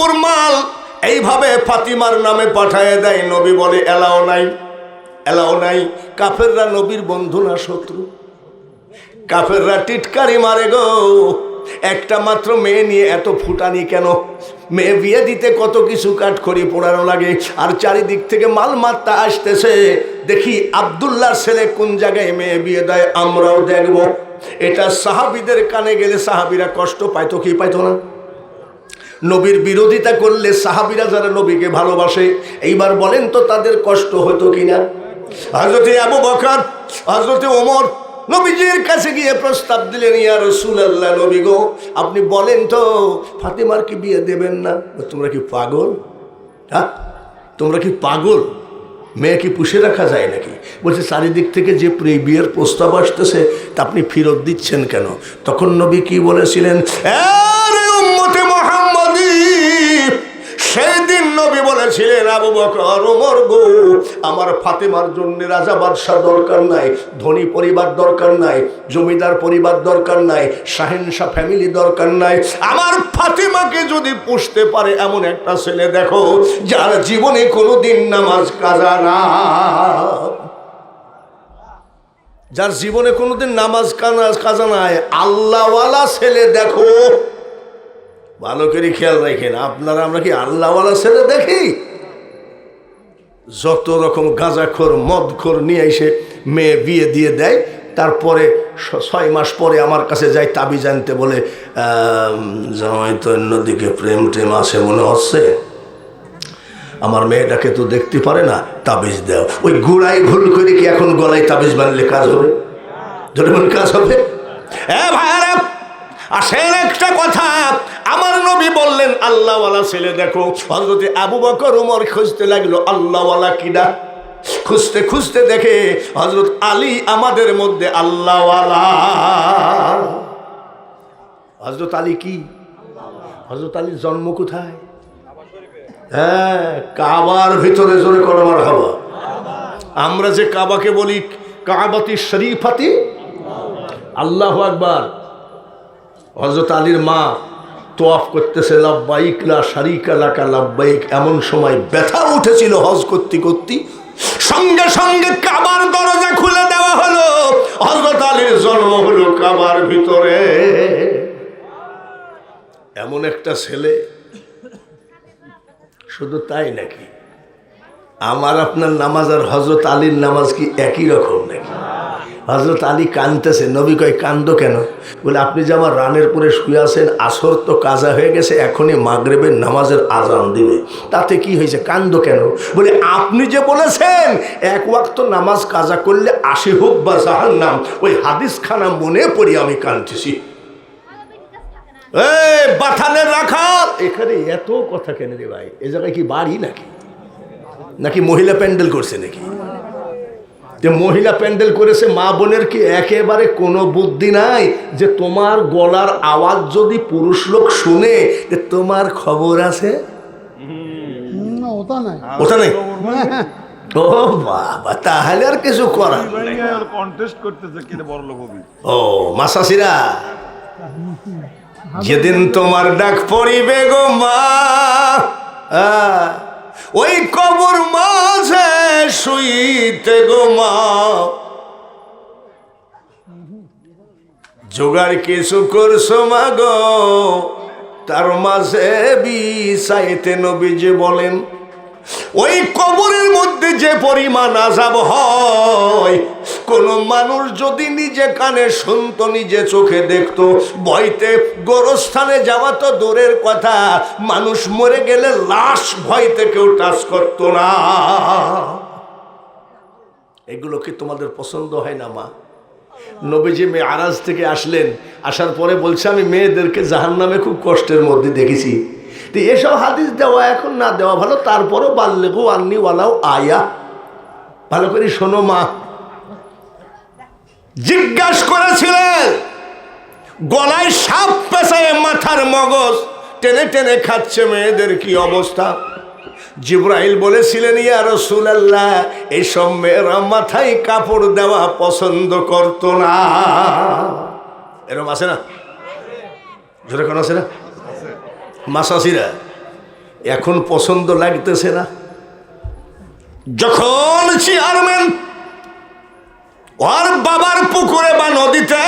অল্পর মাল এইভাবে ফাতিমার নামে পাঠায় দেয়। নবী বলে এলাও নাই, এলাও নাই। কাফেররা নবীর বন্ধু না শত্রু? কাফেররা টিটকারি মারে গো। একটা মাত্র মেয়ে নিয়ে এত ফুটানি কেন? মেয়ে বিয়ে দিতে কত কিছু কাঠখড়ি পোড়ানো লাগে, আর চারিদিক থেকে মাল মাত্তা আসতেছে। দেখি আব্দুল্লাহর ছেলে কোন জায়গায় মেয়ে বিয়ে দেয়, আমরাও দেখব। এটা সাহাবীদের কানে গেলে সাহাবীরা কষ্ট পাইতো কি পাইতো না? নবীর বিরোধিতা করলে সাহাবীরা যারা নবীকে ভালোবাসে, এইবার বলেন তো তাদের কষ্ট হতো কিনা? হযরতে আবু বকর, হযরতে ওমর নবীজির কাছে গিয়ে প্রস্তাব দিলেন, ইয়া রাসূলুল্লাহ, নবী গো আপনি বলেন তো ফাতিমার কি বিয়ে দেবেন না? তোমরা কি পাগল? হ্যাঁ, তোমরা কি পাগল? মেয়ে কি পুষে রাখা যায় নাকি? বলছে চারিদিক থেকে যে বিয়ের প্রস্তাব আসতেছে তা আপনি ফেরত দিচ্ছেন কেন? তখন নবী কি বলেছিলেন? আরে উম্মতে মুহাম্মাদি, সেই দিন নবী বলেছিলেন, আবু বকর, ওমর গো, আমার ফাতিমার জন্য রাজা বাদশাহ দরকার নাই, ধনী পরিবার দরকার নাই, জমিদার পরিবার দরকার নাই, শাহেনশাহ ফ্যামিলি দরকার নাই। আমার ফাতিমাকে যদি পুষতে পারে এমন একটা ছেলে দেখো যার জীবনে কোনোদিন নামাজ কাজা না, যার জীবনে কোনোদিন নামাজ কাজা নাই, আল্লাহওয়ালা ছেলে দেখো। ভালো করে খেয়াল রাখেন, আপনারা আমরা কি আল্লাহওয়ালা ছেলে দেখি? যত রকম গাঁজাখোর মদখোর নিয়ে এসে মেয়ে বিয়ে দিয়ে দেয়, তারপরে 6 মাস পরে আমার কাছে যাই তাবিজ আনতে, বলে জামাই তো অন্যদিকে প্রেম টেম আছে মনে হচ্ছে, আমার মেয়েটাকে তো দেখতে পারে না, তাবিজ দাও। ওই গোড়ায় ভুল করে কি এখন গলায় তাবিজ বানলে কাজ হবে? যখন কাজ হবে? ভাইয়ারা আসেন, একটা কথা আমার নবী বললেন আল্লাহওয়ালা ছেলে দেখো। হযরতে আবু বকর ওমর খুঁজতে লাগলো আল্লাহওয়ালা কিডা। খুঁজতে খুঁজতে দেখে হযরত আলী আমাদের মধ্যে আল্লাহওয়ালা। হযরত আলী কি? হযরত আলীর জন্ম কোথায়? হ্যাঁ, কাবার ভিতরে। জোরে করো মারহাবা। আমরা যে কাবাকে বলি কাবাতি শরীফাতি, আল্লাহু আকবার। হযরত আলীর মা তোয়াফ করতেছে, লাব্বাইক লা শারীকা লাকা লাব্বাইক। এমন সময় ব্যথা উঠেছিল হজ করতে করতে, সঙ্গে সঙ্গে কাবার দরজা খুলে দেওয়া হলো। হযরত আলীর জন্ম হলো কাবার ভিতরে। এমন একটা ছেলে। শুধু তাই নাকি? আমার আপনার নামাজ আর হযরত আলীর নামাজ কি একই রকম নাকি? হযরত আলী কাঁদতেছে। নবী কয় কান্দো কেন? বলে আপনি যে আমার রানের পরে শুয়ে আছেন, আসর তো কাজা হয়ে গেছে, এখনই মাগরিবের নামাজের আজান দিবে, তাতে কি হয়েছে, কান্দো কেন? বলে আপনি যে বলেছেন এক ওয়াক্ত নামাজ কাজা করলে 80 হোক বা জাহান্নাম, ওই হাদিস খানা মনে পড়ি আমি কাঁদতেছি। এই বাথানের রাখাল, এখানে এত কথা কেন রে ভাই? এ জায়গায় কি বাড়ি নাকি? নাকি মহিলা প্যান্ডেল করছে নাকি? যে মহিলা প্যান্ডেল করেছে, মা বোনের কি একেবারে কোনো বুদ্ধি নাই যে তোমার গলার আওয়াজ যদি পুরুষ লোক শুনে যে তোমার খবর আছে? ওটা নাই, ওটা নাই। ও বাবা, তাহলে আর কিছু করার ও মাসাসিরা, যেদিন তোমার ডাক পড়িবে গো মা, ওই কবর মাঝে শুইতে গো মা, জোগাড় কিছু করছো মা গো, তার মাঝে বিছাইতে। নবীজি বলেন ওই কবরের মধ্যে যে পরিমাণ আযাব হয়, কোন মানুষ যদি নিজে কানে শুনতো, নিজে চোখে দেখতো, ভয়তে গোরস্থানে যাওয়া তো দূরের কথা, মানুষ মরে গেলে লাশ ভয়তে কেউ টাচ করতো না। এগুলো কি তোমাদের পছন্দ হয় না মা? নবীজি মেরাজ থেকে আসলেন, আসার পরে বলছে আমি মেয়েদেরকে জাহান্নামে খুব কষ্টের মধ্যে দেখেছি। তো এসব হাদিস দেওয়া এখন না দেওয়া ভালো, তারপরও বাল্লিগু আন্নি ওয়ালাউ আয়া, ভালো করে শোনো মা। জিজ্ঞাসা করেছিলেন, গলায় সাপ পেঁচায় মাথার মগজ টেনে টেনে খাচ্ছে, মেয়েদের কি অবস্থা? জিবরাইল বলেছিলেন ইয়া রাসূলুল্লাহ, এইসব মেয়েরা মাথায় কাপড় দেওয়া পছন্দ করতো না। এরকম আছে না? জোরে কোন আছে না? মাসাসিরা এখন পছন্দ লাগতেছে না। যখন চেয়ারম্যান ওর বাবার পুকুরে বা নদীতে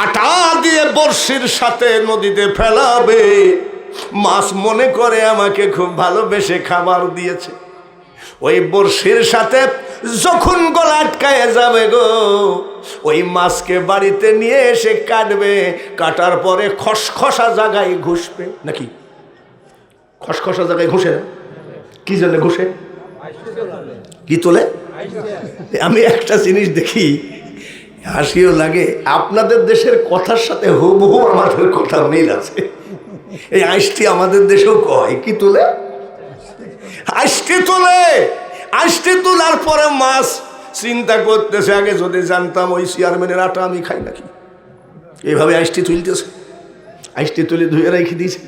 আটা দিয়ে বড়শির সাথে নদীতে ফেলাবে, মাছ মনে করে আমাকে খুব ভালোবেসে খাবার দিয়েছে। ওই বড়শির সাথে যখন গলা আটকায় যাবে গো, ওই মাছকে বাড়িতে নিয়ে এসে কাটবে। কাটার পরে খসখসা জায়গায় ঘুষবে, নাকি খসখসা জায়গায় ঘুষে না? কি জন্য ঘুষে? কি তোলে? আমি একটা জিনিস দেখি, হাসিও লাগে। আপনাদের দেশের কথার সাথে হুবহু আমাদের কথা মিল আছে। এই আইসটি আমাদের দেশেও কয় কি তোলে? আইসটি তোলে। আইসটি তোলার পরে মাছ চিন্তা করতেছে, আগে যদি জানতাম ওই চেয়ারম্যানের আটা আমি খাই নাকি। এইভাবে আইসটি তুলতেছে, আইসটি তুলে ধুয়ে রেখে দিয়েছে।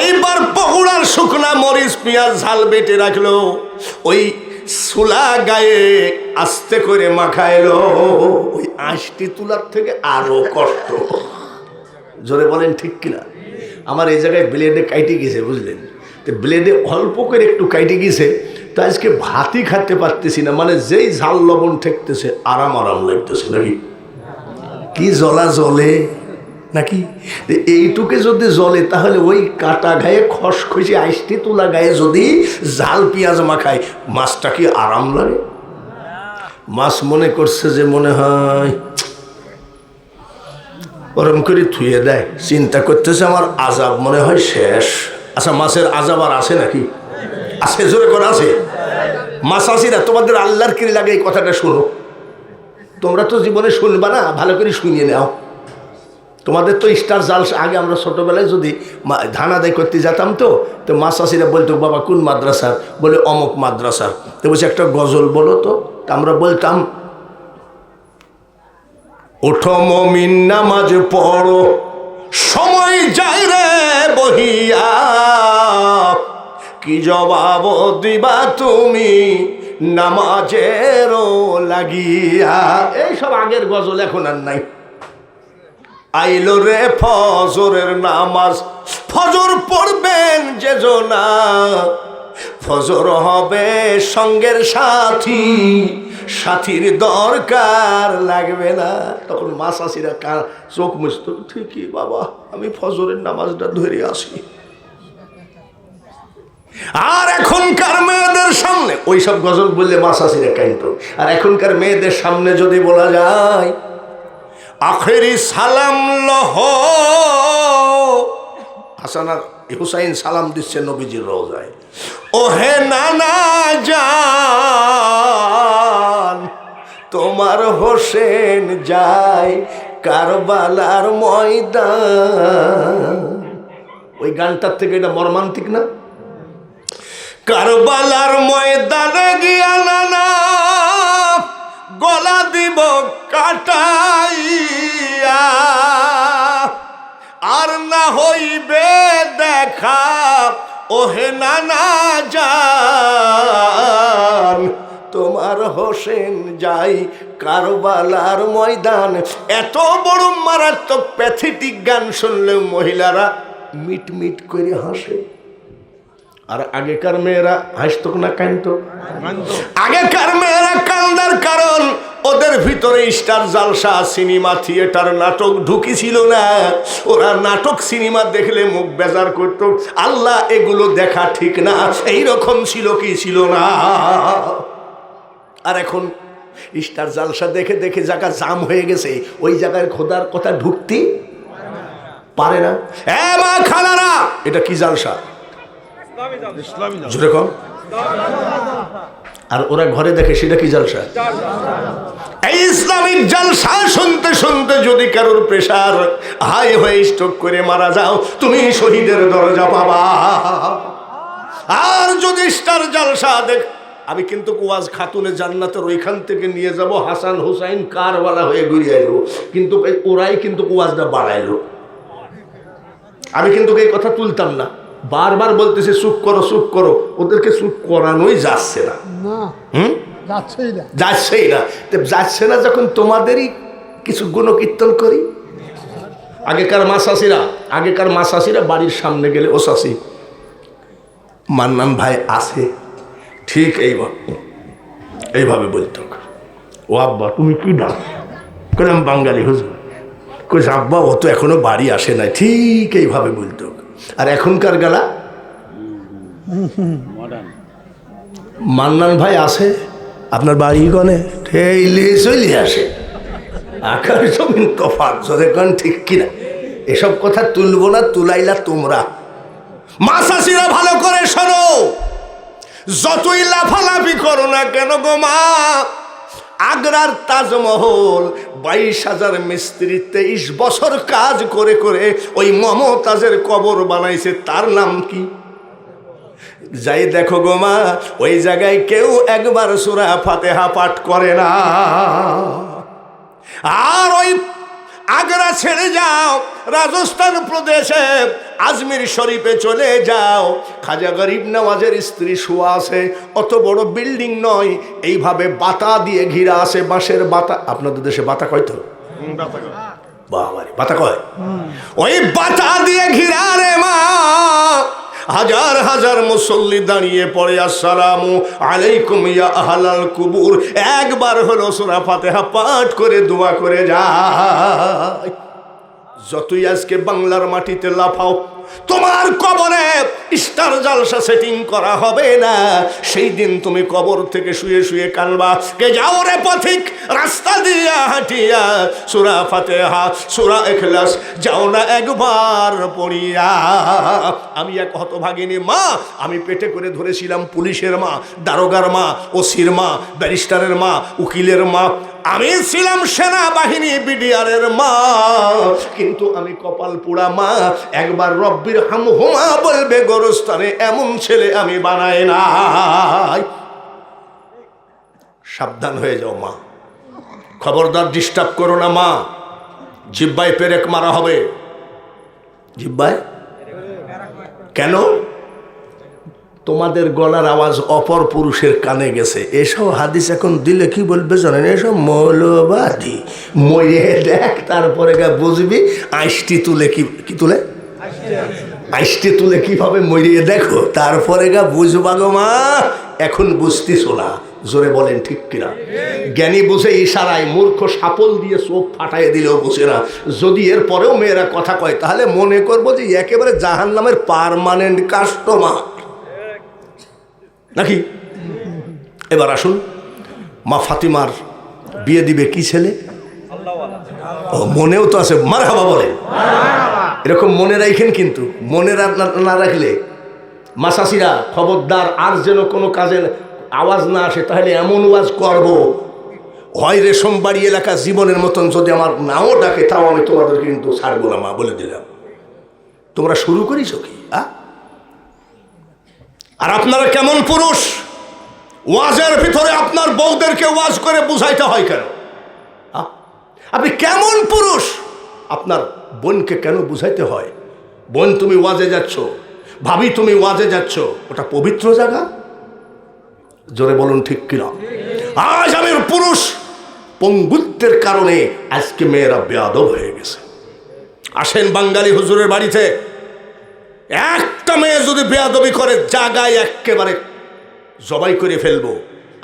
এইবার বগুড়ার শুকনা মরিচ পেঁয়াজ ঝাল বেটে রাখলো, ওই সুলা গায়ে আস্তে করে মাখাইলো। ওই আঁশটি তুলার থেকে আরো কষ্ট। জোরে বলেন ঠিক কিনা? আমার এই জায়গায় ব্লেডে কাইটে গেছে, বুঝলেন? তো ব্লেডে অল্প করে একটু কাইটে গেছে, তো আজকে ভাতই খাতে পারতেছি না। মানে যেই ঝাল লবণ ঠেকতেছে আরাম আরাম লাগতেছে, নাকি? কি জ্বলা জ্বলে নাকি? এইটুকে যদি জ্বলে তাহলে ওই কাটা গায়ে খসখসে আইসটি তোলা গায়ে যদি ঝাল পেঁয়াজ মাখায়, মাছটা কি আরাম লাগে? মাছ মনে করছে যে মনে হয় ওরম করে থুয়ে দেয়, চিন্তা করতেছে আমার আজাব মনে হয় শেষ। আচ্ছা, মাছের আজাব আর আছে নাকি? আছে, জোরে করে আছে। মাছ আসিরা তোমাদের আল্লাহর কি লাগে এই কথাটা শোনো। তোমরা তো জীবনে শুনবা না, ভালো করে শুনিয়ে নাও। তোমাদের তো স্টার জালসা, আগে আমরা ছোটোবেলায় যদি ধান আদায় করতে যেতাম তো মাছ চাষিরা বলতো বাবা কোন মাদ্রাসার? বলে অমুক মাদ্রাসার। তো বলছে একটা গজল বলো তো। আমরা বলতাম ওঠো মুমিন নামাজ পড়ো, সময় যায় রে বহিয়া, কি জবাব দিবা তুমি নামাজেরও লাগিয়া। এইসব আগের গজল এখন আর নাই। আইলো রে ফজরের নামাজ, ফজর পড়বেন যে জনা, ফজর হবে সঙ্গের সাথী, সাথীর দরকার লাগবে না। তখন মা চাষিরা চোখ মুছত, ঠিকই বাবা, আমি ফজরের নামাজটা ধরে আসি। আর এখনকার মেয়েদের সামনে ওই সব গজল বললে মা চাষিরা কাইত। আর এখনকার মেয়েদের সামনে যদি বলা যায় আখেরি সালাম লহ, হাসান আর হুসাইন সালাম দিচ্ছে নবীজির রওজায়, ওহে নানা জান তোমার হোসেন যায় কারবালার ময়দান। ওই গানটার থেকে এটা মর্মান্তিক না? কারবালার ময়দানে গিয়া নানা গলা দিব কাটাইয়া, আর না হইবে দেখা ওহে নানা জান তোমার হোসেন যাই কারবালার ময়দান। এত বড় মারাত্মক প্যাথেটিক গান শুনলে মহিলারা মিট মিট করে হাসে। আর আগেকার মেয়েরা হাসতো না কাঁদতো? আগেকার মেয়েরা কান্দার কারণ ওদের ভিতরে স্টার জালসা সিনেমা থিয়েটার নাটক ঢুকিছিল না। ওরা নাটক সিনেমা দেখলে মুখ বেজার করতো, আল্লাহ এগুলো দেখা ঠিক না। এইরকম ছিল কি ছিল না? আর এখন স্টার জালসা দেখে দেখে জায়গা জাম হয়ে গেছে, ওই জায়গায় খোদার কথা ঢুকতে পারে না। এ মা খালারা, এটা কি জালসা? জোরে কম। আর ওরা ঘরে দেখে সেটা কি জালসা? এই ইসলামিক জালসা শুনতে শুনতে যদি কারোর প্রেসার হাই হয়ে স্ট্রোক করে মারা যাও, তুমি শহীদের দরজা পাবা। আর যদি স্টার জালসা দেখ, আমি কিন্তু ওয়াজ খাতুনে জান্নাতের ওইখান থেকে নিয়ে যাব, হাসান হুসাইন কারবালা হয়ে ঘুরিয়ে আসবো, কিন্তু ওরাই কিন্তু ওয়াজটা বাড়াইলো। আমি কিন্তু এই কথা তুলতাম না, বারবার বলতেছে চুপ করো চুপ করো। ওদেরকে চুপ করানোই যাচ্ছে না, যাচ্ছেই না। যাচ্ছে না যখন তোমাদেরই কিছু গুণকীর্তন করি। আগেকার মা চাষিরা বাড়ির সামনে গেলে, ও চাষি মান্নান ভাই আছে, ঠিক এইভাবে বলতো, ও আব্বা তুমি কি ডাক, আমি বাঙালি হুজুর। কইস আব্বা ও তো এখনো বাড়ি আসে নাই, ঠিক এইভাবে বলতো। আর এখনকার গালা মান্নান ভাই আছে, আপনার বাড়ি গনে ঠেইলে চলে আসে, আকার জমিন তফাৎ, যদি কোন ঠিক কিনা। এসব কথা তুলবো না, তুলাইলা তোমরা। মা চাষিরা ভালো করে শোনো, যতই লাফালাফি করো না কেন গো মা, আগ্রার তাজমহল 22,000 মিস্ত্রি 23 বছর কাজ করে করে ওই মমতাজের কবর বানাইছে, তার নাম কি? যাই দেখো গো মা, ওই জায়গায় কেউ একবার সূরা ফাতিহা পাঠ করে না। আর ওই আগ্রা ছেড়ে যাও, রাজস্থান প্রদেশে আজমির শরীফে চলে যাও, খাজা গরিব নওয়াজের স্ত্রী শোয়া আছে, অত বড় বিল্ডিং নয়, এইভাবে বাতা দিয়ে ঘিরা আছে, বাঁশের বাতা। আপনাদের দেশে বাতা কয় তো? বাবারে, বাতা কয়? ওই বাতা দিয়ে ঘিরা রে মা, হাজার হাজার মুসল্লি দাঁড়িয়ে পড়ে আসসালামু আলাইকুম ইয়া আহলাল কুবুর, একবার হলো সূরা ফাতিহা পাঠ করে দোয়া করে যায়। যতই আজকে বাংলার মাটিতে লাফাও, তোমার কবরে স্টার জালসা সেটিং করা হবে না। সেই দিন তুমি কবর থেকে শুয়ে শুয়ে কানবা, কে যাও রে পথিক রাস্তা দিয়া হাঁটিয়া, সূরা ফাতিহা সূরা ইখলাস যাও না একবার পড়িয়া। আমি এক হতভাগিনী মা, আমি পেটে করে ধরেছিলাম পুলিশের মা, দারোগার মা, ওসির মা, ব্যারিস্টারের মা, উকিলের মা, আমি ছিলাম সেনাবাহিনী বিডিআরের মা, কিন্তু আমি কপাল পোড়া মা, একবার রব্বির হামহুমা বলবে গোরস্থানে, এমন ছেলে আমি বানাই নাই। সাবধান হয়ে যাও মা, খবরদার ডিস্টার্ব করো না মা, জিব্বায় পেরেক মারা হবে। জিব্বায় কেন? তোমাদের গলার আওয়াজ অপর পুরুষের কানে গেছে। এসব হাদিস এখন দিলে কি বলবে জানেন? এসব মৌলবাদী, মরে দেখ তারপরে গা বুঝবি। আইসটি তুলে কি তুলে, আইসটি তুলে কিভাবে মরিয়ে দেখো, তারপরে গা বুঝবা গো মা। এখন বুঝতিস না, জোরে বলেন ঠিক কিনা? জ্ঞানী বুঝে ইশারায়, মূর্খ সাপল দিয়ে চোখ ফাটাইয়ে দিলেও বুঝে না। যদি এর পরেও মেয়েরা কথা কয়, তাহলে মনে করবো যে একেবারে জাহান্নামের পার্মানেন্ট কাস্টমার নাকি। এবার আসুন, মা ফাতিমার বিয়ে দিবে কি ছেলে? ও মনেও তো আছে, মারহাবা বলেন। এরকম মনে রাখেন, কিন্তু মনে না রাখলে মা চাষিরা খবরদার, আর যেন কোনো কাজে আওয়াজ না আসে, তাহলে এমন ওয়াজ করব, হয় রেশমবাড়ি এলাকা জীবনের মতন যদি আমার নাও ডাকে, তাও আমি তোমাদের কিন্তু ছাড়বো না মা, বলে দিলাম। তোমরা শুরু করিস কি? আর আপনারা কেমন পুরুষ, ওয়াজের ভিতরে আপনার বউদেরকে ওয়াজ করে বুঝাইতে হয় কেন? আপনি কেমন পুরুষ, আপনার বোনকে কেন বুঝাইতে হয়? বোন তুমি ওয়াজে যাচ্ছ, ভাবি তুমি ওয়াজে যাচ্ছ, ওটা পবিত্র জায়গা। জোরে বলুন ঠিক কিনা? আজ আমি পুরুষ পঙ্গুত্বের কারণে আজকে মেয়েরা বেয়াদব হয়ে গেছে। আসেন বাঙালি হুজুরের বাড়িতে, একটা মেয়ে যদি বেয়াদবি করে, জায়গায় একেবারে জবাই করে ফেলবো।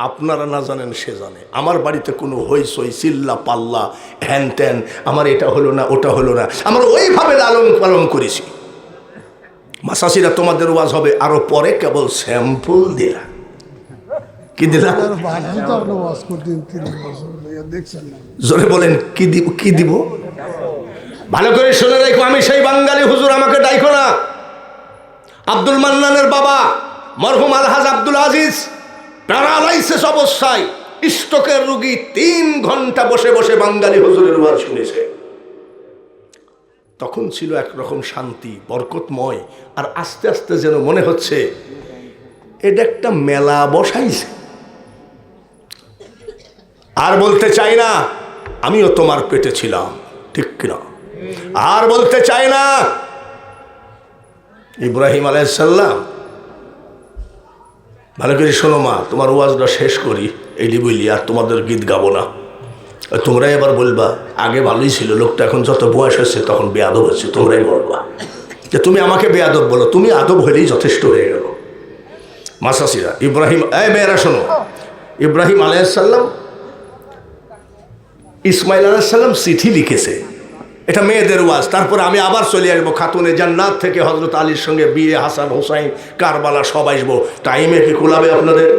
আপনারা না জানেন সে জানে। আমার বাড়িতে কোনো হইসই চিল্লা পাল্লা হ্যান ত্যান, আমার এটা হলো না ওটা হলো না, আমরা ওইভাবে লালন পালন করেছি। মাসাসিরা তোমাদের ওয়াজ হবে আরো পরে, কেবল স্যাম্পল দিলা। কি দিলা? জোরে বলেন, কি দিব? ভালো করে শুনে রাখো, আমি সেই বাঙালি হুজুর, আমাকে ডাইকো না। আব্দুল মান্নানের বাবা মরহুম আলহাজ আব্দুল আজিজ প্যারালাইসিস অবস্থায়, স্ট্রোকের রোগী, 3 ঘন্টা বসে বসে বাঙালি হুজুরের ওয়াজ শুনেছে। তখন ছিল একরকম শান্তি, বরকতময়। আর আস্তে আস্তে যেন মনে হচ্ছে এটা একটা মেলা বসাইছে। আর বলতে চাই না আমিও তোমার পেটে ছিলাম, ঠিক কিনা? আর বলতে চাই না ইব্রাহিম আলাইহিস সালাম। ভালো করে শোনো মা, তোমার ওয়াজটা শেষ করি এইটি বলি, আর তোমাদের গীত গাবো না। তোমরাই এবার বলবা আগে ভালোই ছিল লোকটা, এখন যত বয়স হচ্ছে তখন বেয়াদব হচ্ছে। তোমরাই বলবা যে তুমি আমাকে বেয়াদব বলো, তুমি আদব হলেই যথেষ্ট হয়ে গেল। মাসাসিরা ইব্রাহিম, এই মেয়েরা শোনো, ইব্রাহিম আলাইহিসসালাম ইসমাইল আলাইহিসসালাম চিঠি লিখেছে, এটা মেয়েদের ওয়াজ। তারপরে আমি আবার চলে আসবো খাতুনে জান্নাত থেকে হযরত আলীর সঙ্গে বিয়ে, হাসান হোসাইন, কারবালা সব আসবো। টাইমে কি কুলাবে আপনাদের?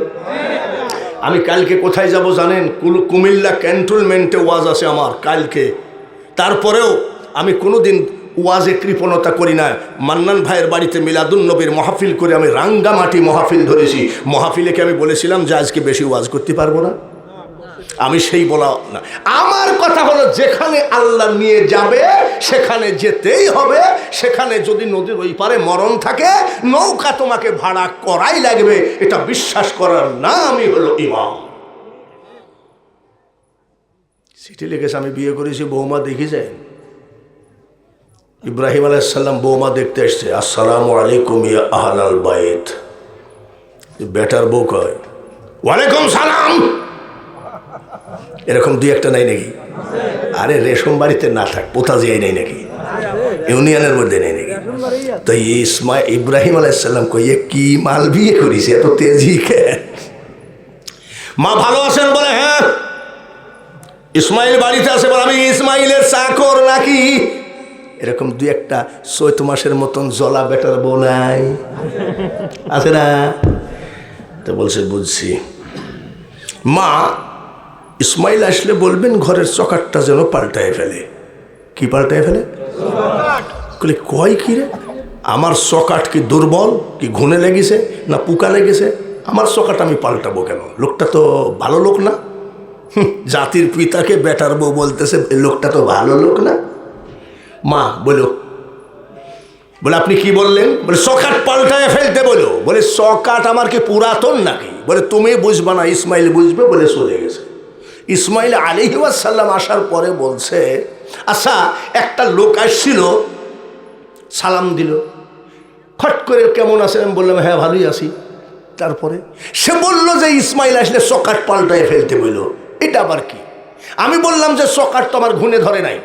আমি কালকে কোথায় যাব জানেন? কুমিল্লা ক্যান্টনমেন্টে ওয়াজ আছে আমার কালকে। তারপরেও আমি কোনোদিন ওয়াজে কৃপণতা করি না। মান্নান ভাইয়ের বাড়িতে মিলাদুন নবীর মাহফিল করে আমি রাঙ্গামাটি মাহফিল ধরেছি। মাহফিলে কি আমি বলেছিলাম যে আজকে বেশি ওয়াজ করতে পারবো না? আমি সেই বলা না। আমার কথা হলো যেখানে আল্লাহ নিয়ে যাবে সেখানে যেতেই হবে। সেখানে যদি নদীর ওই পারে মরণ থাকে, নৌকা তোমাকে ভাড়া করাই লাগবে। এটা বিশ্বাস করার নামই হলো ইমাম। চিঠি লিখেছে, আমি বিয়ে করেছি, বৌমা দেখি যায়। ইব্রাহিম আলাইহিসসালাম বৌমা দেখতে এসছে, আসসালামু আলাইকুম ইয়া আহলাল বাইত। বেটার বউ কয় ওয়ালাইকুম সালাম। এরকম দুই একটা নাই নাকি? আরে রেশম বাড়িতে না থাক, পোতাজিয়াই নেই নাকি? ইউনিয়নের মধ্যে নেই নাকি? তো ইব্রাহিম আলাইহিসসালাম কইয়ে কি মাল বিয়ে করিস, এত তেজি কে? মা ভালো আছেন? বলে হ্যাঁ। ইসমাইল বাড়িতে আছে? বলে আমি ইসমাইলের চাকর নাকি? এরকম দুই একটা চৈত মাসের মতন জলা বেটার বউ নাই? আছে না? তো বলছে বুঝছি। মা ইসমাইল আসলে বলবেন ঘরের চকাটটা যেন পাল্টায় ফেলে। কি পাল্টায় ফেলে? বলে কয় কি রে? আমার চকাট কি দুর্বল, কি ঘুনে লেগেছে না পোকা লেগেছে? আমার চকাট আমি পাল্টাবো কেন? লোকটা তো ভালো লোক না। জাতির পিতাকে বেটার বউ বলতেছে, লোকটা তো ভালো লোক না। মা বলো, বলে আপনি কি বললেন? বলে চকাট পাল্টায় ফেলতে বলো। বলে চকাট আমার কি পুরাতন নাকি? বলে তুমি বুঝবা না, ইসমাইল বুঝবে বলে চলে গেছে। ইসমাইল আলাইহিস সালাম আসার পরে বলছে, আচ্ছা একটা লোক আসছিল, সালাম দিল, খট করে কেমন আছেন? আমি বললাম হ্যাঁ ভালোই আছি। তারপরে সে বলল যে ইসমাইল আসলে চকাট পাল্টায় ফেলতে বলল। এটা আবার কি? আমি বললাম যে চকাট তো আমার ঘুনে ধরে নাই,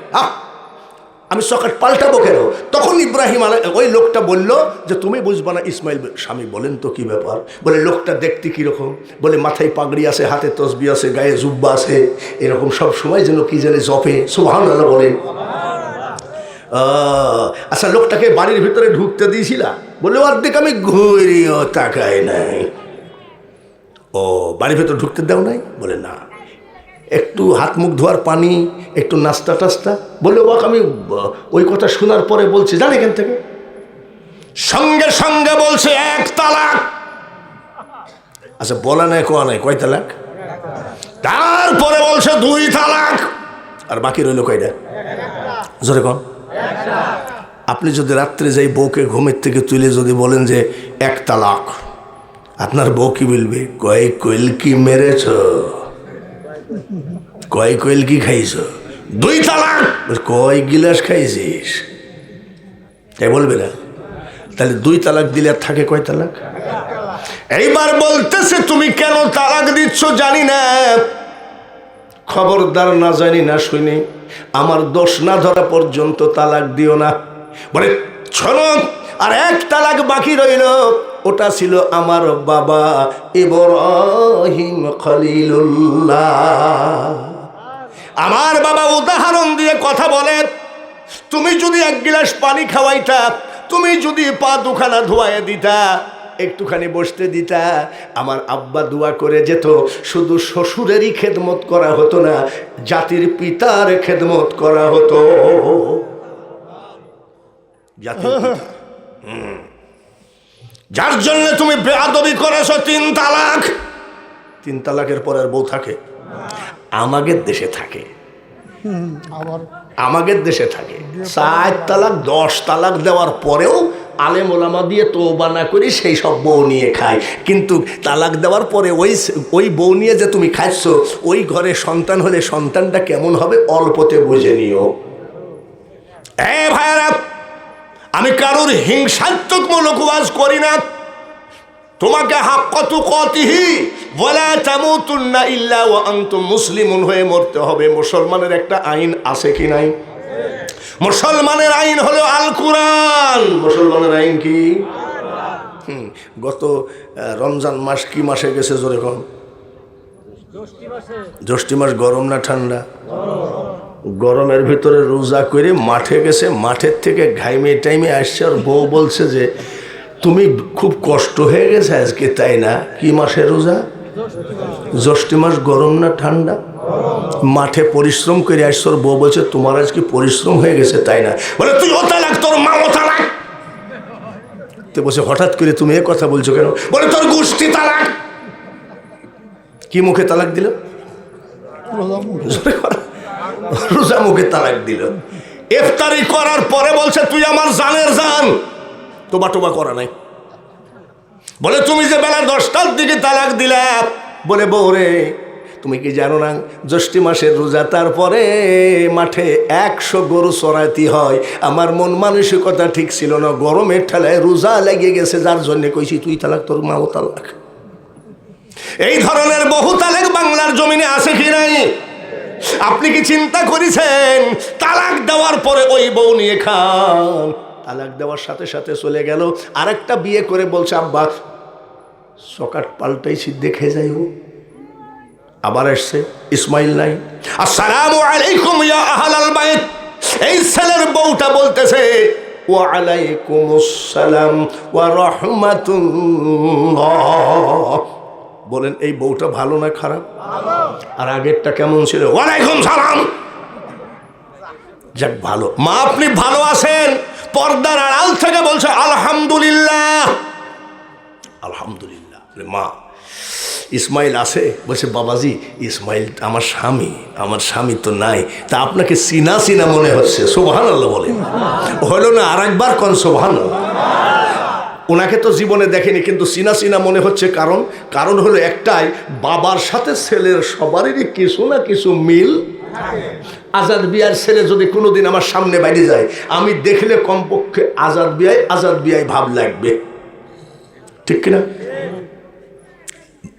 আমি চকাট পাল্টাবো কেন? তখন ইব্রাহিম ওই লোকটা বলল যে তুমি বুঝবা না। ইসমাইল স্বামী বলেন তো কি ব্যাপার? বলে লোকটা দেখতে কীরকম? বলে মাথায় পাগড়ি আছে, হাতে তসবি আছে, গায়ে জুব্বা আছে, এরকম সব সময় যেন কি জানে জপে, সুবহানাল্লাহ বলেন। আচ্ছা লোকটাকে বাড়ির ভিতরে ঢুকতে দিয়েছিলাম? বলে অর্ধেক আমি ঘুরিও তাকাই নাই। ও বাড়ির ভিতরে ঢুকতে দাও নাই? বলে না। একটু হাত মুখ ধোয়ার পানি, একটু নাস্তা টাস্তা? বলে ওকে আমি ওই কথা শোনার পরে বলছি জান এখান থেকে সঙ্গে সঙ্গে বলছে এক তালাক। আচ্ছা বলা নাই কোয়া নাই, কয় তালাক? তারপরে বলছে 2 তালাক। আর বাকি রইল কয়টা? জোরে কন। আপনি যদি রাত্রে যাই বউকে ঘুমের থেকে তুলে যদি বলেন যে 1 তালাক, আপনার বউ কি বলবে? কয় কইল কি মেরেছ, কয় কইল কি খাইছ? 2 তালাক। কয় গিলাস খাইছিস? তাই বলবে না? তাহলে 2 তালাক দিলে আর থাকে কয় তালাক? এইবার বলতেছে তুমি কেন তালাক দিচ্ছ জানি না, খবরদার না জানি না শুনি আমার দোষ না ধরা পর্যন্ত তালাক দিও না। বলে শোনো, আর 1 তালাক বাকি রইল, ওটা ছিল আমার বাবা ইব্রাহিম খলিলুল্লাহ। আমার বাবা উদাহরণ দিয়ে কথা বলে, তুমি যদি 1 গিলাস পানি খাওয়াইতা, তুমি যদি পা দুখানা ধোয়াইয়া দিতা, একটুখানি বসতে দিতা, আমার আব্বা দোয়া করে যেত। শুধু শ্বশুরেরই খেদমত করা হতো না, জাতির পিতার খেদমত করা হতো। জাতির পিতা। যার জন্য তুমি বেয়াদবি করেছো 3 তালাক। 3 তালাকের পর আর বউ থাকে? আমাদের দেশে থাকে, আমাদের দেশে থাকে 4 তালাক 10 তালাক দেওয়ার পরেও আলেম ওলামা দিয়ে তওবা না করি সেই সব বউ নিয়ে খায়। কিন্তু তালাক দেওয়ার পরে ওই বউ নিয়ে যে তুমি খাচ্ছো, ওই ঘরে সন্তান হলে সন্তানটা কেমন হবে অল্পতে বুঝে নিও। ভাইয়ারা, আমি কারোর হিংসাত্মকমূলক ওয়াজ করি না। তোমাকে হাক্কাতু কাতিহি ওয়ালা তামুতুন্না ইল্লা ওয়া আনতুম মুসলিমুন হয়ে মরতে হবে। মুসলমানের একটা আইন আছে কি নাই? মুসলমানের আইন হলো আল কোরআন। মুসলমানের আইন কি? গত রমজান মাস কি মাসে গেছে জোরে কম? জ্যৈষ্ঠ মাস। গরম না ঠান্ডা? গরমের ভিতরে রোজা করে মাঠে গেছে, মাঠের থেকে ঘাইমে টাইমে আসছে, আর বউ বলছে যে তুমি খুব কষ্ট হয়ে গেছে আজকে, তাই না? কি মাসে রোজা? জ্যৈষ্ঠ মাস। গরম না ঠান্ডা? মাঠে পরিশ্রম করে আসছে, ওর বউ বলছে তোমার আজকে পরিশ্রম হয়ে গেছে, তাই না? বলে তুই ও তালাক, তোর মা ও তালাক। তো বলছে হঠাৎ করে তুমি এ কথা বলছো কেন? বলে তোর গোষ্ঠী তালাক। কি মুখে তালাক দিল? রোজা মুখে তালাক দিল। ইফতারি করার পরে বলছে তুই আমার জানের জান, তোবা টোবা করা নাই। বলে তুমি যে বেলা 10টার দিকে তালাক দিলা, বলে বউরে তুমি কি জানো না জ্যৈষ্ঠ মাসের রোজা, তারপরে মাঠে 100 গরু চড়াইতে হয়। আমার মন মানসিকতা ঠিক ছিল না, গরমের ঠেলায় রোজা লেগে গেছে, যার জন্য কইছি তুই তালাক, তোর মাও তালাক। এই ধরনের বহু তালাক বাংলার জমিনে আছে কি নাই? আপনি কি চিন্তা করেছেন তালাক দেওয়ার পরে ওই বউ নিয়ে খান? তালাক দেওয়ার সাথে সাথে চলে গেল, আরেকটা বিয়ে করে বলছে আব্বা সকাট পাল্টাইছি, দেখে যাই। ও আবার আসছে, ইসমাইল নাই। আসসালামু আলাইকুম ইয়া আহলাল বাইত। এই ছেলের বউটা বলতেছে ওয়া আলাইকুমুস সালাম ওয়া রাহমাতুল্লাহ। বলেন এই বউটা ভালো না খারাপ? আর আগেরটা কেমন ছিল? ওয়ালাইকুম সালাম। যাক ভালো। মা আপনি ভালো আছেন? পর্দার আড়াল থেকে বলছে আলহামদুলিল্লাহ। আলহামদুলিল্লাহ। মা ইসমাইল আছে? বলছে বাবাজি ইসমাইল আমার স্বামী, আমার স্বামী তো নাই, তা আপনাকে চিনা চিনা মনে হচ্ছে। সুবহানাল্লাহ বলেন। হলো না? আর একবার কোন সুবহানাল্লাহ। ওনাকে তো জীবনে দেখেনি, কিন্তু চিনা চিনা মনে হচ্ছে। কারণ হলো একটাই, বাবার সাথে ছেলের সবারই কিছু না কিছু মিল। আজাদ বিয়ার ছেলে যদি কোনোদিন আমার সামনে বাইরে যায়, আমি দেখলে কমপক্ষে আজাদ বিয়াই ভাব লাগবে, ঠিক কিনা?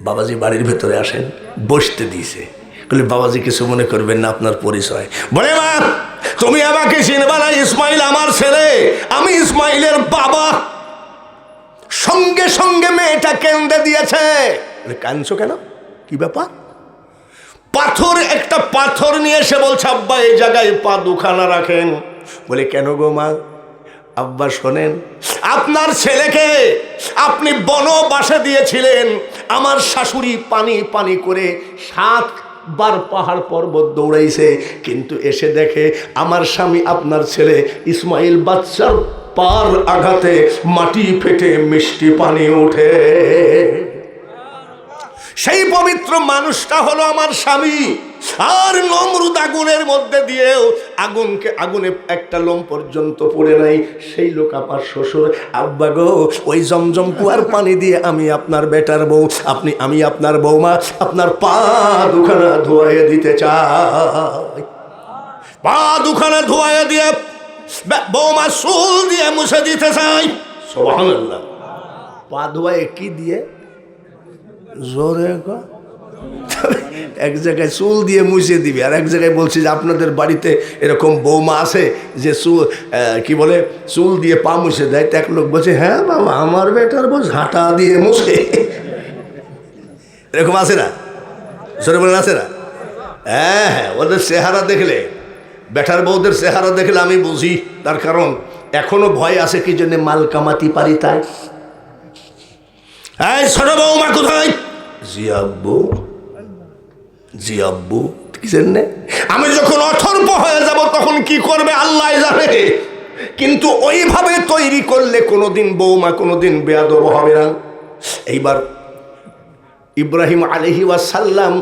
বাবাজি বাড়ির ভেতরে আসেন, বসতে দিয়েছে। বলে বাবাজি কিছু মনে করবেন না, আপনার পরিচয়। বলে মা তুমি আমাকে চিনবা না, ইসমাইল আমার ছেলে, আমি ইসমাইলের বাবা। সঙ্গে সঙ্গে মেয়েটা কেন্দ্রে দিয়েছে। কাঁদছো কেন? কি ব্যাপার? একটা পাথর নিয়ে এসে বলছে আব্বা এই জায়গায় পা দুখানা রাখেন। বলে কেন গো মা? আব্বা শোনেন, আপনার ছেলেকে আপনি বনবাসে দিয়েছিলেন, আমার শাশুড়ি পানি পানি করে 7 বার পাহাড় পর্বত দৌড়াইছে, কিন্তু এসে দেখে আমার স্বামী আপনার ছেলে ইসমাইল বাচ্চার পার আঘাতে মাটি ফেটে মিষ্টি পানি ওঠে। সেই পবিত্র মানুষটা হলো আমার স্বামী। আর নমরুদ আগুনের মধ্যে দিয়েও আগুনে একটা লোম পর্যন্ত পড়ে নাই। সেই লোক আমার শ্বশুর। আব্বা গো ওই জমজম কুয়ার পানি দিয়ে আমি আপনার বেটার বউ, আমি আপনার বৌমা, আপনার পা দুখানা ধোয়াইয়ে দিতে চাই। পা দুখানা ধোয়াইয়ে দিয়ে বৌমা চুল দিয়ে মুছে দিতে চাই। সুবহানাল্লাহ। পা ধোয়াইয়ে কি দিয়ে? জোরে গো। এক জায়গায় চুল দিয়ে মুছে দিবি, আর এক জায়গায় বলছি যে আপনাদের বাড়িতে এরকম বৌমা আছে যে কি বলে চুল দিয়ে পা মুছে দেয়। এক লোক বলছে হ্যাঁ বাবা আমার বেটার বউ ঝাঁটা দিয়ে মুছে। এরকম আছে না? জোরে বলেন আছে না? হ্যাঁ হ্যাঁ, ওদের চেহারা দেখলে, বেটার বউদের চেহারা দেখলে আমি বুঝি। তার কারণ এখনো ভয় আছে কি জন্য মাল কামাতি পারি তাই। এই ছোট বৌমা কোথায়? জি আব্বু। জি আব্বু। কি জানে আমি যখন অথর্ব হয়ে যাব তখন কি করবে আল্লাহ জানে, কিন্তু ওইভাবে তৈরি করলে কোনোদিন বৌমা কোনোদিন বেয়াদব হবে না। এইবার ইব্রাহিম আলাইহিস সালাম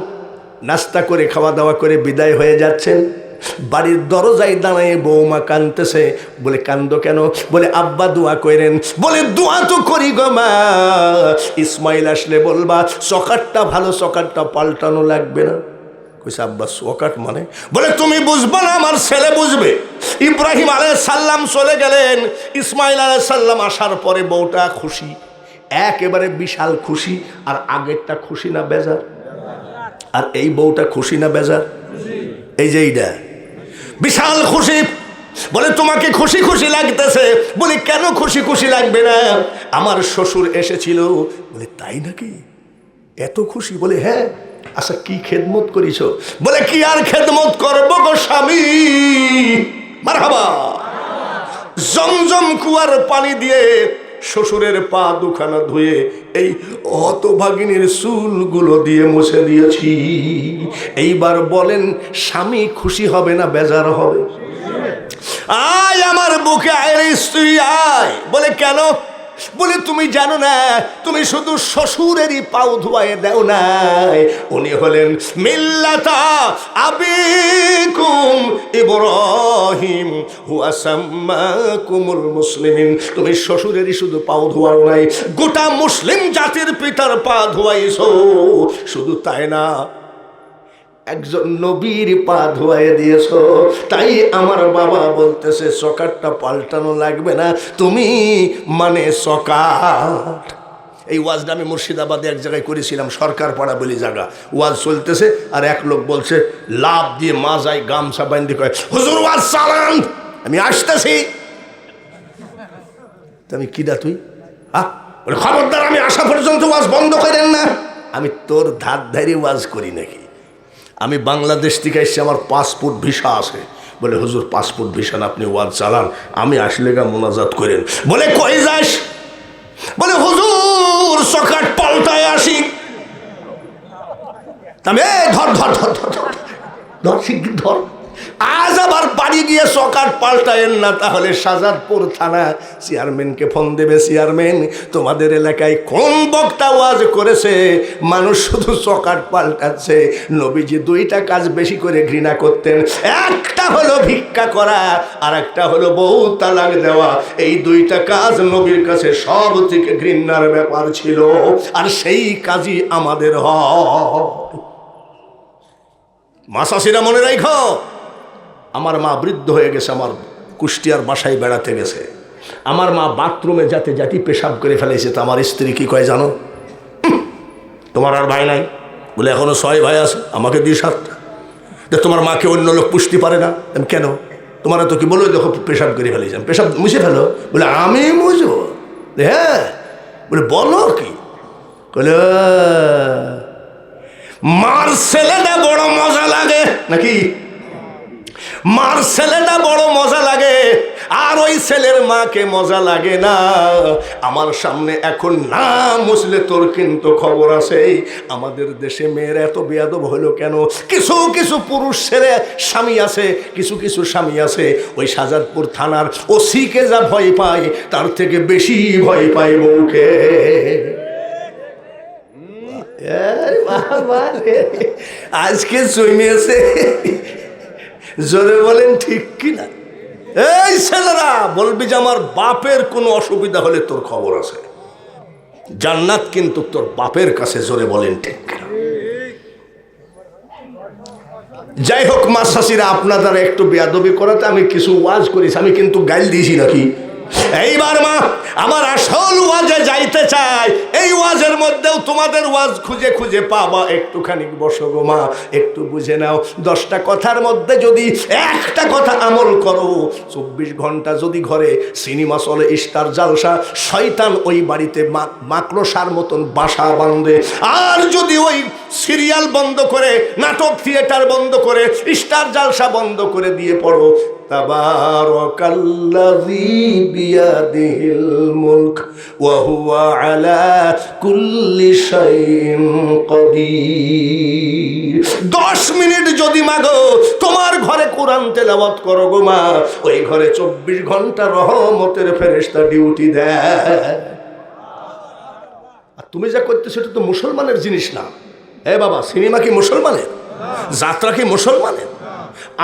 নাস্তা করে খাওয়া দাওয়া করে বিদায় হয়ে যাচ্ছেন। বাড়ির দরজায় দাঁড়িয়ে বৌমা কাঁদতেছে। বলে কান্দো কেন? বলে আব্বা দোয়া করেন। বলে দোয়া তো করি গো মা, ইসমাইল আসলে বলবা চকাটটা ভালো, চকাটটা পাল্টানো লাগবে না। কইছে আব্বা চকাট মানে? বলে তুমি বুঝবা না, আমার ছেলে বুঝবে। ইব্রাহিম আলাইহিস সালাম চলে গেলেন, ইসমাইল আলাইহিস সালাম আসার পরে বউটা খুশি, একেবারে বিশাল খুশি। আর আগেরটা খুশি না বেজার? আর এই বউটা খুশি না বেজার? এই যে এইটা বিশাল খুশি। বলে তোমাকে খুশি খুশি লাগতেছে। বলে কেন খুশি খুশি লাগবে না, আমার শ্বশুর এসেছিল। বলে তাই নাকি, এত খুশি? বলে হ্যাঁ। আচ্ছা কি খেদমত করিস? বলে কি আর খেদমত করবো গো স্বামী, মারহাবা। জমজম কুয়ার পানি দিয়ে শ্বশুরের পা দুখানা ধুয়ে এই হতভাগিনীর চুলগুলো দিয়ে মুছে দিয়েছি। এইবার বলেন স্বামী খুশি হবে না বেজার হবে? আয় আমার বুকে আয় রে স্ত্রী আয়। বলে কেন? বলে তুমি জানো না, তুমি শুধু শ্বশুরেরই পাও ধুয়ায় দেও নাই, উনি হলেন মিল্লাতা আবিকুম ইব্রাহিম হুয়া সাম্মাকুমুল মুসলিমিন। তুমি শ্বশুরেরই শুধু পাও ধোয়াও নাই, গোটা মুসলিম জাতির পিতার পা ধোয়াইছো। শুধু তাই না, একজন নবীর পা ধোয়াইয়ে দিয়েছো। তাই আমার বাবা বলতেছে সকাটটা পাল্টানো লাগবে না, তুমি মানে সকাট। এই ওয়াজটা আমি মুর্শিদাবাদে এক জায়গায় করেছিলাম, সরকার পাড়া বলি জায়গা। ওয়াজ চলতেছে আর এক লোক বলছে লাভ দিয়ে মাজায় গামছা বান্ধি কয় হুজুর ওয়াজ চালান, আমি আসতেছি। আমি কিডা তুই? বলে খবরদার, আমি আসা পর্যন্ত ওয়াজ বন্ধ করেন না। আমি তোর ধার ধারি ওয়াজ করি নাকি? আমি বাংলাদেশ থেকে এসছি, আমার পাসপোর্ট ভিসা আছে। বলে হুজুর পাসপোর্ট ভিসা না, আপনি ওয়াজ চালান, আমি আসলে গা মোনাজাত করেন। বলে কই যাস? বলে হুজুর সকাট পাল্টায় আসি। আমি ধর ধর ধর ধর ধর শিগগির ধর। আজ আবার বাড়ি গিয়ে সকাট পাল্টায়েন না, তাহলে শাহজাদপুর থানা চেয়ারম্যানকে ফোন দেবে, চেয়ারম্যান তোমাদের এলাকায় কোন বক্তা ওয়াজ করেছে মানুষ শুধু সকাট পাল্টাচ্ছে। নবীজি দুইটা কাজ বেশি করে ঘৃণা করতেন, একটা হলো ভিক্ষা করা আর একটা হলো বউ তালাক দেওয়া। এই দুইটা কাজ নবীর কাছে সব থেকে ঘৃণার ব্যাপার ছিল, আর সেই কাজই আমাদের হয়। মাসাসিরা মনে রাখো, আমার মা বৃদ্ধ হয়ে গেছে, আমার কুষ্টিয়ার বাসায় বেড়াতে গেছে। আমার মা বাথরুমে যাতে জাতি পেশাব করে ফেলেছে। তো আমার স্ত্রী কি কয় জানো? তোমার আর ভাই নাই? বলে এখনো 6 ভাই আছে, আমাকে দিয়ে 7টা। তোমার মাকে অন্য লোক পুষতে পারে না? কেন? তোমার তো কি বলো, দেখো পেশাব করে ফেলেছে, পেশাব মুছে ফেলো। বলে আমি মুছবো? হ্যাঁ। বলে বলো কি? বলে মার ছেলেটা বড় মজা লাগে নাকি? মার ছেলেটা বড় মজা লাগে, আর ওই ছেলের মাকে মজা লাগে না। আমার সামনে এখন না মুছলে তোর কিন্তু খবর আছে। আমাদের দেশে মেয়েরা এত বেয়াদব হলো কেন? কিছু কিছু পুরুষ ছেলে স্বামী আছে, কিছু কিছু স্বামী আছে ওই শাহজাদপুর থানার ওসিকে যা ভয় পায় তার থেকে বেশি ভয় পায় বউকে। আজকে জমিয়েছে, জোরে বলেন ঠিক কিনা? এই ছেলেরা বলবি যে আমার বাপের কোনো অসুবিধা হলে তোর খবর আছে, জান্নাত কিন্তু তোর বাপের কাছে। জোরে বলেন ঠিক কিনা? যাই হোক মাসাসিরা, আপনারা একটু বেয়াদবি করাতে আমি কিছু ওয়াজ করেছি, আমি কিন্তু গাইল দিয়েছি নাকি? এইবার মা আমার আসল ওয়াজে যাইতে চাই। এই ওয়াজের মধ্যেও তোমাদের ওয়াজ খুঁজে খুঁজে পাবা। একটুখানি বসো গো মা, একটু বুঝে নাও। 10টা কথার মধ্যে যদি একটা কথা আমল করো, 24 ঘন্টা যদি ঘরে সিনেমা চলে, স্টার জালসা, শয়তান ওই বাড়িতে মাকড়সার মতন বাসা বাঁধে। আর যদি ওই সিরিয়াল বন্ধ করে, নাটক থিয়েটার বন্ধ করে, স্টার জালসা বন্ধ করে দিয়ে পড়ো, তাবারাকাল্লাযী বিয়াদিহিল মুলক ওয়া হুয়া আলা কুল্লি শাইইন কাদির। 10 মিনিট যদি মাগো তোমার ঘরে কোরআন তেলাওয়াত করো গো মা, ওই ঘরে 24 ঘন্টা রহমতের ফেরেশতা ডিউটি দেয়। আর তুমি যা করতে সেটা তো মুসলমানের জিনিস না। এ বাবা, সিনেমা কি মুসলমানের? যাত্রা কি মুসলমানের?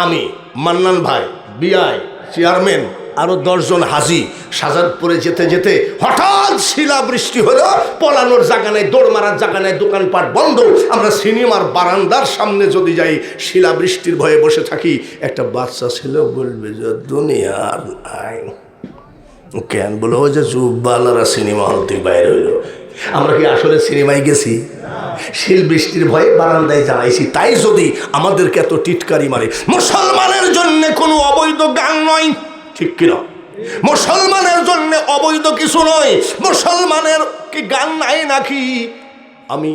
আমি মান্নান ভাই, বিআই, চেয়ারম্যান, আরো 10 জন হাজি শাহজাদপুরে যেতে যেতে হঠাৎ শিলা বৃষ্টি হলো, পলানোর জায়গা নাই, দৌড় মারার জায়গা নাই, দোকানপাট বন্ধ। আমরা সিনেমার বারান্দার সামনে যদি যাই, শিলা বৃষ্টির ভয়ে বসে থাকি, একটা বাচ্চা ছেলে বলবে যে দুনিয়ার আইন কেন? বলো যে যুববালারা সিনেমা হল থেকে বাইরে হইল। আমরা কি আসলে সিনেমায় গেছি? শিল বৃষ্টির ভয়ে বারান্দায় জানাইছি, তাই যদি আমাদেরকে এত টিটকারি মারে। মুসলমানের জন্য কোনো অবৈধ গান নয়, ঠিক কিনা? মুসলমানের জন্য অবৈধ কিছু নয়। মুসলমানের কি গান নাই নাকি? আমি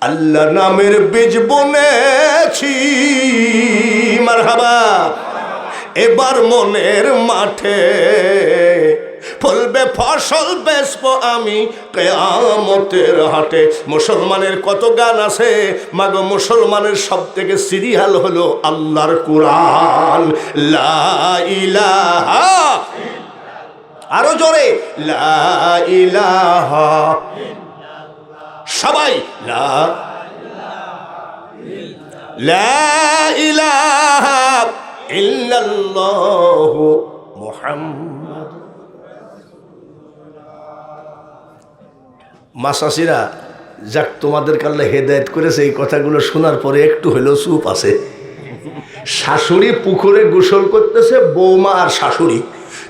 আল্লাহ নামের বীজ বুনেছি, মারহাবা, এবার মনের মাঠে ফলবে ফসল, বেচবো আমি কিয়ামতের হাটে। মুসলমানের কত গান আছে মাগো, মুসলমানের সব থেকে সিরিয়াল হলো আল্লাহর কুরআন। লা ইলাহা, আরো জোরে, লা ইলাহা, সবাই লা ইলাহা ইল্লাল্লাহু মুহাম্মাদ। মাসাসিরা, যাক তোমাদেরকে আল্লাহ হেদায়েত করেছে, এই কথাগুলো শোনার পরে একটু হলেও চুপ আছে। শাশুড়ি পুকুরে গোসল করতেছে, বৌমা আর শাশুড়ি।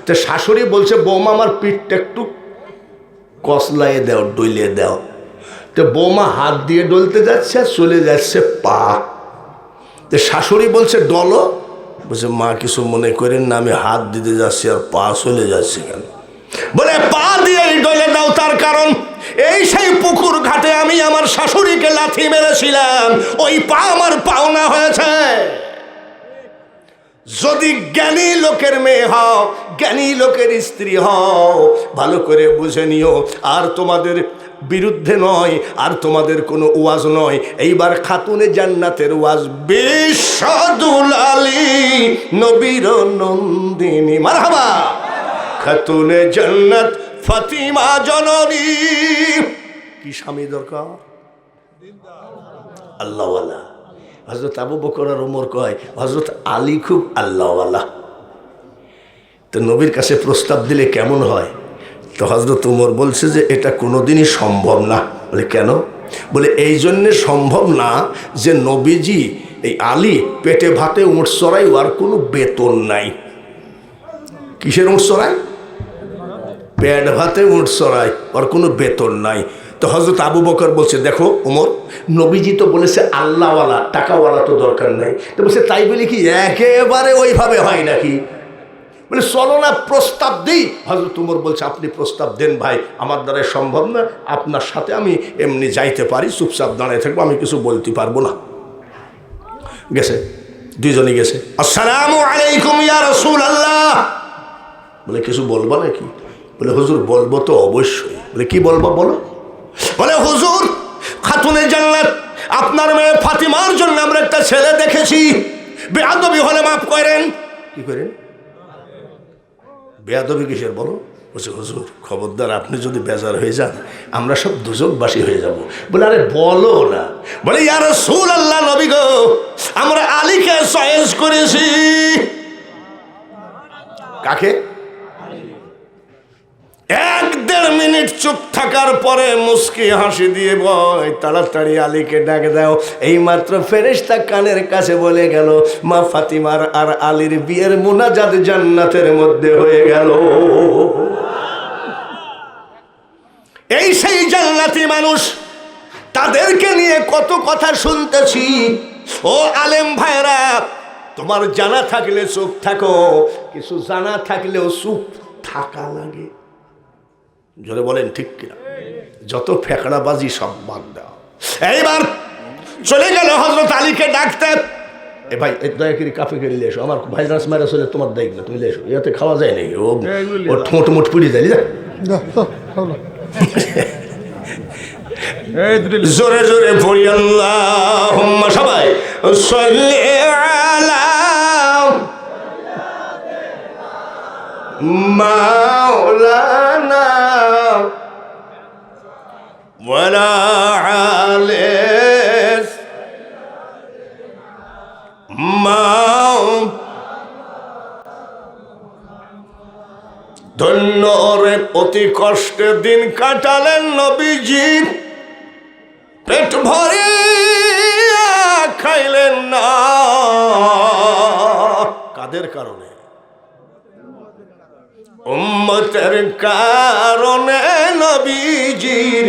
তো শাশুড়ি বলছে, বৌমা আমার পিঠটা একটু কসলাইয়ে দাও, ডলিয়ে দাও। তো বৌমা হাত দিয়ে ডলতে যাচ্ছে, চলে যাচ্ছে পা। তো শাশুড়ি বলছে ডলো, বলছে মা কিছু মনে করেন না, আমি হাত দিতে যাচ্ছি আর পা চলে যাচ্ছে কেন? বলে পা দিয়ে ডলে দাও, তার কারণ এই সেই পুকুর ঘাটে আমি আমার শাশুড়িকে লাথি মেরেছিলাম, ওই পা আমার পাওনা হয়েছে। যদি জ্ঞানী লোকের মেয়ে হও, জ্ঞানী লোকের স্ত্রী হও, ভালো করে বুঝে নিও। আর তোমাদের বিরুদ্ধে নয়, আর তোমাদের কোনো ওয়াজ নয়। এইবার খাতুনে জান্নাতের ওয়াজ, বিশ্বদুলালী নবীর নন্দিনী, মারহাবা, খাতুনে জান্নাত ফাতিমা জননী। কি স্বামী দরকার? আল্লাহওয়ালা। হযরত আবু বকর আর ওমর কয় হযরত আলী খুব আল্লাহওয়ালা। তো নবীর কাছে প্রস্তাব দিলে কেমন হয়? তো হযরত ওমর বলছে যে এটা কোনোদিনই সম্ভব না। বলে কেন? বলে এই জন্যে সম্ভব না যে নবীজি এই আলী পেটে ভাতে উঁট চড়াই, আর কোনো বেতন নাই। কিসের উঁট চড়াই? পেট ভাতে উঁট চড়াই, আর কোনো বেতন নাই। তো হযরত আবু বকর বলছে, দেখো ওমর, নবীজি তো বলেছে আল্লাহওয়ালা, টাকাওয়ালা তো দরকার নাই। তো বলছে তাই বলি কি একেবারে ওইভাবে হয় নাকি? বলে চলো না প্রস্তাব দিই। হযরত ওমর বলছে আপনি প্রস্তাব দেন ভাই, আমার দ্বারা সম্ভব না, আপনার সাথে আমি এমনি যাইতে পারি, চুপচাপ দাঁড়িয়ে থাকবো, আমি কিছু বলতে পারবো না। গেছে, দুইজনই গেছে। আসসালামু আলাইকুম ইয়া রাসূলুল্লাহ। বলে কিছু বলবা নাকি? বলে হুজুর বলবো তো অবশ্যই। বলে কি বলবো বলো? বলে হুজুর, খাতুনে জান্নাত আপনার মেয়ে ফাতিমার জন্য আমরা একটা ছেলে দেখেছি, বেয়াদবি হলে মাফ করেন। কি করেন? বেয়াদবি কিসের বলো? বলছে হুজুর খবরদার, আপনি যদি বেজার হয়ে যান আমরা সব দুজকবাসী হয়ে যাব। বলে আরে বলো না। বলে ইয়া রাসূলুল্লাহ, নবী গো, আমরা আলীকে চয়েস করেছি। কাকে? 1-1.5 মিনিট চুপ থাকার পরে মুস্কি হাসি দিয়ে বয়, তাড়াতাড়ি আলীকে ডাক দাও। এইমাত্র ফেরেশতা কানের কাছে বলে গেল, মা ফাতিমার আর আলীর বিয়ের মুনাজাত জান্নাতের মধ্যে হয়ে গেল। এই সেই জান্নাতি মানুষ, তাদেরকে নিয়ে কত কথা শুনতেছি। ও আলেম ভাইরা, তোমার জানা থাকলে চুপ থাকো, কিছু জানা থাকলেও চুপ থাকা লাগে। জোরে বলেন ঠিক কিনা? যত ফেকড়াবাজি সব বাদ দাও। এইবার চলে গেল হযরত আলীকে ডাকতে। এ ভাই দয়া করে কাফে করে নিয়ে এসো, আমার ভাই রাস মারা চলে, তোমার দায়িত্ব না, তুমি নিয়ে এসো। ইয়াতে খাওয়া যায় নাকি? ও ঠোঁট মুঠ পুড়ে যায়। জোরে জোরে পড়ি আল্লাহুম্মা, সবাই সাল্লি আলা মাওলানা ওয়ালা আলি ধন্য রে, অতি কষ্টে দিন কাটালেন নবীজি, পেট ভরে খাইলেন না। কাদের কারণে? উম্মতের কারণে নবীজির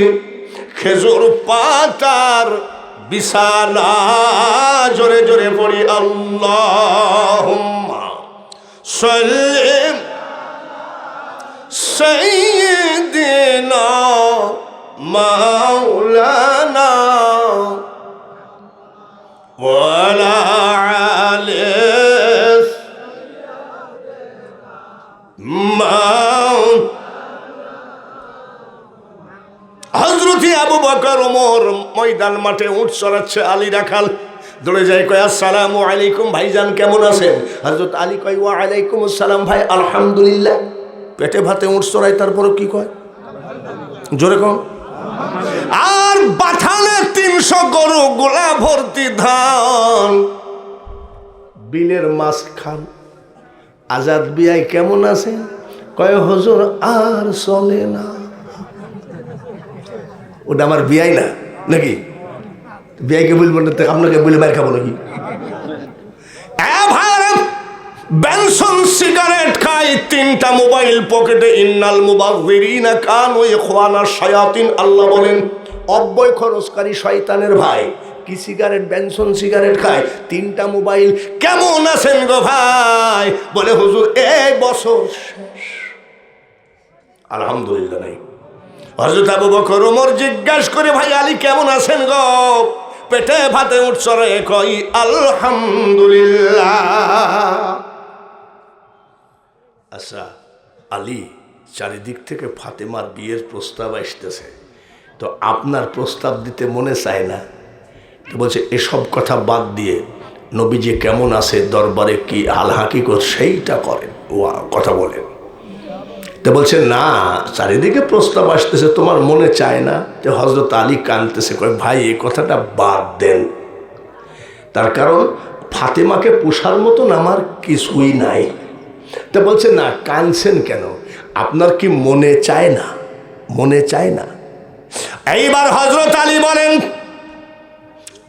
খেজুর পাতার বিছানা। জোরে জোরে পড়ি আল্লাহুম্মা সাল্লি সাইয়্যিদিনা মাওলানা ওয়া আলা আলি হযরত আবু বকর ওমর ময়দান মাঠে উট চড়াচ্ছে, আলী রাখাল দৌড়ে যায়, কয় আসসালামু আলাইকুম ভাইজান কেমন আছেন? হযরত আলী কয় ওয়া আলাইকুম আসসালাম ভাই আলহামদুলিল্লাহ। পেটে ভাতে উট চড়াই, তারপরে কি কয়? জোরে কম। আর বাথানে 300 গরু, গোলা ভর্তি ধান, বিলের মাছ খান। আজাদ বিয়াই কেমন আছে? কয় হুজুর আর চলে না। ওটা আমার বিয়াই না নাকি? বিয়াইকে বলবো না, আপনাকে বলে মার খাবো নাকি? বেনসন সিগারেট খাই, 3টা মোবাইল পকেটে। ইন্নাল মুবাযযিরিনা কানু ইখওয়ানা শায়াতিন। আল্লাহ বলেন অব্যয় খরচকারী শয়তানের ভাই। কি সিগারেট? বেনসন সিগারেট খায়, 3টা মোবাইল। কেমন আছেন গো ভাই? বলে হুজুর এই বছর শেষ, আলহামদুলিল্লাহ নাই। হযরত আবু বকর ওমর জিজ্ঞাসা করে ভাই আলী কেমন আছেন গো? পেটে ভাতে উট চড়ে কই আলহামদুলিল্লাহ। আচ্ছা আলী, চারিদিক থেকে ফাতেমার বিয়ের প্রস্তাব আসতেছে, তো আপনার প্রস্তাব দিতে মনে চায় না? তো বলছে এসব কথা বাদ দিয়ে নবীজি কেমন আছে, দরবারে কি হাল হাকিকত সেইটা করেন, ও কথা বলেন। তো বলছে না, চারিদিকে প্রস্তাব আসতেছে, তোমার মনে চায় না? তো হযরত আলী কাঁদতেছে, কয় ভাই এই কথাটা বাদ দেন। তার কারণ ফাতেমাকে পোষার মতন আমার কিছুই নাই। তা বলছে না, কাঁদছেন কেন? আপনার কি মনে চায় না? মনে চায় না? এইবার হযরত আলী বলেন,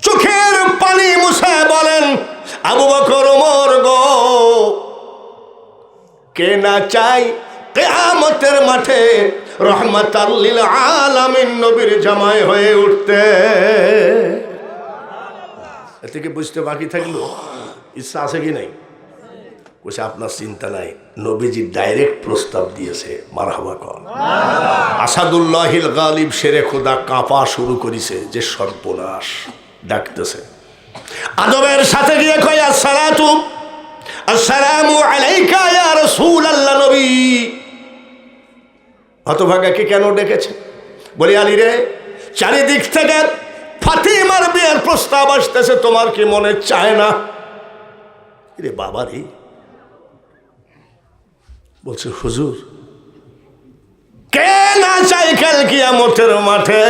চোখের পানি মুছে বলেন, আবু বকর ওমর গো, কে না চাই কিয়ামতের মাঠে রাহমাতাল লিল আলামিন নবীর জামাই হয়ে উঠতে। এতে বুঝতে বাকি থাকলো? ইচ্ছা আছে কি নাই? বলছে আপনার চিন্তা নাই, নবীজি ডাইরেক্ট প্রস্তাব দিয়েছে। মারহাবা কর। আসাদুল্লাহিল গালিব শেরে খোদা কাঁপা শুরু করেছে, যে সর্বনাশ। ডাকতেছে, আদবের সাথে গিয়ে কয় আসসালাতু আসসালামু আলাইকা ইয়া রাসূলুল্লাহ। নবী হতভাগাকে কেন ডেকেছে? বলি আলী রে, চারিদিক থেকে ফাতিমার বিয়ের প্রস্তাব আসতেছে, তোমার কি মনে চায় না? রে বাবা রে, বলছে হুজুর কে না চায় কাল কিয়ামতের মাঠে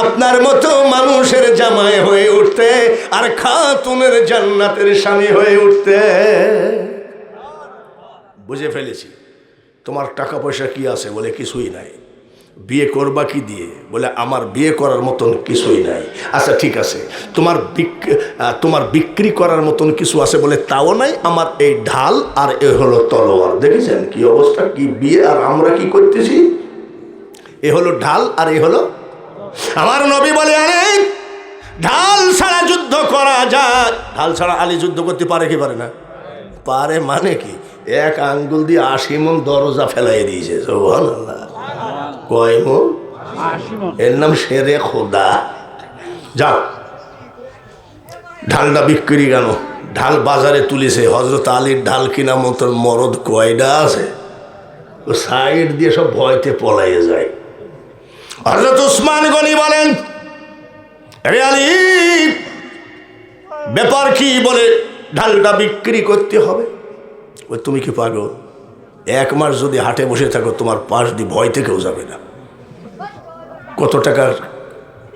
আপনার মতো মানুষের জামাই হয়ে উঠতে আর খাতুনের জান্নাতের স্বামী হয়ে উঠতে। বুঝে ফেলেছি। তোমার টাকা পয়সা কি আছে? বলে কিছুই নাই। বিয়ে করবা কি দিয়ে? বলে আমার বিয়ে করার মতন কিছুই নাই। আচ্ছা ঠিক আছে, তোমার বিক্রি করার মতন কিছু আছে? বলে তাও নাই, আমার এই ঢাল আর এ হলো তলোয়ার। দেখেছেন কি অবস্থা, কি বিয়ে, আর আমরা কি করতেছি? এ হলো ঢাল আর এ হলো। আমার নবী বলে আরে ঢাল ছাড়া যুদ্ধ করা যায়। ঢাল ছাড়া আলী যুদ্ধ করতে পারে কি পারে না? পারে মানে কি, এক আঙ্গুল দিয়ে 80 মণ দরজা ফেলাই দিয়েছে। সুবহানাল্লাহ। কয় মণ? এর নাম শেরে খোদা। যাও, ঢালটা বিক্রি কেন? ঢাল বাজারে তুলেছে। হযরত আলীর ঢাল কিনা মতো মরদ কয়টা আছে? ও সাইড দিয়ে সব ভয়তে পলাইয়ে যায়। হযরত উসমান গনি বলেন, রে আলী ব্যাপার কি? বলে ঢালটা বিক্রি করতে হবে। ওই তুমি কি পাগল? 1 মাস যদি হাটে বসে থাকো, তোমার পাশ দিয়ে ভয় থেকেও যাবে না। কত টাকার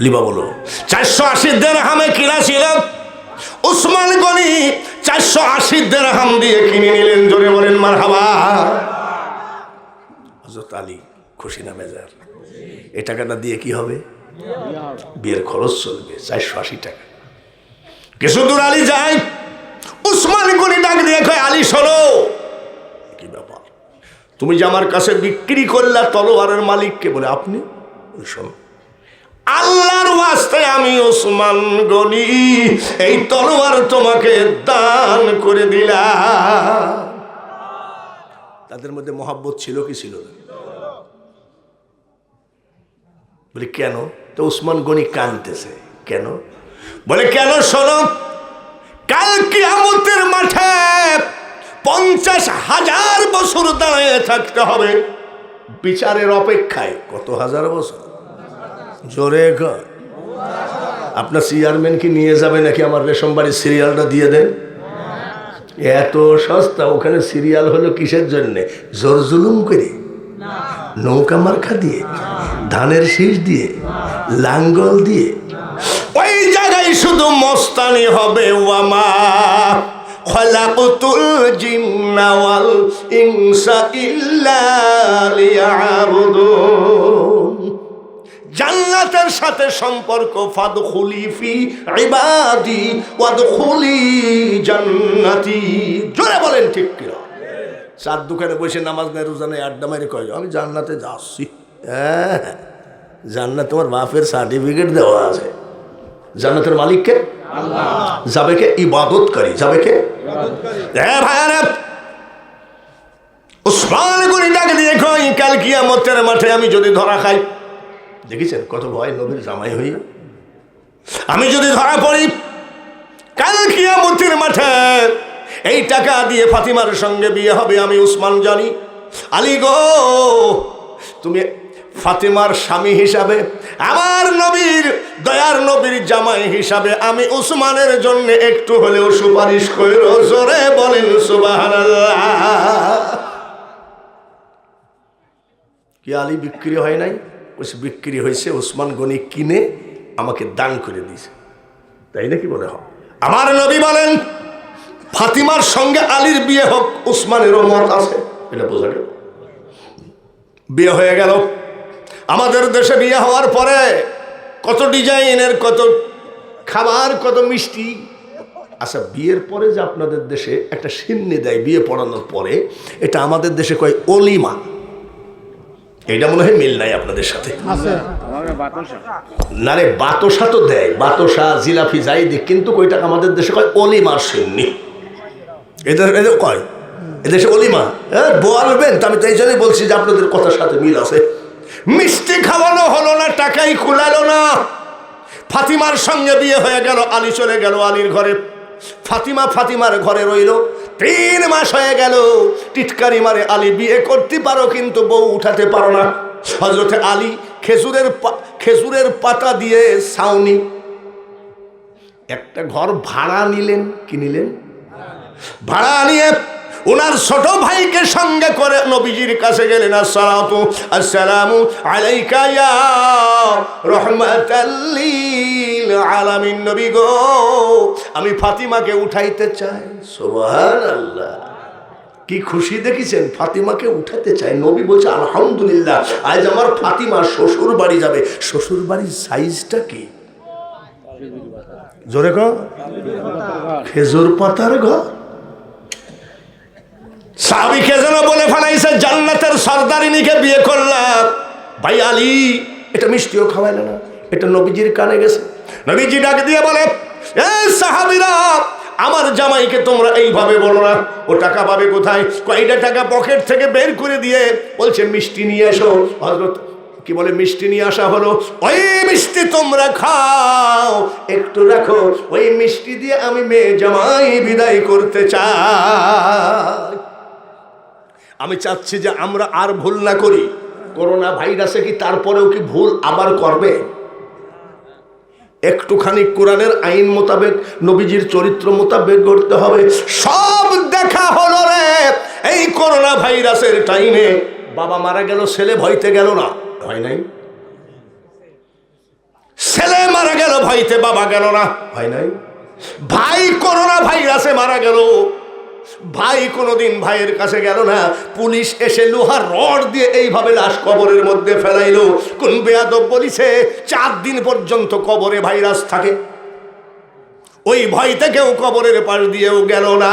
লিবা বলো? 480 দিরহামে কিনা ছিল। উসমান গনি 480 দিরহাম দিয়ে কিনে নিলেন। জোরে বলেন মারহাবা। হযরত আলী খুশি না বেজার? এই টাকাটা দিয়ে কি হবে? বিয়ের খরচ চলবে। 480 টাকা। কিছু দূর আলী যায়, উসমান গনি ডাক দিয়ে কয়, আলী শোনো, কি ব্যাপার? তুমি যে আমার কাছে বিক্রি করলা তলোয়ারের মালিককে? বলে আপনি? শোনো, আল্লাহর ওয়াস্তে আমি ওসমান গনি এই তলোয়ার তোমাকে দান করে দিলাম। তাদের মধ্যে মহব্বত ছিল কি ছিল না? বলে কেন? তো ওসমান গনি কাঁদতেছে কেন? বলে কেন? শোনো, কাল কিয়ামতের মাঠে 50,000 বছর দাঁড়িয়ে থাকতে হবে বিচারের অপেক্ষায়। কত হাজার বছর? জোরে কর। আপনার চেয়ারম্যান কি নিয়ে যাবে নাকি আমার রেশন বাড়ির সিরিয়ালটা দিয়ে দেন? এত সস্তা। ওখানে সিরিয়াল হলো কিসের জন্যে? জোর জুলুম করে, নৌকা মার্কা দিয়ে, ধানের শীষ দিয়ে, লাঙ্গল দিয়ে। ওই জায়গায় শুধু মস্তানি হবে। ওয়ামা খালাকতুল জিন্না ওয়াল ইনসা ইল্লা লিয়াবুদুন। জান্নাতের সাথে সম্পর্ক। ফাদখুলি ফি ইবাদি ওয়াদখুলি জান্নাতি। জোরে বলেন ঠিক কি? চার দোকানে বসে নামাজ নাই, রোজা নাই, আড্ডা মারি কয় আমি জান্নাতে যাচ্ছি। হ্যাঁ, জান্নাত তোমার বাপের সার্টিফিকেট দেওয়া আছে। জান্নাতের মালিককে আল্লাহ, যাবে কে? ইবাদতকারী। যাবে কে? হ্যাঁ ভাইরা, ওসমান গনি ডাকে দিয়ে কই কাল কিয়ামতের মাঠে আমি যদি ধরা খাই, দেখেছেন কত ভয় নবীর জামাই হই, আমি যদি ধরা পড়ি কাল কিয়ামতের মাঠে, এই টাকা দিয়ে ফাতিমার সঙ্গে বিয়ে হবে আমি উসমান জানি। আলী গো, তুমি ফাতিমার স্বামী হিসাবে, আমার নবীর দয়ার নবীর জামাই হিসাবে আমি উসমানের জন্য একটু হলেও সুপারিশ কইরো। জোরে বলেন সুবহানাল্লাহ। কি আলী বিক্রি হয় নাই? বিক্রি হয়েছে। উসমান গনি কিনে আমাকে দান করে দিয়েছে, তাই নাকি বলে হয়? আমার নবী বলেন ফাতিমার সঙ্গে আলীর বিয়ে হোক, উসমানেরও মত আছে। এটা বোঝা গেল। বিয়ে হয়ে গেল। আমাদের দেশে বিয়ে হওয়ার পরে কত ডিজাইনের, কত খাবার, কত মিষ্টি। আচ্ছা, বিয়ের পরে যে আপনাদের দেশে একটা সিন্নি দেয় বিয়ে পড়ানোর পরে, এটা আমাদের দেশে কয় অলিমা। এটা মনে হয় মিল নাই আপনাদের সাথে। না রে, বাতসা তো দেয়, বাতসা জিলাপি যাই দিক, কিন্তু কয়টা আমাদের দেশে কয় অলিমার সিন্নি। এদের কয় এদেশে অলিমা। হ্যাঁ বলবেন, তো আমি তাই জন্যই বলছি যে আপনাদের কথার সাথে মিল আছে। মিষ্টি খাওয়ানো হলো না, টাকাই খুলালো না। ফাতিমার সঙ্গে বিয়ে হয়ে গেল, আলী চলে গেল আলীর ঘরে। ফাতিমার ঘরে রইল। 3 মাস হয়ে গেল। টিটকারি মারে আলী, বিয়ে করতে পারো কিন্তু বউ উঠাতে পারো না। হযরতে আলী খেজুরের পাতা দিয়ে ছাউনি একটা ঘর ভাড়া নিলেন। কি নিলেন? ভাড়া নিয়ে ওনার ছোট ভাইকে সঙ্গে করে নবীজির কাছে গেলেন। আসসালামু আলাইকা ইয়া রাহমাতাল লিল আলামিন। নবী গো, আমি ফাতিমাকে উঠাইতে চাই। সুবহানাল্লাহ, কি খুশি দেখেছেন? ফাতিমাকে উঠাতে চাই। নবী বলছে আলহামদুলিল্লাহ, আজ আমার ফাতিমা শ্বশুর বাড়ি যাবে। শ্বশুর বাড়ির সাইজটা কি? জোরে কর। খেজুর পাতার ঘর। সাহাবীকে যেন বলে ফেলাইছে জান্নাতের সরদারিনীকে বিয়ে করলাম। ভাই আলী, এটা মিষ্টিও খাওয়াইল না। এটা নবীজির কানে গেছে। নবীজি ডাক দিয়ে বলে, এ সাহাবীরা, আমার জামাইকে তোমরা এইভাবে বলো না। ও টাকা পাবে কোথায়? কয়টা টাকা পকেট থেকে বের করে দিয়ে বলছে মিষ্টি নিয়ে এসো। হযরত কি বলে মিষ্টি নিয়ে আসা হলো। ওই মিষ্টি তোমরা খাও, একটু রাখো। ওই মিষ্টি দিয়ে আমি মেয়ে জামাই বিদায় করতে চাই। আমি চাচ্ছি যে আমরা আর ভুল না করি। করোনা ভাইরাসে কি তারপরেও কি ভুল আবার করবে? একটুখানি কোরআনের আইন মোতাবেক, নবীজির চরিত্র মোতাবেক করতে হবে। সব দেখা হলো রে এই করোনা ভাইরাসের টাইমে। বাবা মারা গেল, ছেলে ভয়তে গেল না? ভয় নাই? ছেলে মারা গেল, ভয়তে বাবা গেল না? ভয় নাই? ভাই করোনা ভাইরাসে মারা গেল, ভাই কোনোদিন ভাইয়ের কাছে গেল না। পুলিশ এসে লোহার রড দিয়ে এইভাবে লাশ কবরের মধ্যে ফেলাইলো। কোন বেয়াদব বলিছে 4 দিন পর্যন্ত কবরে ভাইরাস থাকে। ওই ভয় থেকেও কবরের পাশ দিয়েও গেল না।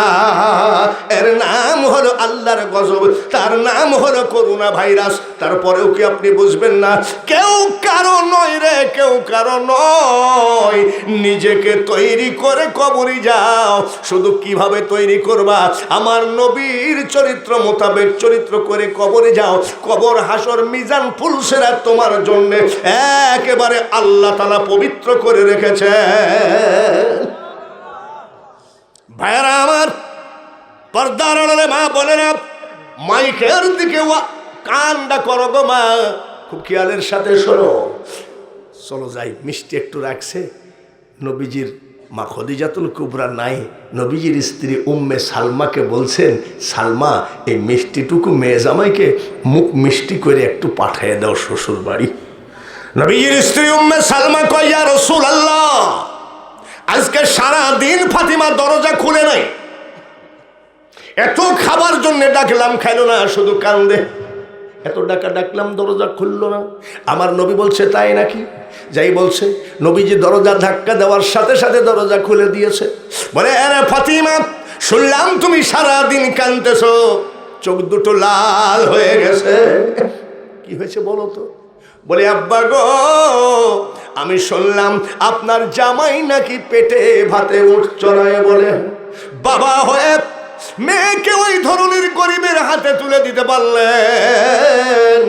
এর নাম হলো আল্লাহর গজব, তার নাম হলো করোনা ভাইরাস। তারপরেও কি আপনি বুঝবেন না? কেউ কারো নয় রে, কেউ কারো নয়। নিজেকে তৈরি করে কবরে যাও। শুধু কিভাবে তৈরি করবা? আমার নবীর চরিত্র মোতাবেক চরিত্র করে কবরে যাও। কবর, হাসর, মিজান, ফুলসেরাত তোমার জন্য একেবারে আল্লাহ তাআলা পবিত্র করে রেখেছে। ভাইরা আমার, পর্দার আড়ালে মা বোনেরা, মাইকের দিকে কানটা করো গো মা, খুব খেয়ালের সাথে শোনো। চলো যাই, মিষ্টি একটু রাখছে। নবীজির মা খদিজাতুল কুবরা নাই, নবীজির স্ত্রী উম্মে সালমাকে বলছেন, সালমা এই মিষ্টিটুকু মেয়ে জামাইকে মুখ মিষ্টি করে একটু পাঠিয়ে দাও শ্বশুর বাড়ি। নবীজির স্ত্রী উম্মে সালমা কয়, ইয়া রাসূলুল্লাহ, আজকে সারা দিন ফাতিমা দরজা খুলে নাই, এত খাবার জন্য ডাকলাম খাইল না, শুধু কান্দে। এত ডাকলাম দরজা খুললো না। আমার নবী বলছে তাই নাকি? যাই বলছে, নবীজি দরজা ধাক্কা দেওয়ার সাথে সাথে দরজা খুলে দিয়েছে। বলে, আরে ফাতিমা, শুনলাম তুমি সারা দিন কাঁদতেছো, চোখ দুটো লাল হয়ে গেছে, কি হয়েছে বলো তো? বলে, আব্বা গো, আমি শুনলাম আপনার জামাই নাকি পেটে ভাতে উঠ চড়ায়। বলে, বাবা হয়ে মেয়েকে ওই ধরনের গরিবের হাতে তুলে দিতে পারলেন?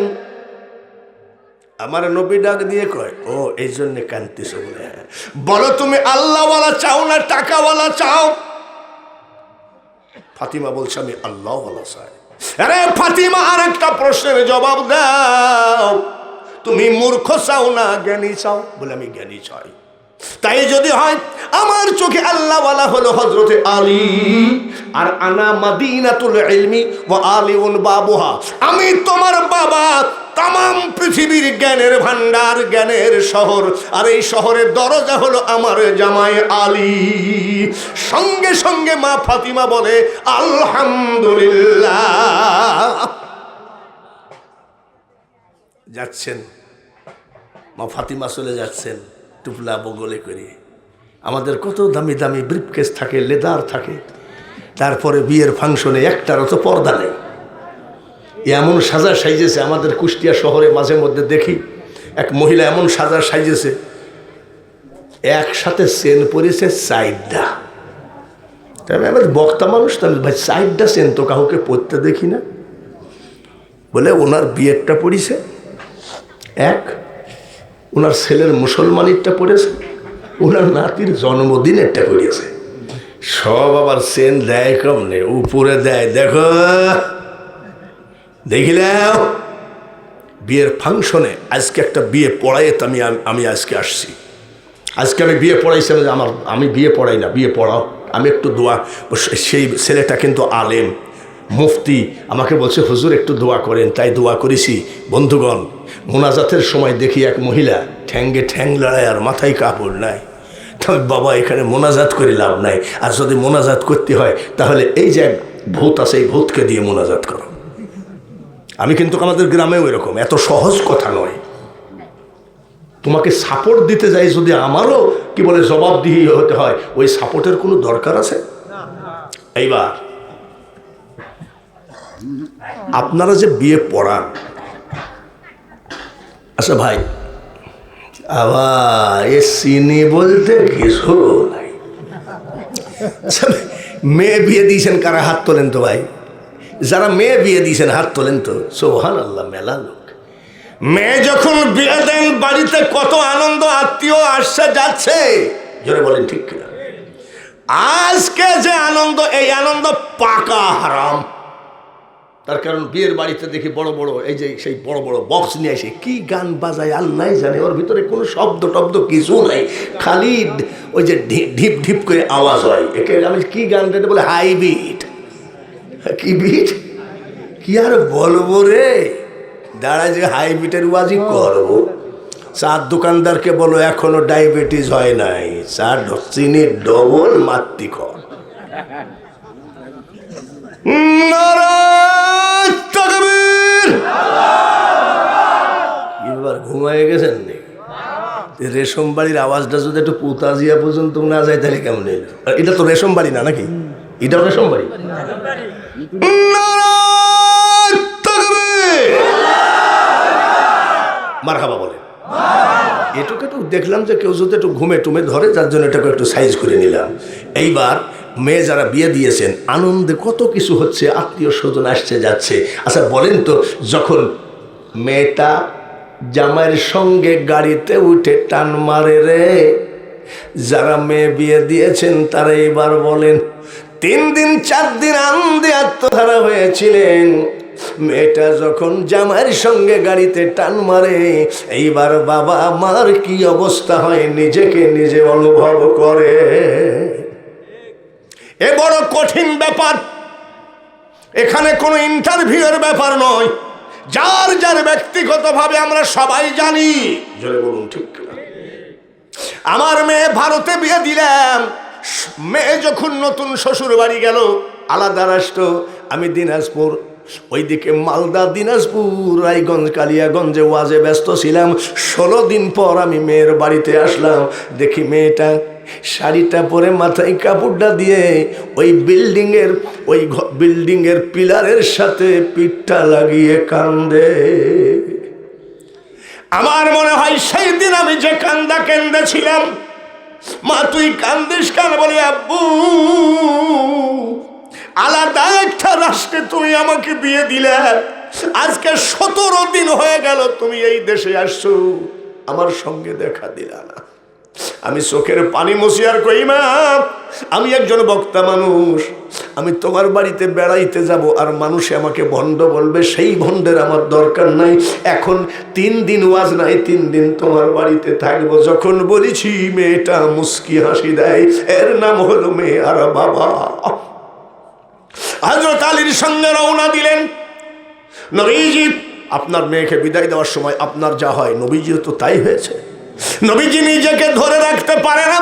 আমার নবী ডাক দিয়ে কয়, ও এই জন্য কান্তিস? বলে, বলো তুমি আল্লাহওয়ালা চাও না টাকাওয়ালা চাও? ফাতিমা বলছে, আমি আল্লাহওয়ালা চাই। আরে ফাতিমা, আর একটা প্রশ্নের জবাব দাও, তুমি মূর্খ চাও না জ্ঞানী চাও? বলে, আমি জ্ঞানী চাই। তাই যদি হয়, আমার চোখে আল্লাহওয়ালা হলো হযরতে আলী, আর আনা মাদিনাতুল ইলমি ওয়া আলিউন বাবুহা। আমি তোমার বাবা, তামাম পৃথিবীর জ্ঞানের ভান্ডার, জ্ঞানের শহর, আর এই শহরের দরজা হলো আমার জামাই আলী। সঙ্গে সঙ্গে মা ফাতিমা বলে, আলহামদুলিল্লাহ। যাচ্ছেন মা ফাতিমা, চলে যাচ্ছেন টুপলা বগলে করে। আমাদের কত দামি দামি ব্রিফকেস থাকে, লেদার থাকে, তারপরে বিয়ের ফাংশনে একটারও তো পর্দা নেই। এমন সাজা সাইজেছে, আমাদের কুষ্টিয়া শহরে মাঝে মধ্যে দেখি এক মহিলা এমন সাজা সাইজেছে, একসাথে চেন পরেছে 4টা। তবে আমার বক্তা মানুষ তো, ভাই 4টা চেন তো কাউকে পরতে দেখি না। বলে, ওনার বিয়েরটা পড়িছে এক, ওনার ছেলের মুসলমানিরটা পড়েছে, ওনার নাতির জন্মদিনেরটা করেছে। সব আবার চেন দেয় কমনে, উপরে দেয়। দেখো, দেখিলাম বিয়ের ফাংশনে আজকে একটা বিয়ে পড়াই, আমি আজকে আসছি। আজকে আমি বিয়ে পড়াইছিলাম, আমি বিয়ে পড়াই না, বিয়ে পড়াও, আমি একটু দোয়া। সেই ছেলেটা কিন্তু আলেম, মুফতি, আমাকে বলছে হুজুর একটু দোয়া করেন, তাই দোয়া করেছি। বন্ধুগণ, মোনাজাতের সময় দেখি এক মহিলা ঠ্যাঙ্গে ঠ্যাং লড়ায়, আর মাথায় কাপড় নাই। তবে বাবা, এখানে মোনাজাত করে লাভ নাই, আর যদি মোনাজাত করতে হয় তাহলে এই যে ভূত আছে, এই ভূতকে দিয়ে মোনাজাত করো। আমি কিন্তু আমাদের গ্রামেও এরকম, এত সহজ কথা নয়। তোমাকে সাপোর্ট দিতে যাই যদি আমারও কি বলে জবাবদিহি হতে হয়, ওই সাপোর্টের কোনো দরকার আছে? এইবার আপনারা যে বিয়ে পড়ান, আচ্ছা ভাই, আবার এ চিনি বলতে কিছু নাই। মেয়ে বিয়ে দিয়েছেন কারা? হাত তোলেন তো ভাই। যারা মেয়ে বিয়ে দিয়েছেন হাত তোলেন তো। সুবহানাল্লাহ, মেলা লোক। মেয়ে যখন বিয়ে দেন, বাড়িতে কত আনন্দ, আত্মীয় আসছে যাচ্ছে, জোরে বলেন ঠিক কিনা? আজকে যে আনন্দ, এই আনন্দ পাকা হারাম। তার কারণ বিয়ের বাড়িতে দেখি বড় বড়, এই যে সেই বড় বড় বক্স নিয়ে এসে কি গান বাজায় আল্লাহ জানে, ওর ভিতরে কোনো শব্দ টব্দ কিছু নাই, খালি ওই যে ঢিপ ঢিপ করে আওয়াজ হয়। একে আমি কি গান রেটে বলে, হাই বিট। কি বিট? কি আর বলবো রে, দাঁড়ায় যে হাই বিটের ওয়াজি করবো। চার দোকানদারকে বলো এখনো ডায়াবেটিস হয় নাই, চার চিনির ডবল মাতৃ কর। এবার ঘুমায় গেছেন নি? রেশম বাড়ির আওয়াজটা যদি একটু পুতাজিয়া পর্যন্ত না যায় তাহলে কেমন এলো? এটা তো রেশম বাড়ি না নাকি? এটাও রেশম বাড়ি। মারহাবা বলে। এটুকু একটু দেখলাম যে কেউ যদি একটু ঘুমে টুমে ধরে, যার জন্য এটাকে একটু সাইজ করে নিলাম। এইবার মেয়ে যারা বিয়ে দিয়েছেন, আনন্দে কত কিছু হচ্ছে, আত্মীয় স্বজন আসছে যাচ্ছে। আচ্ছা বলেন তো, যখন মেয়েটা জামাইয়ের সঙ্গে গাড়িতে উঠে টান মারে রে, যারা মেয়ে বিয়ে দিয়েছেন তারা এবার বলেন 3 দিন 4 দিন আনন্দে আত্মহারা হয়েছিলেন, মেয়েটা যখন জামাইয়ের সঙ্গে গাড়িতে টান মারে, এইবার বাবা মার কি অবস্থা হয় নিজেকে নিজে অনুভব করে। এ বড় কঠিন ব্যাপার। এখানে কোনো ইন্টারভিউয়ের ব্যাপার নয়, যার যার ব্যক্তিগতভাবে আমরা সবাই জানি। জোরে বলুন ঠিক না? আমার মেয়ে ভারতে বিয়ে দিলাম, মেয়ে যখন নতুন শ্বশুর বাড়ি গেল, আলাদা রাষ্ট্র, আমি দিনাজপুর, ওইদিকে মালদা, দিনাজপুর, রায়গঞ্জ, কালিয়াগঞ্জে ওয়াজে ব্যস্ত ছিলাম। 16 দিন পর আমি মেয়ের বাড়িতে আসলাম, দেখি মেয়েটা শাড়িটা পরে মাথায় কাপড়টা দিয়ে ওই বিল্ডিংয়ের পিলারের সাথে পিঠটা লাগিয়ে কান্দে। আমার মনে হয় সেই দিন আমি যে কান্দা কেন্দেছিলাম, মা তুই কান্দিস কেন? বলি আব্বু, আলাদা একটা রাষ্ট্রে তুমি আমাকে বিয়ে দিলে, আজকে 17 দিন হয়ে গেল তুমি এই দেশে আসছো, আমার সঙ্গে দেখা দিলা না। আমি চোখের পানি মুছি আর কই, মা আমি একজন বক্তা মানুষ, আমি তোমার বাড়িতে বেড়াইতে যাব আর মানুষে আমাকে ভণ্ড বলবে, সেই ভণ্ডের আমার দরকার নাই। এখন 3 দিন ওয়াজ নাই, 3 দিন তোমার বাড়িতে থাকবো। যখন বলেছি মেয়েটা মুস্কি হাসি দেয়, এর নাম হলো মেয়ে আর বাবা। হযরত আলীর সঙ্গে রওনা দিলেন। নবীজি আপনার মেয়েকে বিদায় দেওয়ার সময় আপনার যা হয়, নবীজিও তো তাই হয়েছে। নবীজি নিজেকে ধরে রাখতে পারে না,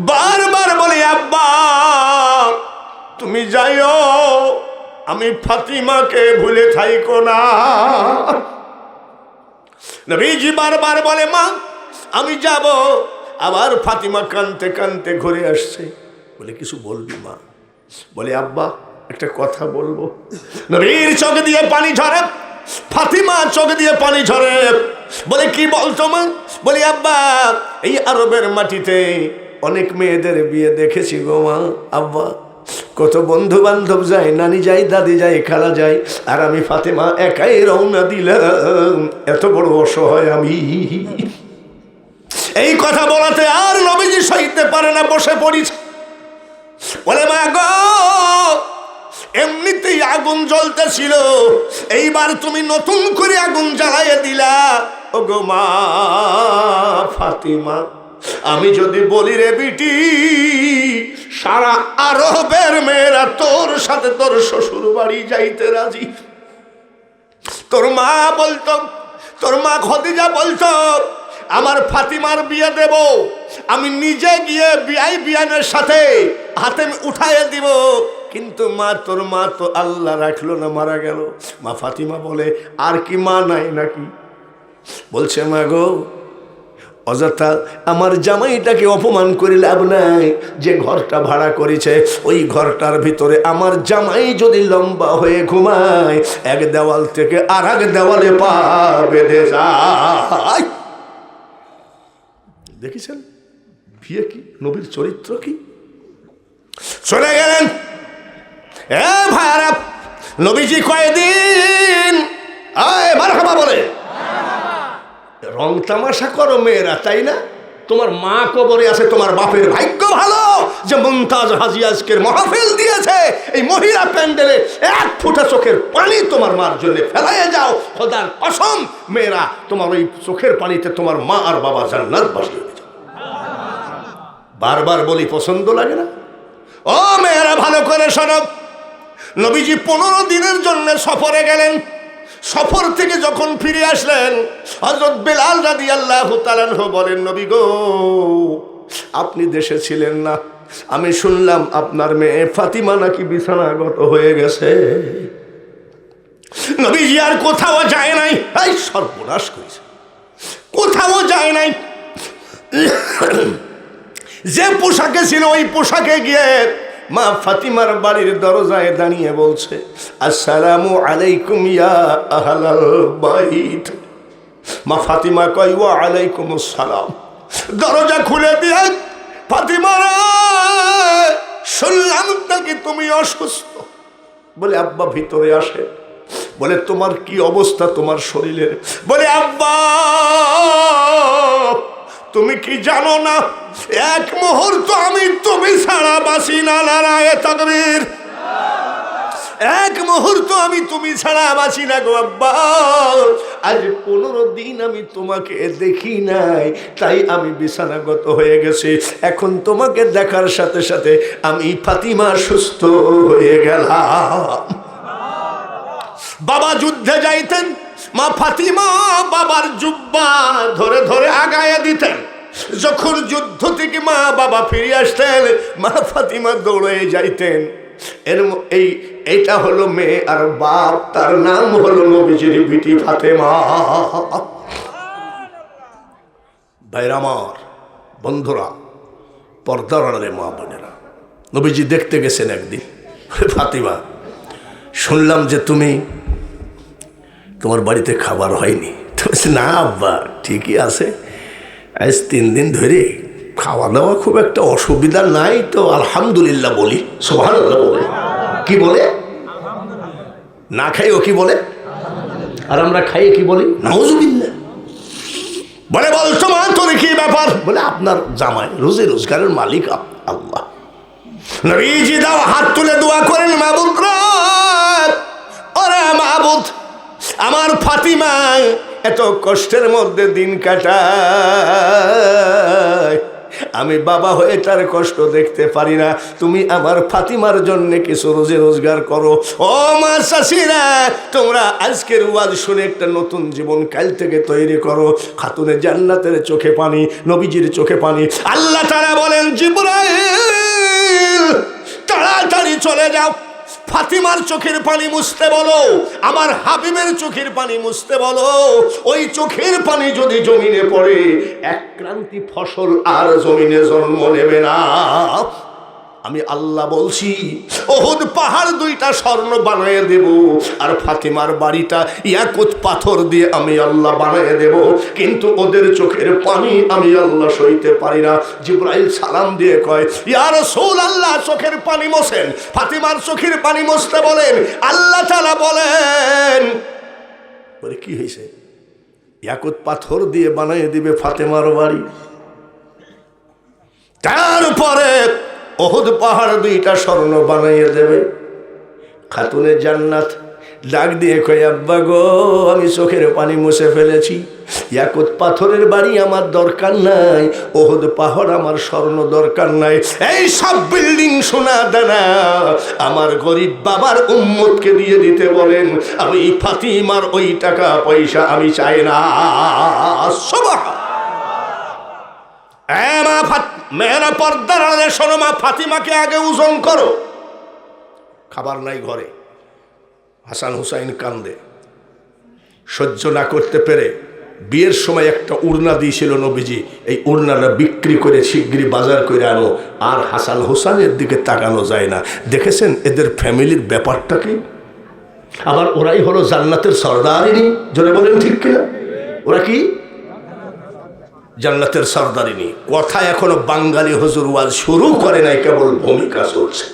বারবার বলে আব্বা তুমি যাইও, আমি ফাতিমাকে ভুলে থাইকো না। নবীজি বারবার বলে মা আমি যাব। আবার ফাতিমা কানতে কানতে ঘুরে আসছে, বলে কিছু বলবি মা? বলে আব্বা একটা কথা বলবো। নবীর চোখ দিয়ে পানি ঝরে, ফাতিমা চোখ দিয়ে পানি ঝরে, বলে কি বলতো মা? বলি আব্বা এই আরবের মাটিতে অনেক মেয়েদের বিয়ে দেখেছি গো মা। আব্বা কত বন্ধু বান্ধব যায়, নানি যায়, দাদি যায়, খালা যায়, আর আমি ফাতিমা একাই রওনা দিলাম, এত বড় অসহায় আমি। এই কথা বলাতে আর নবীজি সইতে পারে না, বসে পড়িছে। বলে মা গো এমনিতেই আগুন জ্বলতেছিল, এইবার তুমি নতুন করে আগুন জ্বালাইয়ে দিলা। ও গো মা ফাতিমা, আমি যদি বলি রে বিটি, সারা আরবের মেয়েরা তোর সাথে তোর শ্বশুর বাড়ি যাইতে রাজি। তোর মা বলতো, তোর মা খদিজা বলতো আমার ফাতিমার বিয়ে দেব, আমি নিজে গিয়ে বিয়ানের সাথে হাতে উঠাইয়ে দিব, কিন্তু মা তোর মা তো আল্লাহ রাখলো না, মারা গেল। মা ফাতিমা বলে আর কি মা নাই নাকি? বলছে মা গো অযথা আমার জামাইটাকে অপমান করে লাভ নাই। যে ঘরটা ভাড়া করেছে ওই ঘরটার ভিতরে আমার জামাই যদি লম্বা হয়ে ঘুমায়, এক দেওয়াল থেকে আর এক দেওয়ালে পা বেঁধে যায়। দেখেছেন বিয়ে কি, নবীর চরিত্র কি? চলে গেলেন। এ ভাইরা নবীজি কয়দিন মারহাবা বলে রং তামাশা করো মেয়েরা, তাই না? তোমার মা কবরে আছে, তোমার বাপের ভাগ্য ভালো যে মুমতাজ হাজি আজকের মাহফিল দিয়েছে। এই মহিলা প্যান্ডেলে 1 ফোঁটা চোখের পানি তোমার মার জন্য ফেলাইয়া যাও, খোদার কসম মেয়েরা তোমার ওই চোখের পানিতে তোমার মা আর বাবা জান্নাত বাসিয়ে দিবে। বারবার বলি পছন্দ লাগে না? ও মেয়েরা ভালো করে শোনো, নবীজি 15 দিনের জন্য সফরে গেলেন। সফর থেকে যখন ফিরে আসলেন, হযরত বেলাল রাদিয়াল্লাহু তাআলা আনহু বলেন নবী গো আপনি দেশে ছিলেন না, আমি শুনলাম আপনার মেয়ে ফাতিমা নাকি বিছানাগত হয়ে গেছে। নবীজি আর কোথাও যায় নাই, এই সর্বনাশ করেছে, কোথাও যায় নাই। যে পোশাকে ছিল ওই পোশাকে গিয়ে মা ফাতিমার বাড়ির দরজায় দাঁড়িয়ে বলছে, আসসালামু আলাইকুম ইয়া আহলাল বাইত। মা ফাতিমা কয়, ওয়া আলাইকুম আসসালাম। দরজা খুলে দিয়ে, ফাতিমা রে, শুনলাম নাকি তুমি অসুস্থ। বলে আব্বা ভিতরে আসে। বলে তোমার কি অবস্থা তোমার শরীরের? বলে আব্বা তুমি কি জানো না, এক মুহূর্ত আমি তুমি ছাড়া বাঁচি না। নারায়ে তাকবীর। এক মুহূর্ত আমি তুমি ছাড়া বাঁচি না গো আব্বা। আজ 15 দিন আমি তোমাকে দেখি নাই, তাই আমি বিছানাগত হয়ে গেছি। এখন তোমাকে দেখার সাথে সাথে আমি ফাতিমা সুস্থ হয়ে গেলাম। বাবা যুদ্ধে যাইতেন, মা ফাতিমা বাবার জুব্বা ধরে ধরে আগায় দিতেন। যখন যুদ্ধ থেকে মা বাবা ফিরে আসতেন, মা ফাতিমা দৌড়ে যাইতেন। এইটা হলো মেয়ে আর বাপ, তার নাম হলো নবীজির বিটি ফাতেমা। ভাইরা আমার, বন্ধুরা, পর্দার আড়ালে মা বোনেরা, নবীজি দেখতে গেছেন একদিন। ফাতিমা, শুনলাম যে তোমার বাড়িতে খাবার হয়নি। না আব্বা, ঠিকই আছে, আজ 3 দিন ধরে খাওয়া দাওয়া খুব একটা অসুবিধা নাই, তো আলহামদুলিল্লাহ বলি। সুবহানাল্লাহ বলে কি বলে? না খাইও কি বলে? আর আমরা খাইয়ে কি বলি? নাউজুবিল্লাহ। বলে বলতো মা তোর কি ব্যাপার? বলে আপনার জামাই, রোজে রোজগারের মালিক আল্লাহ। নবীজি দাও হাত তুলে দোয়া করেন, মাবুদ রে, ওরে মাবুদ, আমার ফাতিমা এত কষ্টের মধ্যে দিন কাটায়, আমি বাবা হয়ে তার কষ্ট দেখতে পারি না। তুমি আমার ফাতিমার জন্য কিছু রোজে রোজগার করো। ও মা চাষিরা, তোমরা আজকের ওয়াজ শুনে একটা নতুন জীবন কাল থেকে তৈরি করো। খাতুনে জান্নাতের চোখে পানি, নবীজির চোখে পানি। আল্লাহ তাআলা বলেন, জিবরাইল তাড়াতাড়ি চলে যাও, ফাতিমার চোখের পানি মুছতে বলো, আমার হাবিবের চোখের পানি মুছতে বলো। ওই চোখের পানি যদি জমিনে পড়ে, এক ক্রান্তি ফসল আর জমিনে জন্ম নেবে না। আমি আল্লাহ বলছি, ওহুদ পাহাড় 2টা স্বর্ণ বানিয়ে দেব, আর ফাতিমার বাড়িটা ইয়াকুত পাথর দিয়ে আমি আল্লাহ বানিয়ে দেব। কিন্তু ওদের চোখের পানি আমি আল্লাহ সইতে পারি না। জিবরাইল সালাম দিয়ে কয়, ইয়া রাসূলুল্লাহ, চোখের পানি মোছেন, ফাতিমার চোখের পানি মুছতে বলেন। আল্লাহ তাআলা বলেন, বলে কি হয়েছে? ইয়াকুত পাথর দিয়ে বানিয়ে দিবে ফাতিমার বাড়ি। তারপরে ওহুদ পাহাড় 2টা স্বর্ণ বানাইয়ে দেবে। খাতুনে জান্নাত ডাক দিয়ে কয়, আব্বা গো, আমি চোখের পানি মুছে ফেলেছি, ইয়াকুত পাথরের বাড়ি আমার দরকার নাই, ওহুদ পাহাড় আমার স্বর্ণ দরকার নাই। এই সব বিল্ডিং সোনা দানা আমার গরিব বাবার উম্মতকে দিয়ে দিতে বলেন। আমি ফাতিমার ওই টাকা পয়সা আমি চাই না। মেয়েরা পর্দার আড়ালে শোনো, মা ফাতিমাকে আগে ওজন করো। খাবার নাই ঘরে, হাসান হুসাইন কান্দে, সহ্য না করতে পেরে বিয়ের সময় একটা উড়না দিয়েছিল নবীজি, এই উড়নাটা বিক্রি করে শিগগিরই বাজার করে আনো। আর হাসান হুসাইনের দিকে তাকানো যায় না। দেখেছেন এদের ফ্যামিলির ব্যাপারটা কি? আবার ওরাই হলো জান্নাতের সর্দারিনী। জোরে বলেন ঠিক কিনা? ওরা কি জান্নাতের সর্দারিনী? কথা এখনো বাঙালি হুজুর ওয়াজ শুরু করে নাই, কেবল ভূমিকা চলছে।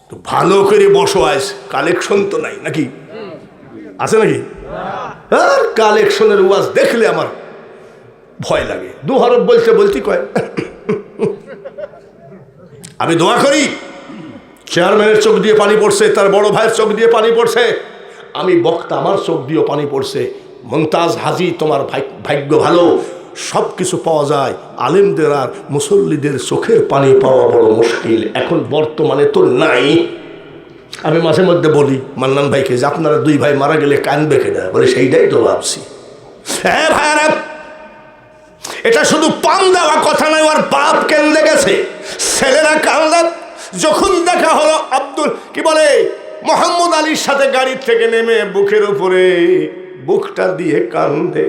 তো ভালো করে বসো, আজ কালেকশন তো নাই নাকি? আছে নাকি? আর কালেকশনের ওয়াজ দেখলে আমার ভয় লাগে। 2 হরফ বলতে বলতে কয় আমি দোয়া করি, চেয়ারম্যানের চোখ দিয়ে পানি পড়ছে, তার বড় ভাইয়ের চোখ দিয়ে পানি পড়ছে, আমি বক্তা, আমার চোখ দিয়েও পানি পড়ছে। মুমতাজ হাজি, তোমার ভাগ্য ভালো, সব কিছু পাওয়া যায়, আলেমদের আর মুসল্লিদের চোখের পানি পাওয়া বড় মুশকিল, এখন বর্তমানে তো নাই। আমি মাঝে মধ্যে বলি মান্নান ভাইকে যে আপনারা 2 ভাই মারা গেলে কানবে কেনা? বলে সেইটাই তো ভাবছি। হ্যাঁ ভাইয়ারা, এটা শুধু পান দেওয়া কথা নয়, ওর বাপ কেন্দে গেছে, ছেলেরা কান্দে। যখন দেখা হলো আব্দুল কি বলে মোহাম্মদ আলীর সাথে গাড়ির থেকে নেমে বুকের উপরে বুকটা দিয়ে কান্দে।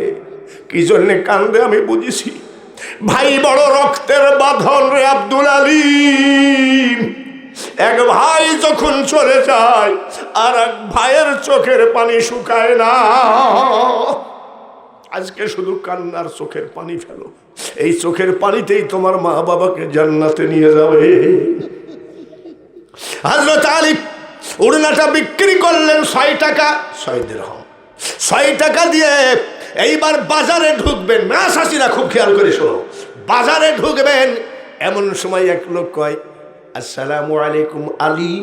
কি জন্যে কান্দে আমি বুঝেছি। ভাই বড় রক্তের বাঁধন রে আব্দুল আলীম। এক ভাই যখন চলে যায় আর এক ভাইয়ের চোখের পানি শুকায় না। আজকে শুধু কান্নার চোখের পানি ফেলো, এই চোখের পানিতেই তোমার মা বাবাকে জান্নাতে নিয়ে যাবে। হযরত আলী উড়নাটা বিক্রি করলেন 6 টাকা, 6 দিরহাম। 6 টাকা দিয়ে এইবার বাজারে ঢুকবেন। না শাশিরা খুব খেয়াল করে শোনো, বাজারে ঢুকবেন এমন সময় এক লোক কয়, আসসালামু আলাইকুম আলী,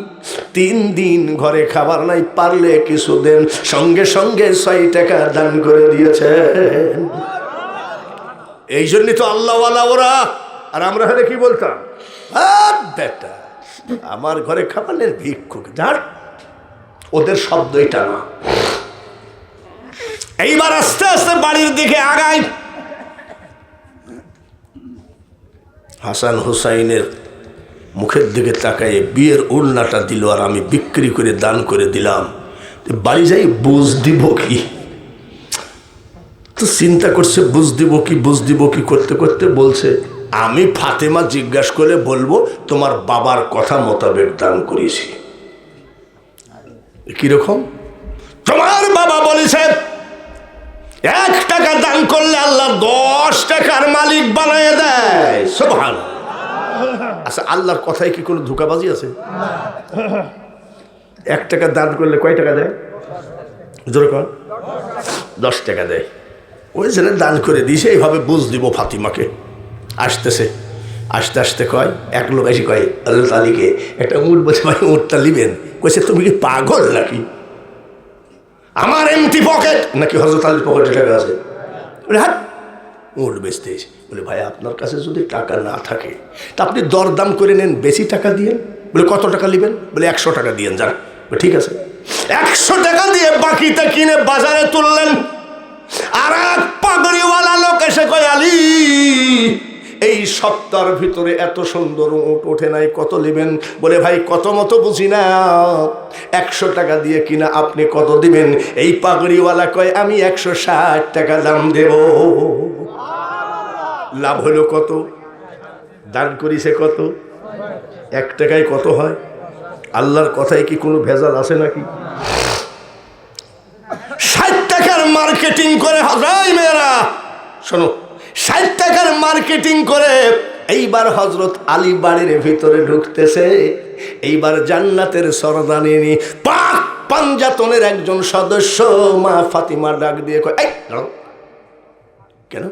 3 দিন ঘরে খাবার নাই, পারলে কিছু দেন। সঙ্গে সঙ্গে 6 টাকা দান করে দিয়েছেন। এই জন্যই তো আল্লাহওয়ালা ওরা। আর আমরা হলে কি বলতাম, বেটা আমার ঘরে খাবার নেই, ভিক্ষুক যার। ওদের শব্দ এটা না। এইবার আস্তে আস্তে বাড়ির দিকে আগাই। হাসান হুসাইনের মুখের দিকে তাকায় বিয়ের ওড়নাটা দিল, আর আমি বিক্রি করে দান করে দিলাম। বাড়ি যাই বুঝ দিব কি, তো চিন্তা করছে বুঝ দিব কি করতে করতে বলছে, আমি ফাতেমা জিজ্ঞাসা করে বলবো তোমার বাবার কথা মোতাবেক দান করেছি। কিরকম? তোমার বাবা বলেছে 1 টাকা দান করলে আল্লাহ 10 টাকার মালিক বানিয়ে দেয়। সুবহানাল্লাহ। আচ্ছা, আল্লাহর কথায় কি কোনো ধোঁকাবাজি আছে? 1 টাকা দান করলে কয় টাকা দেয়? জোরে কর। 10 টাকা দেয়। ওই জন্য দান করে দিয়েছে। এইভাবে বুঝ দিব ফাতিমাকে। আসতেছে, আস্তে আস্তে কয়, এক লোক এসে কয় হযরত আলীকে একটা উট বসে, ভাই উটটা নিবেন? কইছে তুমি কি পাগল নাকি? আমার এমটি পকেট নাকি হযরত আলীর পকেটে টাকা আছে? হাট, উট বেচতে এসে বলে, ভাই আপনার কাছে যদি টাকা না থাকে তা আপনি দরদাম করে নেন, বেশি টাকা দিয়েন। বলে কত টাকা নেবেন? বলে 100 টাকা দিয়েন যান। ঠিক আছে, 100 টাকা দিয়ে বাকিটা কিনে বাজারে তুললেন। আর এক পাগড়িওয়ালা লোক এসে কয়, আলী এই সপ্তাহের ভিতরে এত সুন্দর উট ওঠে নাই, কত নেবেন? বলে ভাই কত মতো বুঝি না, 100 টাকা দিয়ে কিনা, আপনি কত দিবেন? এই পাগড়িওয়ালা কয়, আমি 160 টাকা দাম দেব। লাভ হলো কত? দান করিছে কত? 1 টাকায় কত হয়? আল্লাহর কথায় কি কোনো ভেজাল আছে নাকি? 60 টাকার মার্কেটিং করে, হাজাই মেয়েরা শোনো, 60 টাকার মার্কেটিং করে এইবার হযরত আলী বাড়ির ভিতরে ঢুকতেছে। এইবার জান্নাতের সরদারিনী পাক পাঞ্জাতনের একজন সদস্য মা ফাতিমা ডাক দিয়ে কয়, এই দাঁড়াও, কেন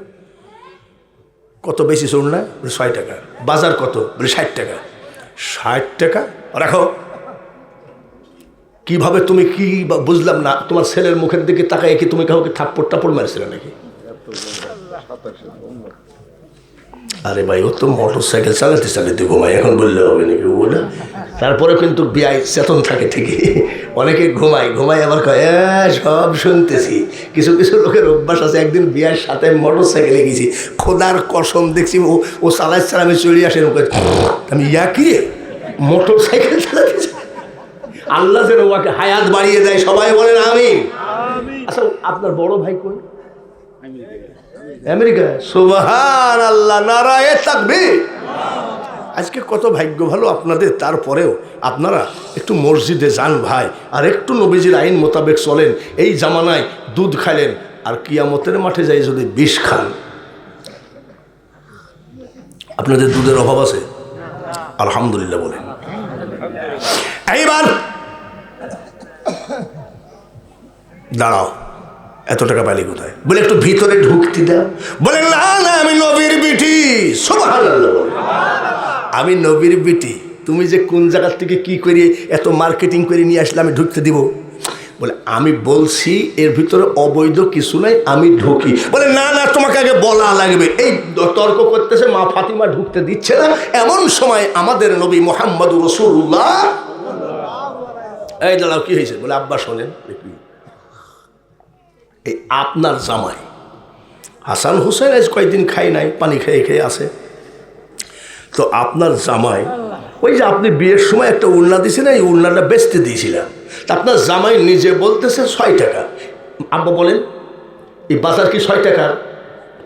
কত বেশি শুন না? 6 টাকা। বাজার কত? বলে 60 টাকা। 60 টাকা রাখো। কিভাবে তুমি কি বুঝলাম না, তোমার ছেলের মুখের দিকে তাকায় কি তুমি কাউকে থাপ্পড় টাপড় মারছিলে নাকি? আরে ভাই ও তো মোটর সাইকেল চালাতে চালাতে ঘুমায়, এখন বললে হবে নাকি ওটা? তারপরে কিন্তু বিয়ায় চেতন থাকে ঠিকই, অনেকে ঘুমায় আবার কয় সব শুনতেছি। কিছু কিছু লোকের অভ্যাস আছে। একদিন বিয়ার সাথে মোটর সাইকেলে গেছি, খোদার কসম দেখছি ও চালাচ্ছে, আমি চলে আসেন, আমি কি মোটর সাইকেল চালাতেছি। আল্লাহ যেন ওকে হায়াত বাড়িয়ে দেয়, সবাই বলেন আমিন। আচ্ছা, আপনার বড় ভাই কই? আমেরিকা। সুবহানাল্লাহ, নারায়ে তাকবীর। আজকে কত ভাগ্য ভালো আপনাদের। তারপরেও আপনারা একটু মসজিদে যান ভাই, আর একটু নবীজির আইন মোতাবেক চলেন। এই জামানায় দুধ খাইলেন, আর কিয়ামতের মাঠে যাই যদি বিষ খান। আপনাদের দুধের অভাব আছে? আলহামদুলিল্লাহ বলেন। এইবার দাঁড়াও, এত টাকা পাইলি কোথায়? বলে একটু ভিতরে ঢুকতে দাও। বলে না না, আমি নবীর বিটি। সুবহানাল্লাহ বলে, আমি নবীর বিটি। তুমি যে কোন জায়গার থেকে কি করে এত মার্কেটিং করে নিয়ে আসলে আমি ঢুকতে দিব? বলে আমি বলছি এর ভিতরে অবৈধ কিছু নাই, আমি ঢুকি। বলে না না, তোমাকে আগে বলা লাগবে। এই তর্ক করতেছে, মা ফাতিমা ঢুকতে দিচ্ছে না। এমন সময় আমাদের নবী মুহাম্মদুর রাসূলুল্লাহ, এই দাঁড়াও, কি হয়েছে? বলে আব্বা শোনেন, এই আপনার জামাই হাসান হুসেন আজ কয়েকদিন খাই নাই, পানি খেয়ে খেয়ে আছে। তো আপনার জামাই, ওই যে আপনি বিয়ের সময় একটা উড়না দিয়েছিলেন, এই উড়নাটা বেচতে দিয়েছিলাম। তা আপনার জামাই নিজে বলতেছে 6 টাকা। আব্বা বলেন, এই বাজার কি 6 টাকার?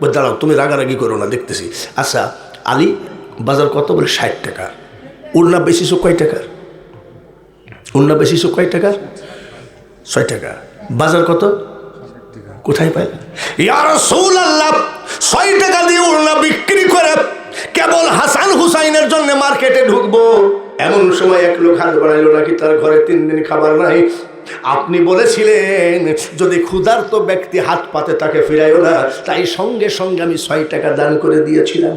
বলে দাঁড়াও, তুমি রাগারাগি করো না, দেখতেছি। আচ্ছা আলী, বাজার কত? বলে 60 টাকা। উড়না বেশিছো কয় টাকার? উড়না বেশিছো কয় টাকার? 6 টাকা। বাজার কত? কোথায় পাইল? ইয়া রাসূলুল্লাহ, 6 টাকা দিয়ে উড়না বিক্রি করে কেবল হাসান হুসাইনের জন্য মার্কেটে ঢুকবো, এমন সময় এক লোক হাত বাড়াইলো নাকি তার ঘরে 3 দিন খাবার নাই। আপনি বলেছিলেন যদি ক্ষুধার্ত ব্যক্তি হাত পাতে তাকে ফিরাইও না, তাই সঙ্গে সঙ্গে আমি 6 টাকা দান করে দিয়েছিলাম।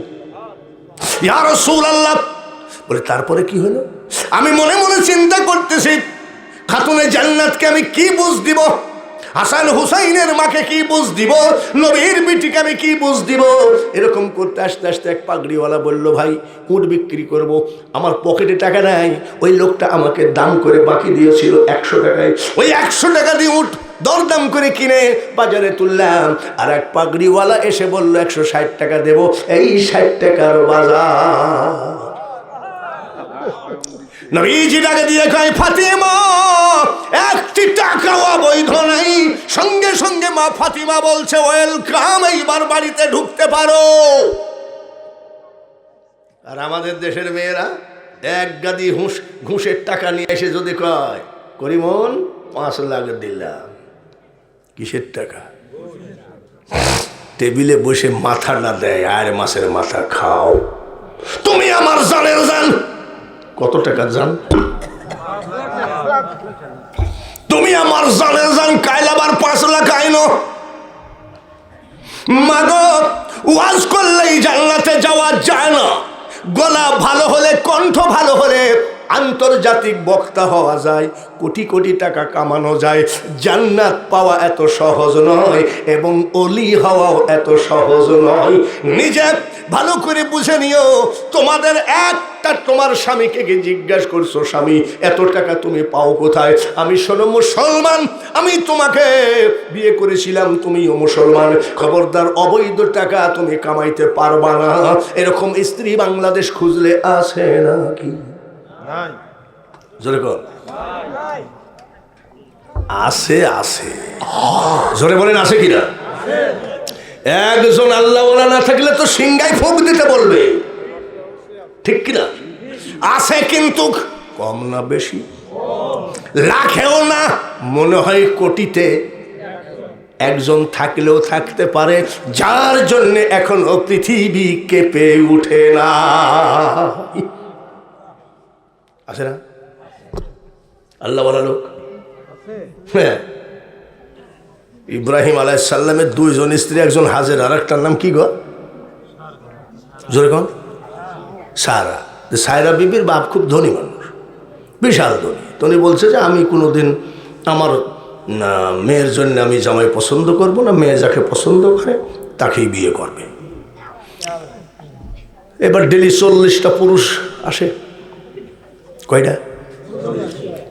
ইয়া রাসূলুল্লাহ, বলে তারপরে কি হলো? আমি মনে মনে চিন্তা করতেছি, খাতুনে জান্নাতকে আমি কি বুঝ দিব, হাসান হুসাইনের মাকে কি বুঝ দিব, নবীর বিটিকে আমি কি বুঝ দিব। এরকম করতে আসতে আসতে এক পাগড়িওয়ালা বলল, ভাই উট বিক্রি করব, আমার পকেটে টাকা নাই। ওই লোকটা আমাকে দাম করে বাকি দিয়েছিল 100 টাকায়, ওই 100 টাকা দিয়ে উট দরদাম করে কিনে বাজারে তুললাম। আর এক পাগড়িওয়ালা এসে বলল 160 টাকা দেব, এই 60 টাকার বাজার। নবীজি ডাকে দিয়ে কয়, ফাতিমা, 1 টাকাও অবৈধ নাই। সঙ্গে সঙ্গে মা ফাতিমা বলছে, ওয়েলকাম, এইবার বাড়িতে ঢুকতে পারো। আর আমাদের দেশের মেয়েরা 1 গাদি ঘুষের টাকা নিয়ে এসে যদি কয়, করিমন 5 লাখ দিলাম, কিসের টাকা? টেবিলে বসে মাথা না দেয়, আর মাছের মাথা খাও। তুমি আমার জানের জান, কত টাকা জান? তুমি আমার জানের জান, কাইল আবার 5 লাখ আইনো। মাগো, ওয়াজ করলেই জান্নাতে যাওয়া যায় না। গলা ভালো হলে, কণ্ঠ ভালো হলে আন্তর্জাতিক বক্তা হওয়া যায়, কোটি কোটি টাকা কামানো যায়। জান্নাত পাওয়া এত সহজ নয়, এবং অলি হওয়াও এত সহজ নয়। নিজে ভালো করে বুঝে নিও। তোমাদের একটা, তোমার স্বামীকে গিয়ে জিজ্ঞাসা করছো, স্বামী এত টাকা তুমি পাও কোথায়? আমি শোনো মুসলমান, আমি তোমাকে বিয়ে করেছিলাম, তুমিও মুসলমান, খবরদার অবৈধ টাকা তুমি কামাইতে পারবা না। এরকম স্ত্রী বাংলাদেশ খুঁজলে আছে নাকি? জোরে কর, আছে আছে, জোরে বলেন আছে কিনা? একজন আল্লাহওয়ালা না থাকলে তো সিংহায় ফুঁক দিতে বলবে, ঠিক কিনা? আছে, কিন্তু কম না বেশি? লাখেও না, মনে হয় কোটিতে একজন থাকলেও থাকতে পারে, যার জন্য এখনো পৃথিবী কেঁপে উঠে না। আছে না আল্লাহওয়ালা লোক? হ্যাঁ, ইব্রাহিম আলাইহিস সালামের 2 জন স্ত্রী, একজন হাজের, আর একটার নাম কি গো? জোরে কোন? সারা। সায়রা বিবির বাপ খুব ধনী মানুষ, বিশাল ধনী। তিনি বলছে যে আমি কোনোদিন আমার মেয়ের জন্য আমি জামাই পছন্দ করব না, মেয়ে যাকে পছন্দ করে তাকেই বিয়ে করবে। এবার ডেলি 40টা পুরুষ আসে। কয়টা?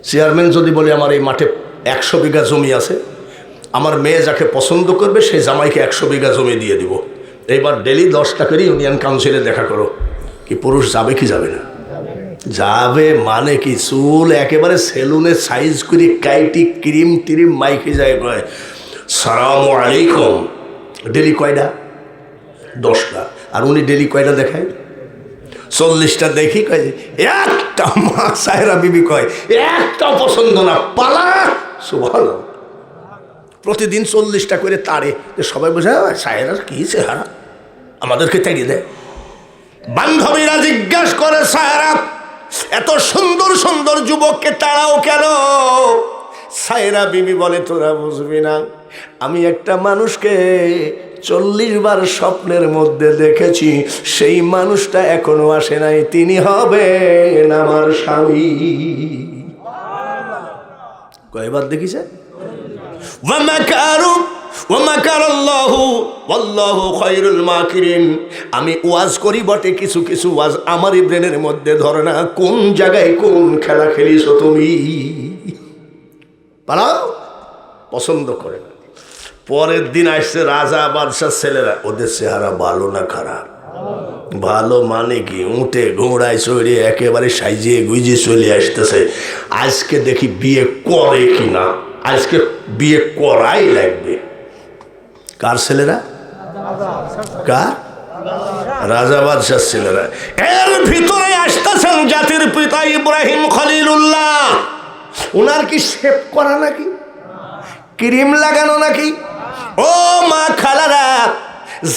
চেয়ারম্যান যদি বলে আমার এই মাঠে 100 বিঘা জমি আছে, আমার মেয়ে যাকে পছন্দ করবে সেই জামাইকে 100 বিঘা জমি দিয়ে দিব। এবার ডেলি 10টা করে ইউনিয়ন কাউন্সিলে দেখা করো, কি পুরুষ যাবে কি যাবে না? যাবে। মানে কি, চুল একেবারে সেলুনে সাইজ করে কাইটি ক্রিম টিরিম মাইকে যায়, কয় সালামু আলাইকুম। ডেলি কয়টা? 10টা। আর উনি ডেলি কয়টা দেখায়? 40টা। দেখি কয় একটা, মা সায়রা বিবি কয় একটা পছন্দ না, পালা। সুবহানাল্লাহ। প্রতিদিন 40টা করে তাড়ে, সবাই বোঝে সায়রার কি চেহারা, আমাদেরকে তাড়িয়ে দেয়। বান্ধবীরা জিজ্ঞাসা করে, সায়রা এত সুন্দর সুন্দর যুবককে তাড়াও কেন? সায়রা বিবি বলে, তোরা বুঝবি না, আমি একটা মানুষকে 40 বার স্বপ্নের মধ্যে দেখেছি, সেই মানুষটা এখনো আসে নাই, তিনি হবেন আমার স্বামী। কয়বার দেখিছে? আমি ওয়াজ করি বটে, কিছু কিছু ওয়াজ আমারই ব্রেনের মধ্যে ধরে না। কোন জায়গায় কোন খেলা খেলিস তুমি? পালাও, পছন্দ করে না। পরের দিন আসছে রাজা বাদশার ছেলেরা, ওদের চেহারা ভালো না খারাপ? ভালো মানে কি, উঠে ঘোড়ায় চড়ে একেবারে সাইজিয়ে গুইজিয়ে চলে আসতেছে। আজকে দেখি বিয়ে করে কিনা, আজকে বিয়ে করাই লাগবে। কার ছেলেরা? কার? রাজা বাদশাহ ছেলেরা। এর ভিতরে আসতেছেন জাতির পিতা ইব্রাহিম খলিলুল্লাহ। ওনার কি শেভ করা নাকি, ক্রিম লাগানো নাকি? ও মা খালারা,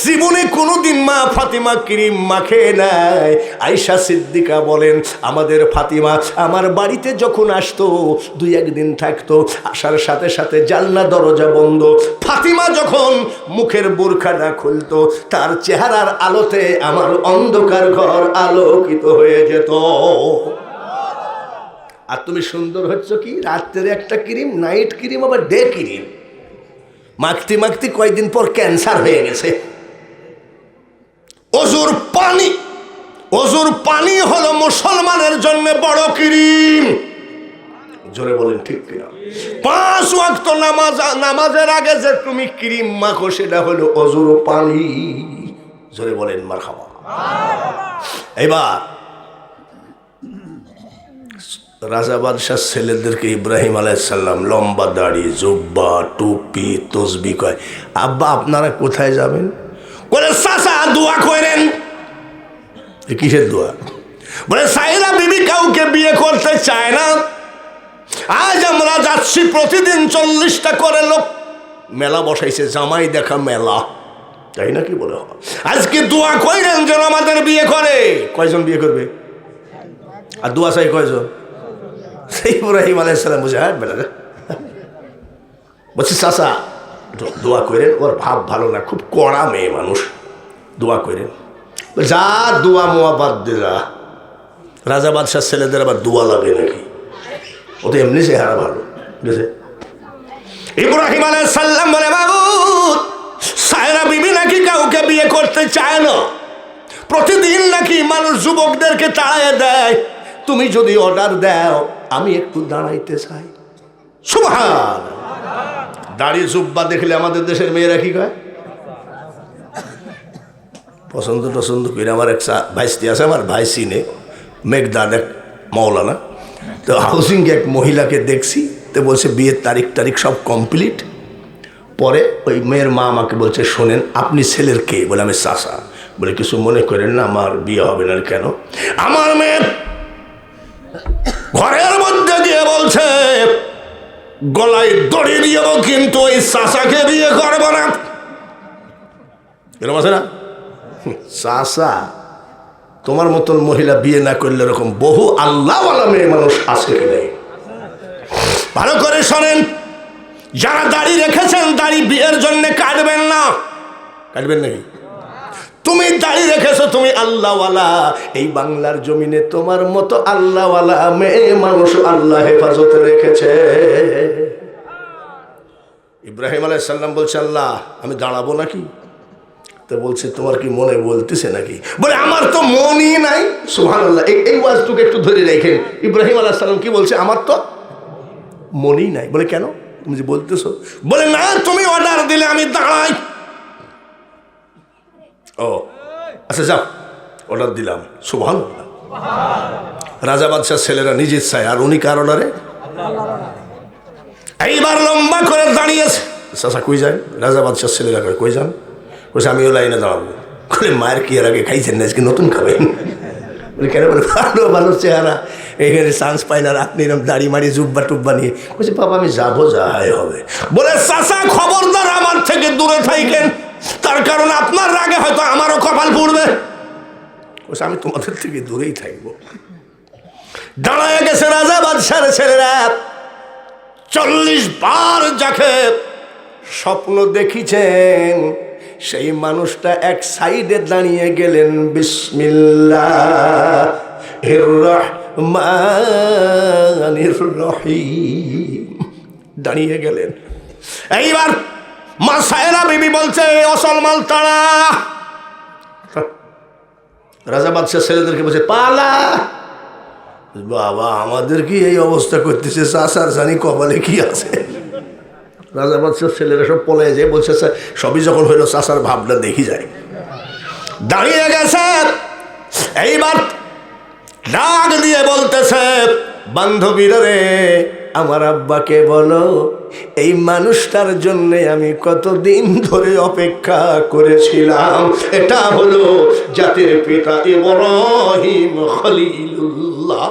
জীবনে কোনোদিন মা ফাতিমা ক্রিম মাখে নাই। আয়েশা সিদ্দিকা বলেন, আমাদের ফাতিমা আমার বাড়িতে যখন আসতো, দুই একদিন থাকতো, আসার সাথে সাথে জানলা দরজা বন্ধ। ফাতিমা যখন মুখের বোরখাটা খুলতো, তার চেহারার আলোতে আমার অন্ধকার ঘর আলোকিত হয়ে যেত। আর তুমি সুন্দর হচ্ছ কি, রাত্রে একটা ক্রিম, নাইট ক্রিম, আবার ডে ক্রিম মাখতে মাখতে কয়েকদিন পর ক্যান্সার হয়ে গেছে। অজুর পানি, অজুর পানি হলো মুসলমানের জন্য বড় ক্রিম। জোরে বলেন ঠিক কিনা? 5 ওয়াক্ত নামাজের আগে যে তুমি ক্রিম মাখো, সেটা হলো অজুর পানি। জোরে বলেন মারহাবা। এবার রাজা বাদশাহ ছেলেদেরকে ইব্রাহিম আলাইহিস সালাম লম্বা দাড়ি, জুব্বা, টুপি, তসবি কয়, আব্বা আপনারা কোথায় যাবেন? বলে চাচা দোয়া করেন। কিসের দোয়া? বলে সাইরা বিবি কাউকে বিয়ে করতে চায় না, আজ আমরা যাচ্ছি, প্রতিদিন 40টা করে লোক মেলা বসাইছে, জামাই দেখা মেলা, তাই নাকি? বলে আজকে দোয়া করেন যেন আমাদের বিয়ে করে। কয়জন বিয়ে করবে? আর দোয়া চাই কয়জন? ইব্রাহিম আলাইহিস সালাম বুঝে, হ্যাঁ বেটা বলছি চাচা দোয়া করেন, ওর ভাব ভালো না, খুব কড়া মেয়ে মানুষ, দোয়া করেন। যা দোয়া মোয়া বাদ দে যা। রাজা বাদশাহ ছেলেদের আবার দোয়া লাগে নাকি? ও তো এমনি চেহারা ভালো। বুঝেছে? ইব্রাহিম আলাইহিস সালাম বলে, মাবুদ সায়রা বিবি নাকি কাউকে বিয়ে করতে চায় না, প্রতিদিন নাকি মানুষ যুবকদেরকে তাড়ায় দেয়, তুমি যদি অর্ডার দাও আমি একটু দাঁড়াইতে চাই। সুবহান। দাড়ি জুব্বা দেখলে আমাদের দেশের মেয়েরা কি কয়? পছন্দ টছন্দ করে। আমার এক ভাইস্তি আছে, আমার ভাই চিনে, মেঘদাদ এক মৌলানা, তো হাউসিং এক মহিলাকে দেখছি, তো বলছে বিয়ের তারিখ সব কমপ্লিট। পরে ওই মেয়ের মা আমাকে বলছে, শোনেন আপনি ছেলের কে? বলে আমি চাচা। বলে কিছু মনে করেন না, আমার বিয়ে হবে না। কেন? আমার মেয়ে ঘরের মধ্যে গিয়ে বলছে গলায় দড়ি দিয়েও কিন্তু ওই চাচাকে বিয়ে করবো না। এরকম আছে না? চাচা, তোমার মতন মহিলা বিয়ে না করলে এরকম বহু আল্লাহওয়ালা মেয়ে মানুষ আছে কি নেই? ভালো করে শোনেন, যারা দাড়ি রেখেছেন দাড়ি বিয়ের জন্য কাটবেন না। কাটবেন নাকি? তুমি দাড়ি রেখেছো, তুমি আল্লাহওয়ালা। এই বাংলার জমিনে তোমার মতো আল্লাহওয়ালা মেয়ে মানুষ আল্লাহ হেফাজতে রেখেছে। ইব্রাহিম আলাইহিস সালাম বলছে, আল্লাহ আমি দাঁড়াবো নাকি? তো বলছে, তোমার কি মনে বলতেছে নাকি? বলে আমার তো মনই নাই। সুবহানাল্লাহ। এই ওয়াজটুকু একটু ধরে রাখেন। ইব্রাহিম আলাইহিস সালাম কি বলছে? আমার তো মনই নাই। বলে কেন? তুমি যে বলতেছো? বলে না, তুমি অর্ডার দিলে আমি দাঁড়াই। ও আচ্ছা যাও, অর্ডার দিলাম। সুবহানাল্লাহ। রাজা বাদশাহ ছেলেরা নিজের চায়, আর উনি কার অর্ডারে? এইবার লম্বা করে দাঁড়িয়েছে। চাচা কই যায়? রাজা বাদশাহ ছেলেরা কই যান? বলছে আমিও লাইনে দাঁড়াবো। বলে মায়ের কি এর আগে খাইছেন না, আজকে নতুন খাবেন? বলে কেন? বলে ভালো ভালো চেহারা, এখানে চান্স পাই না, আপনি এরকম দাড়ি মারি জুব্বা টুব্বা নিয়ে। বলছে বাবা আমি যাবো, যাই হবে। বলে চাচা খবরদার আমার থেকে দূরে থাকেন, তার কারণ আপনার রাগে হয়তো আমারও কপাল পড়বে। বলছে আমি তোমাদের থেকে দূরেই থাকবো। দাঁড়ায় গেছে রাজা বাদশার ছেলেরা। 40 বার যাকে স্বপ্ন দেখিছেন সেই মানুষটা এক সাইডে দাঁড়িয়ে গেলেন। বিসমিল্লাহির রহমানির রহিম দাঁড়িয়ে গেলেন। এইবার মা সায়রা বিবি বলছে, অসল মাল তাড়া। রাজা বাদশাহ ছেলেদেরকে বলছে পালা। বাবা আমাদের কি এই অবস্থা করতেছে, চাচার জানি কপালে কি আছে। রাজা বাদশাহ ছেলেরা সব পলে যায়, বলছে সবই যখন হইলো চাচার ভাবনা দেখি যায়। দাঁড়িয়ে গেছে। এইবার ডাক দিয়ে বলতেছে, বান্ধবীরা রে আমার আব্বাকে বলো এই মানুষটার জন্য আমি কতদিন ধরে অপেক্ষা করেছিলাম। এটা হলো জাতির পিতা ইব্রাহিম খলিলুল্লাহ।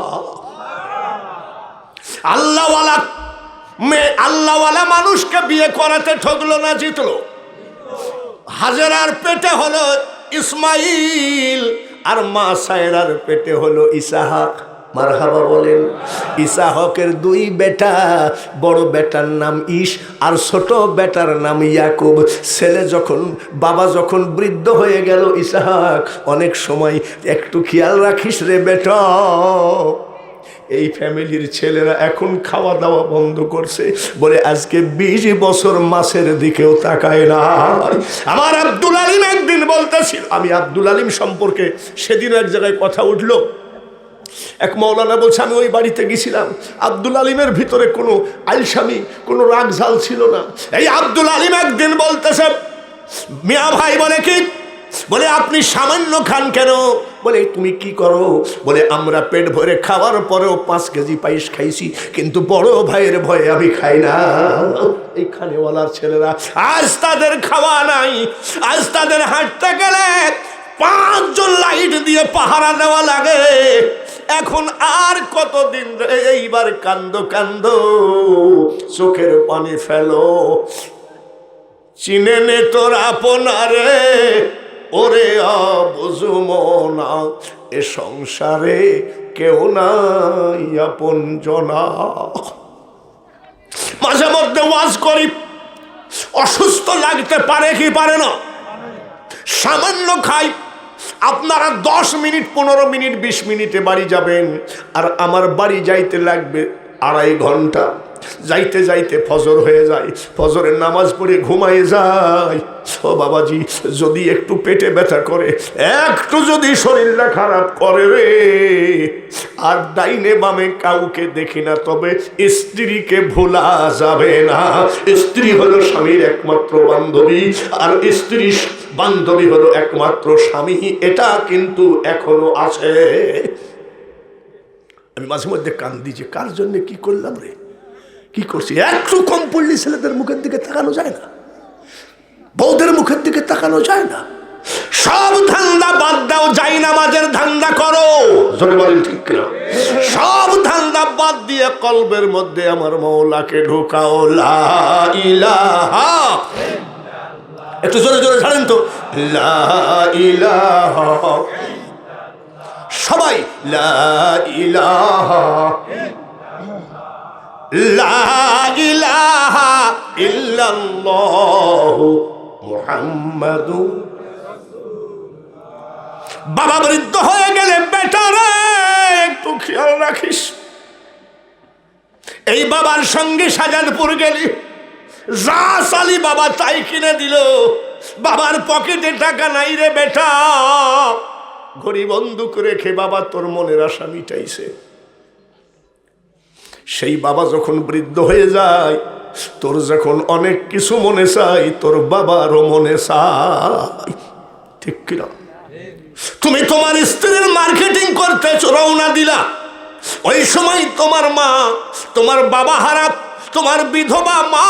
আল্লাহওয়ালা মানুষকে বিয়ে করাতে ঠকলো না জিতলো? হাজেরার পেটে হলো ইসমাইল আর মা সায়রার পেটে হলো ইসাহাক। মারহাবা বলেন। ইসাহকের দুই বেটা, বড় বেটার নাম ইস আর ছোট বেটার নাম ইয়াকুব। ছেলে যখন বাবা যখন বৃদ্ধ হয়ে গেল ইসাহাক অনেক সময় একটু খেয়াল রাখিস রে বেটা, এই ফ্যামিলির ছেলেরা এখন খাওয়া দাওয়া বন্ধ করছে বলে আজকে 20 বছর মাছের দিকেও তাকায় না। আমার আব্দুল আলিম একদিন বলতেছিল, আমি আব্দুল আলিম সম্পর্কে সেদিন এক জায়গায় কথা উঠলো, এক মৌলানা বলছে আমি ওই বাড়িতে গেছিলাম, আব্দুল আলিমের ভিতরে কোনো আলসামি কোনো রাগ ঝাল ছিল না। এই আব্দুল আলিম একদিন বলতেছে, মিয়া ভাই বলে কি, বলে আপনি সামান্য খান কেন? বলে তুমি কি করো? বলে আমরা পেট ভরে খাওয়ার পরেও 5 কেজি পায়েস খাইছি, কিন্তু বড় ভাইয়ের ভয়ে আমি খাই না। এই খানেওয়ালার ছেলেরা আজ তাদের খাওয়া নাই, আজ তাদের হাঁটতে গেলে 5 জন লাইট দিয়ে পাহারা দেওয়া লাগে। এখন আর কতদিন? এইবার কান্দো কান্দো, চোখের পানি ফেলো, চিনে নে তোর আপনারে, ওরে বুঝু মনা এ সংসারে কেউ নাই আপন জনা। মাঝে মধ্যে ওয়াজ করি, অসুস্থ লাগতে পারে কি পারে না? সামান্য খাই, আপনারা 10 মিনিট 15 মিনিট 20 মিনিটে বাড়ি যাবেন, আর আমার বাড়ি যাইতে লাগবে 2.5 ঘন্টা। যাইতে যাইতে ফজর হয়ে যায়, ফজরের নামাজ পড়ে ঘুমায় যায়। ও বাবাজি, যদি একটু পেটে ব্যথা করে, একটু যদি শরীরটা খারাপ করে রে, আর ডাইনে বামে কাউকে দেখি না, তবে স্ত্রীকে ভোলা যাবে না। স্ত্রী হলো স্বামীর একমাত্র বান্ধবী, আর স্ত্রী বান্ধবী হলো একমাত্র স্বামী। এটা কিন্তু এখনো আছে। আমি মাঝে মধ্যে কান্দি যে কার জন্য কি করলাম রে, কি করছি? একটু কম পড়লে ছেলেদের মুখের দিকে তাকানো যায় না, বউদের মুখের দিকে তাকানো যায় না। সব ধান্দা বাদ দাও, যাই নামাজের ধান্দা করো। জোরে বলেন ঠিক কিনা? সব ধান্দা বাদ দিয়ে কলবের মধ্যে আমার মওলাকে ঢোকাও। লা ইলাহা, একটু জোরে জোরে ছাড়েন তো। লা ইলাহা, সবাই লা ইলাহা, লা ইলাহা ইল্লাল্লাহু মুহাম্মাদুর। বাবা বৃদ্ধ হয়ে গেলে বেটারে একটু খেয়াল রাখিস। এই বাবার সঙ্গে শাহজাদপুর গেলি, যা চালি বাবা তাই কিনে দিল। বাবার পকেটে টাকা নাই রে বেটা, ঘড়ি বন্ধুক রেখে বাবা তোর মনের আশা মিটাইছে। সেই বাবা যখন বৃদ্ধ হয়ে যায়, তোর যখন অনেক কিছু মনে চাই, তোর বাবারও মনে চাই। ঠিক কিনা? তুমি তোমার স্ত্রীর মার্কেটিং করতে রওনা দিলা, ওই সময় তোমার মা, তোমার বাবা হারা, তোমার বিধবা মা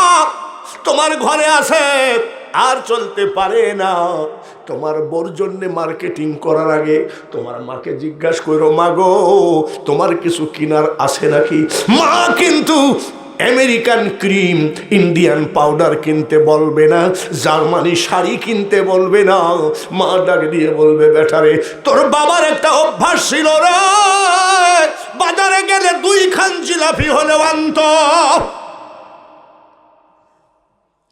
তোমার ঘরে আছে, আর চলতে পারে না। তোমার বোর জন্য মার্কেটিং করার আগে তোমার মাকে জিজ্ঞাসা করো, মা গো তোমার কিছু কিনার আছে নাকি? মা কিন্তু আমেরিকান ক্রিম, ইন্ডিয়ান পাউডার কিনতে বলবে না, জার্মানি শাড়ি কিনতে বলবে না। মা ডাক দিয়ে বলবে, বেটারে তোর বাবার একটা অভ্যাস ছিল রে, বাজারে গেলে 2 খান জিলাপি হলে আনত।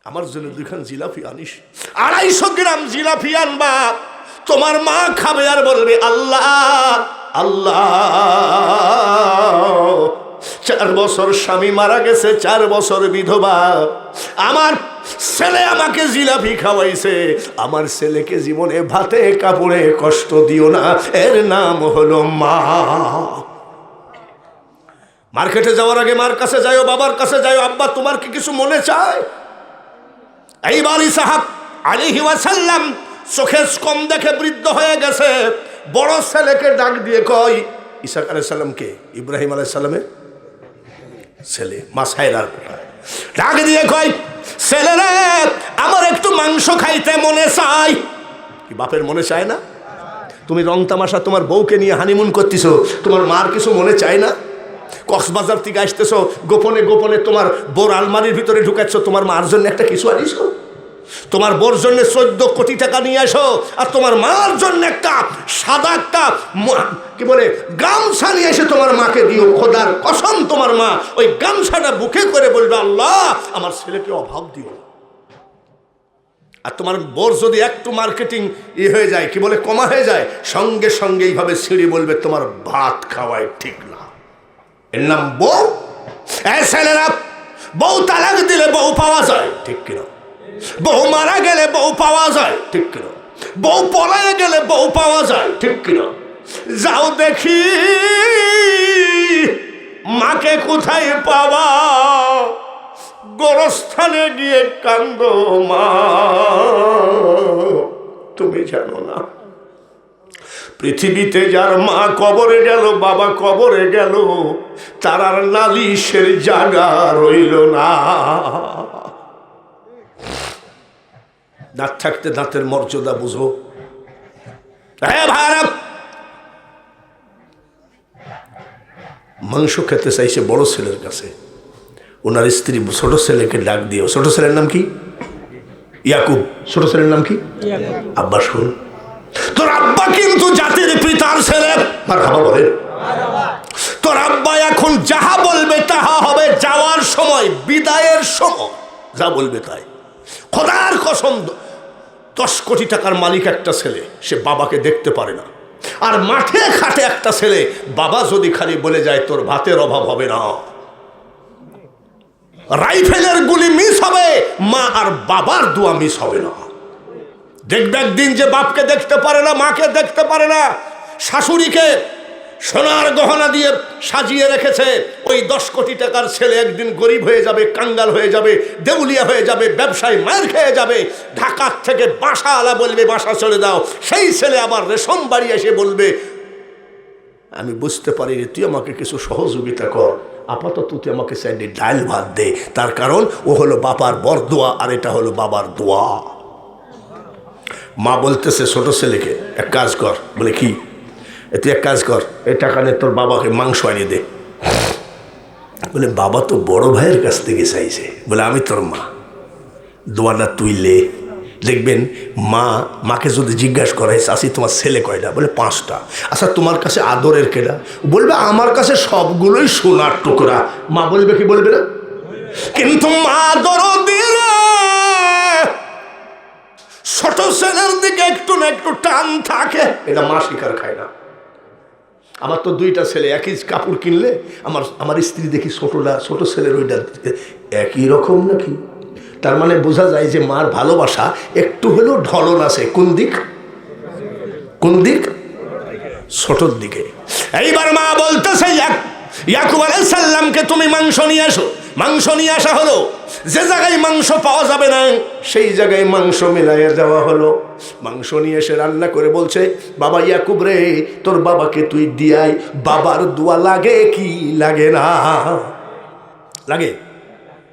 আমার জন্য 2 খান জিলাপি আনিস, 250 গ্রাম জিলাপি আনবা। তোমার মা খাবে আর বলবে আল্লাহ আল্লাহ। 4 বছর স্বামী মারা গেছে, 4 বছর বিধবা। আমার ছেলে আমাকে জিলাপি খাওয়াইছে, আমার ছেলেকে জীবনে ভাতে কাপড়ে কষ্ট দিও না, এর নাম হলো মা। মার্কেটে যাওয়ার আগে মার কাছে যাও, বাবার কাছে যাও, আব্বা তোমার কি কিছু মনে চায়? এইবার ইসহাক আলাইহি ওয়াসাল্লাম চোখে কম দেখে বৃদ্ধ হয়ে গেছে, বড় ছেলেকে ডাক দিয়ে কয়, ইসহাক আলাইহিস সালামকে, ইব্রাহিম আলাইহিস সালামের ছেলে মা সায়রার বেটা ডাক দিয়ে কয়, ছেলেরা আমার একটু মাংস খাইতে মনে চাই। কি বাপের মনে চায় না? তুমি রং তামাশা তোমার বউকে নিয়ে হানিমুন করতেছো, তোমার মার কিছু মনে চায় না? কক্সবাজার থেকে আসতেছো, গোপনে গোপনে তোমার বোর আলমারির ভিতরে ঢুকাচ্ছ, তোমার মার জন্য একটা কিছু আনিছো? তোমার বোর জন্য 14 কোটি টাকা নিয়ে আসো, আর তোমার মার জন্য একটা সাদা একটা কি বলে গামছা নিয়ে এসে তোমার মাকে দিও। খোদার কসম তোমার মা ওই গামছাটা বুকে করে বলবে, আল্লাহ আমার ছেলেকে অভাব দিও। আর তোমার বোর যদি একটু মার্কেটিং হয়ে যায়, কি বলে কমা হয়ে যায়, সঙ্গে সঙ্গে এইভাবে সিঁড়ি বলবে তোমার ভাত খাওয়াই ঠিক না। এর নাম বউ। ছেলেরা, বউ তালাক দিলে বউ পাওয়া যায়, ঠিক কিনা? বউ মারা গেলে বউ পাওয়া যায়, ঠিক কিনা? বউ পলায় গেলে বউ পাওয়া যায়, ঠিক কিনা? যাও দেখি মাকে কোথায় পাওয়া, গোরস্থানে গিয়ে কান্দো মা। তুমি জানো না পৃথিবীতে যার মা কবরে গেল, বাবা কবরে গেল, তার আর নালিশের জায়গা রইল না। দাঁত থাকতে দাঁতের মর্যাদা বুঝো। হ্যাঁ ভাইরা, মাংস খেতে চাইছে বড় ছেলের কাছে। ওনার স্ত্রী ছোট ছেলেকে ডাক দিও। ছোট ছেলের নাম কি? ইয়াকুব। ছোট ছেলের নাম কি? আব্বা। শুন, তোর আব্বা কিন্তু জাতির পিতার ছেলে। মারহাবা বলেন। তোর আব্বা এখন যাহা বলবে তাহা হবে। যাওয়ার সময়, বিদায়ের সময় যা বলবে তাই। খোদার কসম, 10 কোটি টাকার মালিক একটা ছেলে, সে বাবাকে দেখতে পারে না। আর মাঠে ঘাটে একটা ছেলে, বাবা যদি খালি বলে যায় তোর ভাতের অভাব হবে না, রাইফেলের গুলি মিস হবে, মা আর বাবার দোয়া মিস হবে না। দেখবে একদিন যে বাপকে দেখতে পারে না, মাকে দেখতে পারে না, শাশুড়িকে সোনার গহনা দিয়ে সাজিয়ে রেখেছে, ওই 10 কোটি টাকার ছেলে একদিন গরিব হয়ে যাবে, কাঙ্গাল হয়ে যাবে, দেউলিয়া হয়ে যাবে, ব্যবসায় মার খেয়ে যাবে। ঢাকার থেকে বাসা আলা বলবে বাসা চলে দাও, সেই ছেলে আবার রেশম বাড়ি এসে বলবে আমি বুঝতে পারিনি, তুই আমাকে কিছু সহযোগিতা কর, আপাতত তুই আমাকে সাইডে ডাল ভাত দে। তার কারণ ও হলো বাবার বরদোয়া, আর এটা হলো বাবার দোয়া। মা বলতেছে ছোট ছেলেকে, এক কাজ কর। বলে কি? তুই এক কাজ কর, এই টাকা নিয়ে তোর বাবাকে মাংস আনিয়ে দে। বলে বাবা তো বড় ভাইয়ের কাছ থেকে চাইছে। বলে আমি তোর মা, দোয়াটা তুই লে। দেখবেন মাকে যদি জিজ্ঞাসা করে চাষি তোমার ছেলে কয়টা? বলে 5টা। আচ্ছা তোমার কাছে আদরের কেডা? বলবে আমার কাছে সবগুলোই সোনার টুকরা। মা বলবে কি? বলবে না? কিন্তু মা দরদি ছোট ছেলের দিকে একটু না একটু টান থাকে, এটা মা শিকার খায় না। আমার তো 2টা ছেলে, একই কাপড় কিনলে আমার স্ত্রী দেখি ছোট ছেলের ওইটা একই রকম নাকি। তার মানে বোঝা যায় যে মার ভালোবাসা একটু হলেও ঢলন আছে। কোন দিক? কোন দিক? ছোটর দিকে। এইবার মা বলতেছে ইয়াকুব আলাইহিস সালামকে তুমি মাংস নিয়ে আসো। মাংস নিয়ে আসা হলো। যে জায়গায় মাংস পাওয়া যাবে না সেই জায়গায় মাংস মিলাইয়া যাওয়া হলো। মাংস নিয়ে এসে রান্না করে বলছে বাবা ইয়াকুব রে, তোর বাবাকে তুই দিয়াই, বাবার দোয়া লাগে কি লাগে না? লাগে।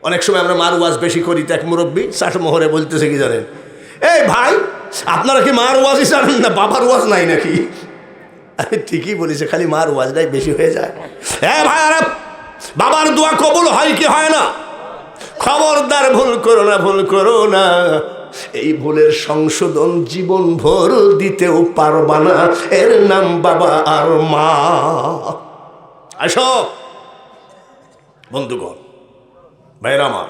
অনেক সময় আমরা মার ওয়াজ বেশি করি, তো এক মুরব্বী চাটমোহরে বলতেছে কি জানেন, এই ভাই আপনারা কি মার ওয়াজই জানেন না, বাবার ওয়াজ নাই নাকি? আমি ঠিকই বলেছে, খালি মার ওয়াজটাই বেশি হয়ে যায়। হ্যাঁ ভাই, আরে বাবার দোয়া কবুল হয় কি হয় না? খবরদার ভুল করো না, ভুল করো না। এই ভুলের সংশোধন জীবন ভর দিতেও পারবা না। এর নাম বাবা আর মা। আসো বন্ধুগণ, ভাইয়ের আমার,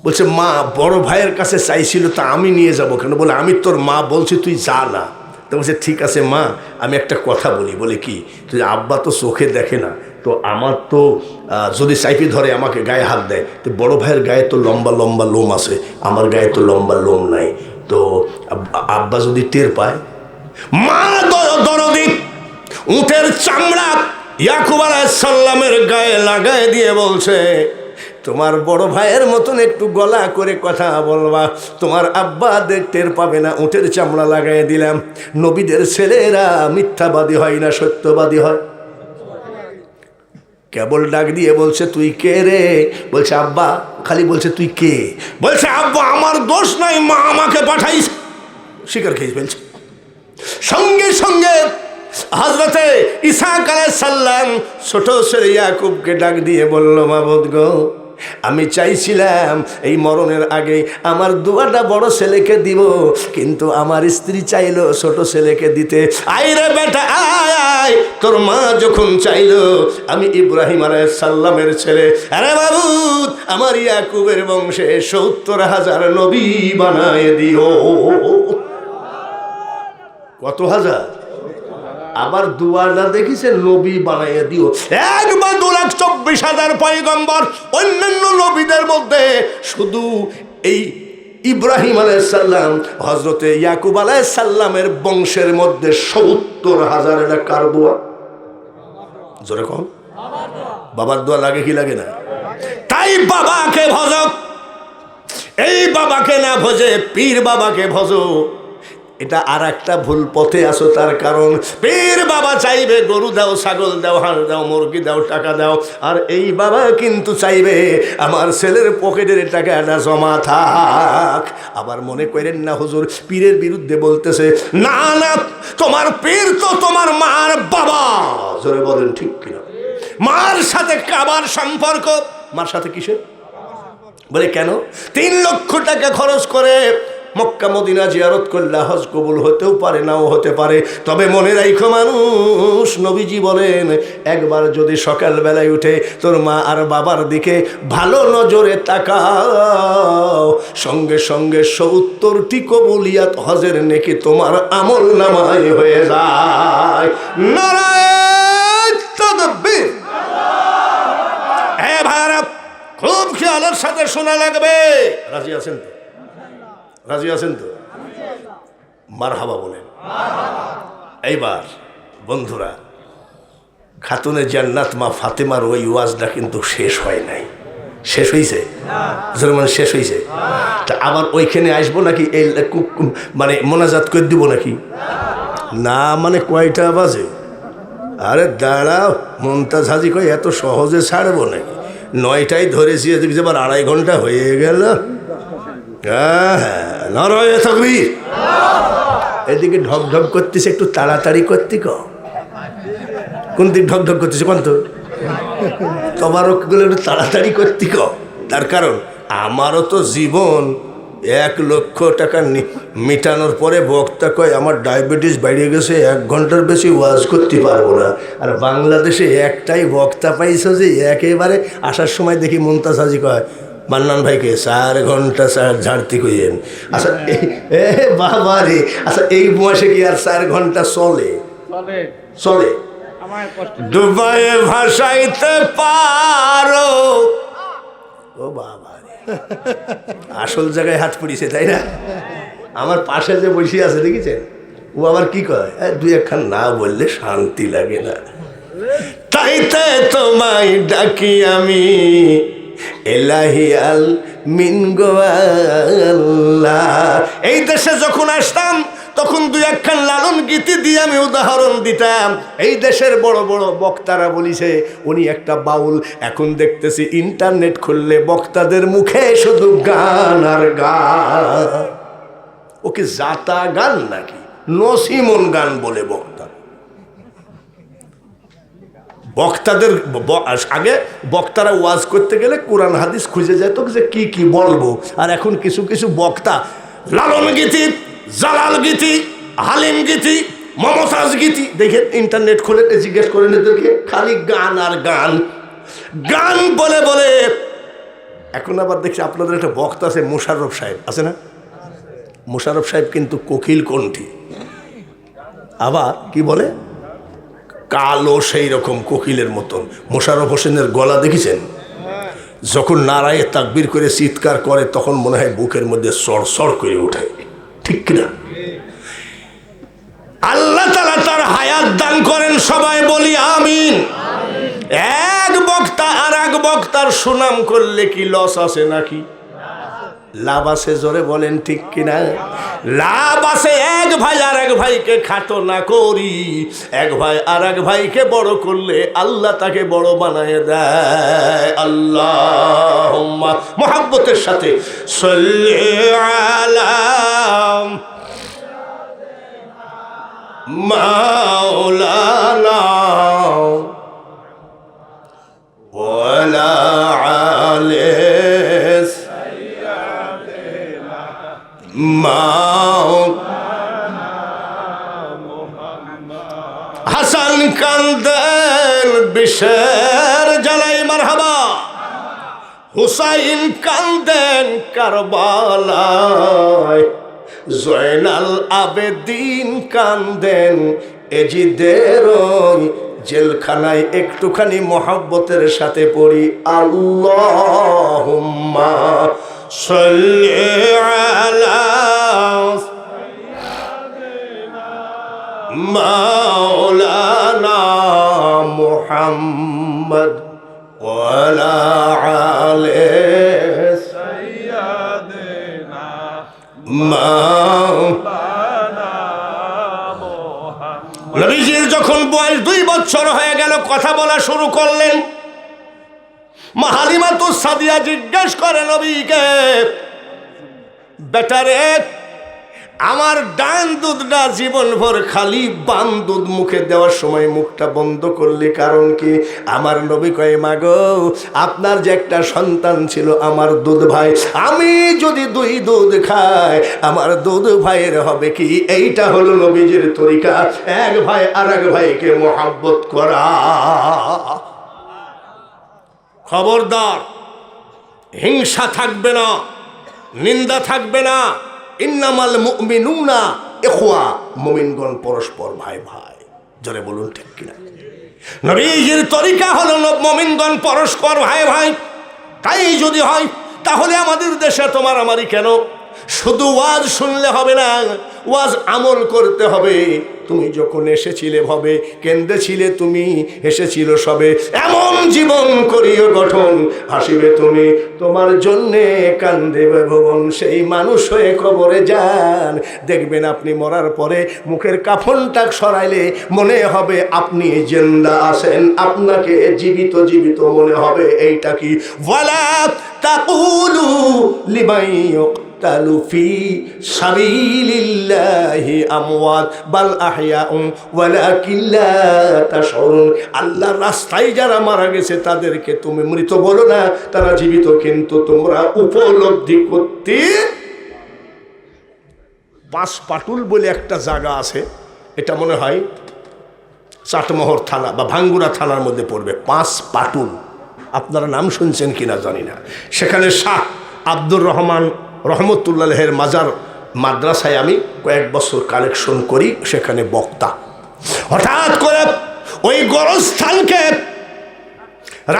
বলছে মা বড় ভাইয়ের কাছে চাইছিল, তা আমি নিয়ে যাব কেন? বলে আমি তোর মা বলছি তুই যা না। তো বলছে ঠিক আছে মা, আমি একটা কথা বলি। বলে কি? তুই আব্বা তো চোখে দেখে না, তো আমার তো যদি চাইপি ধরে আমাকে গায়ে হাত দেয়, তো বড় ভাইয়ের গায়ে তো লম্বা লম্বা লোম আছে, আমার গায়ে তো লম্বা লোম নাই, তো আব্বা যদি টের পায়। মা দরদি উটের চামড়া ইয়াকুব আলাইহিস সালামের গায়ে লাগায় দিয়ে বলছে তোমার বড় ভাইয়ের মতন একটু গলা করে কথা বলবা, তোমার আব্বা টের পাবে না। উটের চামড়া লাগাই দিলাম। নবীদের ছেলেরা মিথ্যাবাদী হয় না সত্যবাদী হয়? কেবল ডাক দিয়ে বলছে তুই কে রে? বলছে আব্বা। খালি বলছে তুই কে? বলছে আব্বা আমার দোষ নাই, মা আমাকে পাঠাইছে। শিকার খেয়ে ফেলছে। সঙ্গে সঙ্গে হযরতে ইসহাক আলাইহিস সালাম ছোট ছেলে ইয়াকুবকে ডাক দিয়ে বলল, মাবুদ গো, আমি চাইছিলাম এই মরণের আগে আমার দুয়াটা বড় ছেলেকে দিব, কিন্তু আমার স্ত্রী চাইলো ছোট ছেলেকে দিতে। আয় রে বেটা আয়, তোর মা যখন চাইলো আমি ইব্রাহিম আলাইহিস সালামের ছেলে, আরে মাবুদ আমার ইয়াকুবের বংশে ৭০,০০০ নবী বানায় দিও। কত হাজার? আবার দুয়াটা দেখিছে নবী বানাইয়া দিও। ১,২,২৪,০০০ পয়গম্বর, অন্যান্য নবীদের মধ্যে শুধু এই ইব্রাহিম আলাইহিস সালাম হযরতে ইয়াকুব আলাইহিস সালামের বংশের মধ্যে ৭০,০০০। এটা কার দোয়া? জোরে কোন? বাবার দোয়া লাগে কি লাগে না? তাই বাবাকে ভজো, এই বাবাকে না ভজে পীর বাবাকে ভজো। এটা আর একটা ভুল পথে আসো। তার কারণ পীর বাবা চাইবে গরু দাও, ছাগল দাও, হাঁস দাও, মুরগি দাও, টাকা দাও, আর এই বাবা কিন্তু চাইবে আমার ছেলের পকেটের টাকাটা জমা থাক। আবার মনে করেন না হুজুর পীরের বিরুদ্ধে বলতেছে, না না, তোমার পীর তো তোমার মার বাবা। জোরে বলেন ঠিক কিনা? মার সাথে কাবার সম্পর্ক। মার সাথে কিসের? বলে কেন? ৩ লক্ষ টাকা খরচ করে মক্কা মদিনা জিয়ারত করলে হজ কবুল হতেও পারে, নাও হতে পারে। তবে মনে রাখো মানুষ, নবীজি বলেন একবার যদি সকালবেলায় উঠে তোর মা আর বাবার দিকে ভালো নজরে তাকাও, সঙ্গে সঙ্গে ৭০টি কবুলিয়াত হজের নেকি তোমার আমল নামায় হয়ে যায়। নারায়ে তাকবীর। হ্যাঁ ভাইরা, খুব খেয়ালের সাথে শোনা লাগবে। রাজি আছেন তো? রাজি আছেন তো? মারহাবা বলেন। এইবার বন্ধুরা, খাতুনে জান্নাত মা ফাতেমার ওই ওয়াজটা কিন্তু শেষ হয় নাই। শেষ হয়েছে? মানে শেষ হয়েছে। তা আবার ওইখানে আসবো নাকি? এই মানে মোনাজাত করে দিব নাকি? না মানে কয়টা বাজে? আরে দাঁড়াও, মুমতাজ হাজি কই এত সহজে ছাড়বো নাকি? ৯টায় ধরেছি, এদিকে আবার ২.৫ ঘন্টা হয়ে গেল। নারায়ে তাকবীর। এদিকে ঢক ঢক করতেছে, একটু তাড়াতাড়ি করতে কও। কোন দিক ঢক ঢক করতেছে কোন? তো তবারকগুলো একটু তাড়াতাড়ি করতে কও। তার কারণ আমারও তো জীবন ১ লক্ষ টাকা মিটানোর পরে বক্তা কয় আমার ডায়াবেটিস বেড়ে গেছে, ১ ঘন্টার বেশি ওয়াজ করতে পারবো না। আর বাংলাদেশে একটাই বক্তা পাইছো যে একেবারে আসার সময় দেখি মুমতাজ হাজি কয়, মান্নান ভাইকে ৪ ঘন্টা ঝাড়তে কইেন। আচ্ছা বাবা রে, আচ্ছা এই বয়সে কি আর ৪ ঘন্টা চলে? চলে? ডুবাইয়ে ভাসাইতে পারো। ও বাবা রে, আসল জায়গায় হাত পড়িছে তাই না? আমার পাশে যে বসে আছে দেখেছেন, ও আবার কি কয়, ২-১খান না বললে শান্তি লাগে না। তাইতে তোমায় ডাকি আমি এলাহি আল মিন গো আল্লাহ। এই দেশে যখন আসতাম তখন ২-১খান লালন গীতি দিয়ে আমি উদাহরণ দিতাম। এই দেশের বড় বড় বক্তারা বলিছে উনি একটা বাউল। এখন দেখতেছি ইন্টারনেট খুললে বক্তাদের মুখে শুধু গান আর গান। ওকে জাতা গান নাকি নসিমন গান বলে বক্তা? বক্তাদের আগে বক্তারা ওয়াজ করতে গেলে কোরআন হাদিস খুঁজে যেত যে কি কি বলবো। আর এখন কিছু কিছু বক্তা লালন গীতি, জালাল গীতি, হালিম গীতি, মমতাজ গীতি, দেখেন ইন্টারনেট খুলে জিজ্ঞেস করেন এদেরকে, খালি গান আর গান, গান বলে বলে। এখন আবার দেখছি আপনাদের একটা বক্তা আছে মোশাররফ সাহেব, আছে না? মোশাররফ সাহেব কিন্তু কোকিল কণ্ঠী, আবার কি বলে কালো সেই রকম কোকিলের মতন। মোশাররফ হোসেনের গলা দেখেছেন? যখন নারায়ে তাকবীর করে চিৎকার করে তখন মনে হয় বুকের মধ্যে সড়সড় করে ওঠে, ঠিক কিনা? আল্লাহ তাআলা তার হায়াত দান করেন, সবাই বলি আমিন। এক বক্তা আর এক বক্তার সুনাম করলে কি লস আছে নাকি? লাভ আছে, জোরে বলেন ঠিক কিনা? লাভ আছে। এক ভাই আর এক ভাইকে খাটো না করি, এক ভাই আর এক ভাইকে বড় করলে আল্লাহ তাকে বড় বানায় দেয়। আল্লাহুম্মা মুহাব্বতের সাথে সাল্লি আলা মাওলানা ওয়ালা আলি সাইয়্যিদিনা মাওলানা মুহাম্মদ। হাসান কান্দেন বিষের জ্বালাই মারহাবা, হুসাইন কান্দেন কারবালায়, জয়নাল আবেদিন কান্দেন এজিদের ওই জেলখানায়। একটুখানি মোহাব্বতের সাথে পড়ি আল্লাহুম্মা সাল্লি আলা মাওলানা মুহাম্মদ ওয়ালা আলি সাইয়্যিদিনা মাওলানা মুহাম্মদ। নবীজির যখন বয়স 2 বছর হয়ে গেল, কথা বলা শুরু করলেন। মা হালিমাতুস সাদিয়া জিজ্ঞেস করে নবীকে, বেটারে আমার ডান দুধটা জীবনভর খালি, বাম দুধ মুখে দেওয়ার সময় মুখটা বন্ধ করলি কারণ কি? আমার নবী কয়, মাগো আপনার যে একটা সন্তান ছিল আমার দুধ ভাই, আমি যদি 2 দুধ খাই আমার দুধ ভাইয়ের হবে কি? এইটা হলো নবীজির তরিকা, এক ভাই আর এক ভাইকে মোহাব্বত করা। খবরদার, হিংসা থাকবে না, নিন্দা থাকবে না। ইন্নামাল মুমিনুনা ইখওয়া, মুমিনগণ পরস্পর ভাই ভাই। জোরে বলুন ঠিক কিনা? নবীজির তরিকা হলো মুমিনগণ পরস্পর ভাই ভাই। তাই যদি হয় তাহলে আমাদের দেশে তোমার আমারই কেন? শুধু ওয়াজ শুনলে হবে না, ওয়াজ আমল করতে হবে। তুমি যখন এসেছিলে ভবে, কেন্দেছিলে তুমি, হেসেছিল সবে, এমন জীবন করিও গঠন, হাসিবে তুমি তোমার জন্যে, কান্দেবে ভুবন। সেই মানুষ হয়ে কবরে যান, দেখবেন আপনি মরার পরে মুখের কাফনটা সরাইলে মনে হবে আপনি জিন্দা আছেন, আপনাকে জীবিত জীবিত মনে হবে। এইটা কি? ওয়ালা তাকুলু লিমান ইউকতালু ফি সাবিলিল্লাহি আমওয়াত বাল আহইয়াউন ওয়ালাকিন লা তাশউরুন। আল্লাহর রাস্তায় যারা মারা গেছে তাদেরকে তুমি মৃত বলো না, তারা জীবিত, কিন্তু তোমরা উপলব্ধি করতে। 5 পাটুল বলে একটা জায়গা আছে, এটা মনে হয় চাটমোহর থানা বা ভাঙ্গুরা থানার মধ্যে পড়বে। 5 পাটুল, আপনারা নাম শুনছেন কিনা জানি না। সেখানে শাহ আব্দুর রহমান রহমতুল্লাহের মাজার মাদ্রাসায় আমি কয়েক বছর কালেকশন করি, সেখানে বক্তা। হঠাৎ করে ওই গোরস্থানকে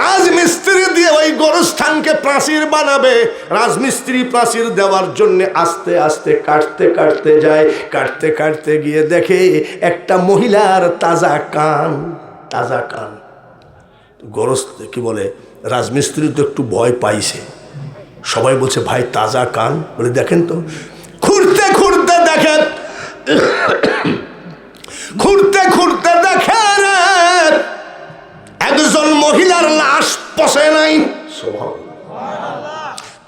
রাজমিস্ত্রি দিয়ে ওই গোরস্থানকে প্রাচীর বানাবে। রাজমিস্ত্রি প্রাচীর দেওয়ার জন্য আস্তে আস্তে কাটতে কাটতে যায়, কাটতে কাটতে গিয়ে দেখে একটা মহিলার তাজা কান। তাজা কান, গোরস্ত কি বলে, রাজমিস্ত্রি তো একটু ভয় পাইছে। সবাই বলছে ভাই তাজা কান, বলে দেখেন তো। খুঁড়তে খুঁড়তে দেখেন, খুঁড়তে খুঁড়তে দেখেন একজন মহিলার লাশ পচে নাই।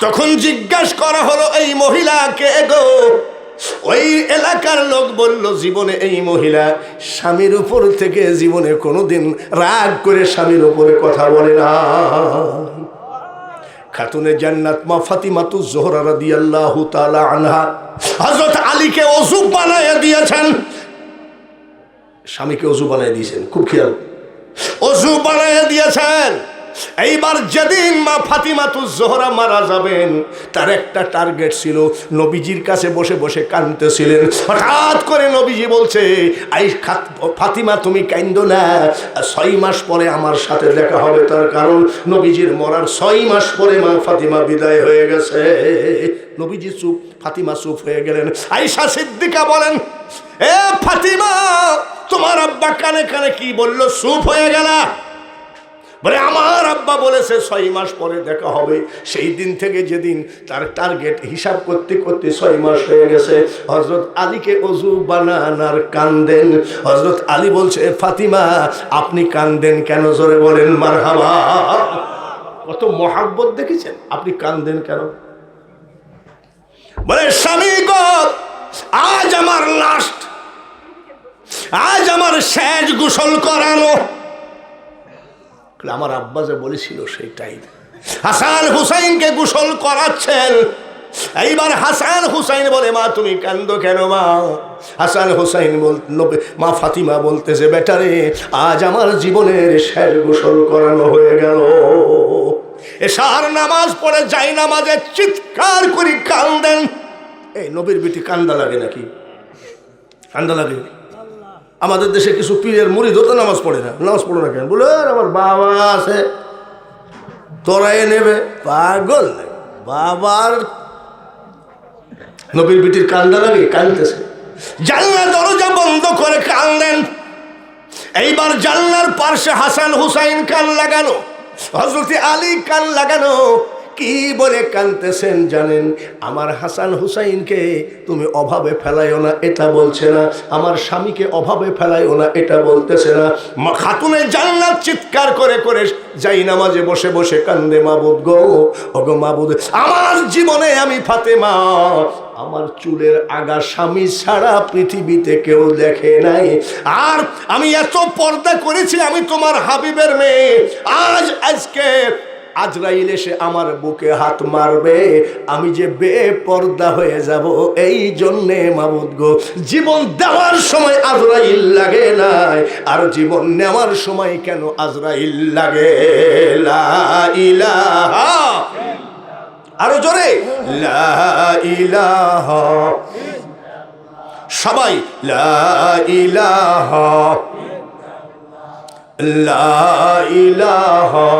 তখন জিজ্ঞাসা করা হলো এই মহিলা কে গো? ওই এলাকার লোক বলল, জীবনে এই মহিলা স্বামীর উপর থেকে জীবনে কোনোদিন রাগ করে স্বামীর উপরে কথা বলে না। খাতুনে জান্নাত মা ফাতিমাতুজ জোহরা রাদিয়াল্লাহু তাআলা আনহা হযরত আলীকে ওযু বানায় দিয়েছেন, স্বামীকে ওযু বানায় দিয়েছেন। খুব খেয়াল, ওযু বানায় দিয়েছেন। এইবার যেদিন মা ফাতিমাতুজ জোহরা মারা যাবেন, তার একটা টার্গেট ছিল, নবীজির কাছে বসে বসে কাঁদতেছিলেন। হঠাৎ করে নবীজি বলছে, আই ফাতিমা তুমি কাঁদো না, 6 মাস পরে আমার সাথে দেখা হবে। তার কারণ নবীজির মরার 6 মাস পরে মা ফাতিমা বিদায় হয়ে গেছে। নবীজি চুপ, ফাতিমা চুপ হয়ে গেলেন। আয়েশা সিদ্দিকা বলেন, এ ফাতিমা তোমার আব্বা কানে কানে কি বললো, চুপ হয়ে গেল? বলে আমার আব্বা বলেছে 6 মাস পরে দেখা হবে। সেই দিন থেকে যেদিন তার টার্গেট হিসাব করতে করতে 6 মাস হয়ে গেছে, হযরত আলীকে ওযু বানানার কান্দেন। হযরত আলী বলছে, ফাতিমা আপনি কান্দেন কেন? জোরে বলেন মারহাবা। কত মহাব্বত দেখেছেন, আপনি কান্দেন কেন? বলে স্বামী গো, আজ আমার লাস্ট, আজ আমার শেষ গোসল করানো। আমার আব্বা যে বলেছিল সেইটাই। হাসান হুসাইনকে গোসল করাচ্ছেন। এইবার হাসান হুসাইন বলে, মা তুমি কান্দো কেন মা? হাসান হুসাইন মা ফাতিমা বলতেছে, বেটারে আজ আমার জীবনের শেষ গোসল করানো হয়ে গেল। এশার নামাজ পড়ে যাই নামাজে চিৎকার করে কান্দেন। এই নবীর বেটি কান্দা লাগে নাকি? কান্দা লাগে? আমাদের দেশে কিছু পীরের মুরিদও তো নামাজ পড়ে না। নামাজ পড়ো না কেন? বলে আমার বাবা আছে, তোরাই নেবে। পাগল বাবার নবীর বেটির কান্দা লাগে? কান্দতেছে। জানলার দরজা বন্ধ করে কান্দেন। এইবার জানলার পাশে হাসান হুসাইন কান লাগানো, হযরত আলী কান লাগানো। কি বলে কাঁদতেছেন জানেন? আমার হাসান হুসাইনকে তুমি অভাবে ফেলাইও না এটা বলছে না, আমার স্বামীকে অভাবে ফেলাইও না এটা বলতেছে না। খাতুনে জান্নাত চিৎকার করে করে যাই নামাজে বসে বসে কান্দে, মাবুদ গো, ওগো মাবুদ, আমার জীবনে আমি ফাতেমা আমার চুলের আগা স্বামী ছাড়া পৃথিবীতে কেউ দেখে নাই। আর আমি এত পর্দা করেছি, আমি তোমার হাবিবের মেয়ে। আজকে আজরাইল এসে আমার বুকে হাত মারবে, আমি যে বেপর্দা হয়ে যাব। এই জন্যে মাবুদ গো, জীবন দেওয়ার সময় আজরাইল লাগে নাই, আর জীবন নেওয়ার সময় কেন আজরাইল লাগে? লা ইলাহা, আরো জোরে লা ইলাহা, সবাই লা ইলাহা, লা ইলাহা,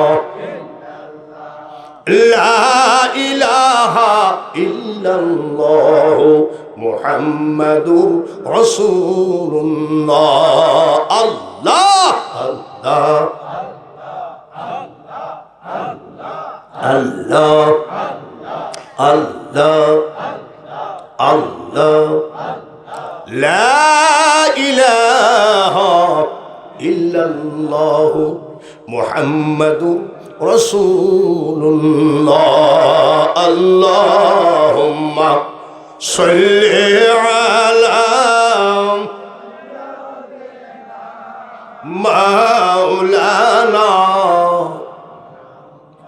লা ইলাহা ইল্লাল্লাহু মুহাম্মাদুর রাসূলুল্লাহ। আল্লাহ আল্লাহ আল্লাহ আল্লাহ আল্লাহ, লা ইলাহা ইল্লাল্লাহু মুহাম্মাদুর রাসূলুল্লাহ। আল্লাহুম্মা সাল্লি আলা মাওলানা,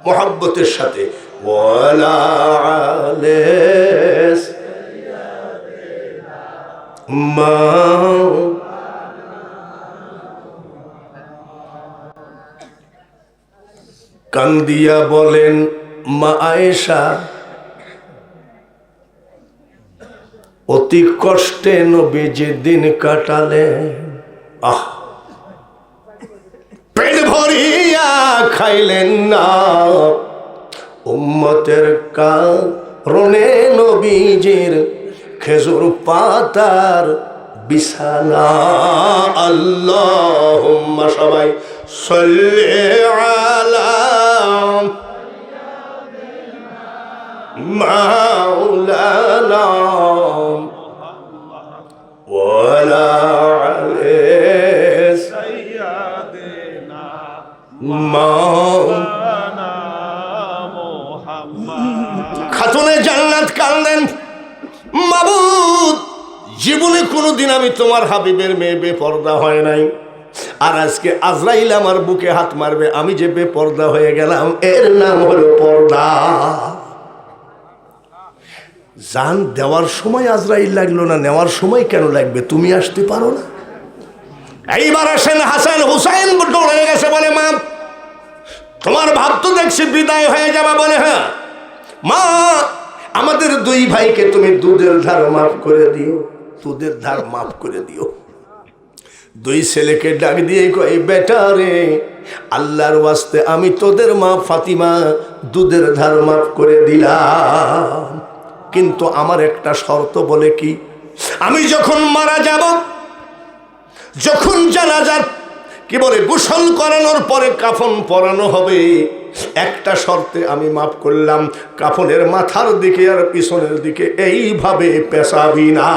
মুহাব্বতের সাথে ওয়ালা আলে মা। কান্দিয়া বলেন মা আয়েশা, অতি কষ্টে নবী যে দিন কাটালেন, আহ পেট ভরিয়া খাইলেন না, উম্মতের কারণে নবীজির খেজুর পাতার বিছানা। আল্লাহুম্মা, সবাই সাল্লি আলা মাওলানা ওয়ালা আলি সাইয়্যিদিনা মাওলানা মুহাম্মদ। খাতুনে জান্নাত কান্দেন, মাবুদ জীবনে কোনোদিন আমি তোমার হাবিবের মেয়ে বেপর্দা হয় নাই, আর আজকে আজরাইল আমার বুকে হাত মারবে, আমি যে বেপর্দা হয়ে গেলাম, এর নাম হলো পর্দা। জান দেওয়ার সময় আজরাইল লাগলো না, নেওয়ার সময় কেন লাগবে? তুমি আসতে পারো না? এইবার আসেন হাসান হুসাইন দৌড়ে গেছে, বলে মা তোমার ভাব তো দেখছি বিদায় হয়ে যাবা। বলে হ্যাঁ মা, আমাদের দুই ভাইকে তুমি দুধের ধার মাফ করে দিও, দুধের ধার মাফ করে দিও। দুই ছেলেকে ডাক দিয়ে কই, বেটা রে, আল্লাহর ওয়াস্তে আমি তোদের মা ফাতিমা দুধের ধার মাফ করে দিলাম, কিন্তু আমার একটা শর্ত। বলে কি? আমি যখন মারা যাব, যখন জানাজার কি বলে গোসল করানোর পরে কাফন পরানো হবে, একটা শর্তে আমি মাফ করলাম, কাফনের মাথার দিকে আর পিছনের দিকে এইভাবে পেশাবি না।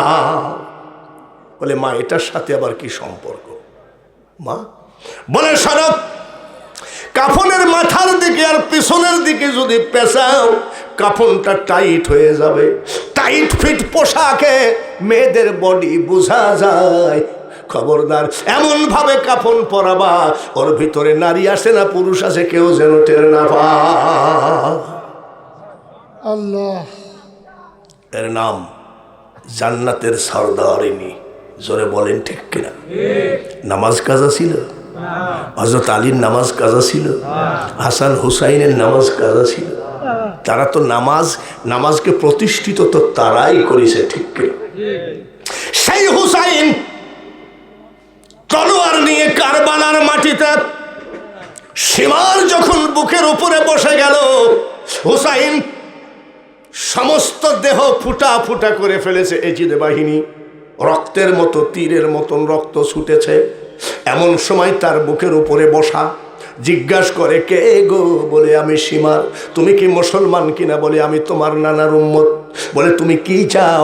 বলে মা এটার সাথে আবার কি সম্পর্ক? মা বলে সরব, কাফনের মাথার দিকে আর পিছনের দিকে যদি পেশাও কাফনটা টাইট হয়ে যাবে। টাইট ফিট পোশাকে মেয়েদের বডি বোঝা যায়। খবরদার এমন ভাবে কাফন পরাবা ওর ভিতরে নারী আসে না পুরুষ আসে কেউ যেন টের না পায়। আল্লাহ, এর নাম জান্নাতের সরদারিনী। জোরে বলেন ঠিক কিনা? নামাজ কাজা ছিল, হযরত আলীর নামাজ কাজা ছিল, হাসান হুসাইনের নামাজ কাজা ছিল। তারা তো নামাজকে প্রতিষ্ঠিত তো তারাই করেছে, ঠিক কিনা? সেই হুসাইন তলোয়ার নিয়ে কারবালার মাটিতে সীমার যখন বুকের উপরে বসে গেল, হুসাইন সমস্ত দেহ ফুটা ফুটা করে ফেলেছে। এজিদে বাহিনী রক্তের মতো তীরের মতন রক্ত ছুটেছে। এমন সময় তার বুকের উপরে বসা জিজ্ঞাসা করে, কে গো? বলে আমি সীমার। তুমি কি মুসলমান কিনা? বলে আমি তোমার নানার উম্মত। বলে তুমি কি চাও?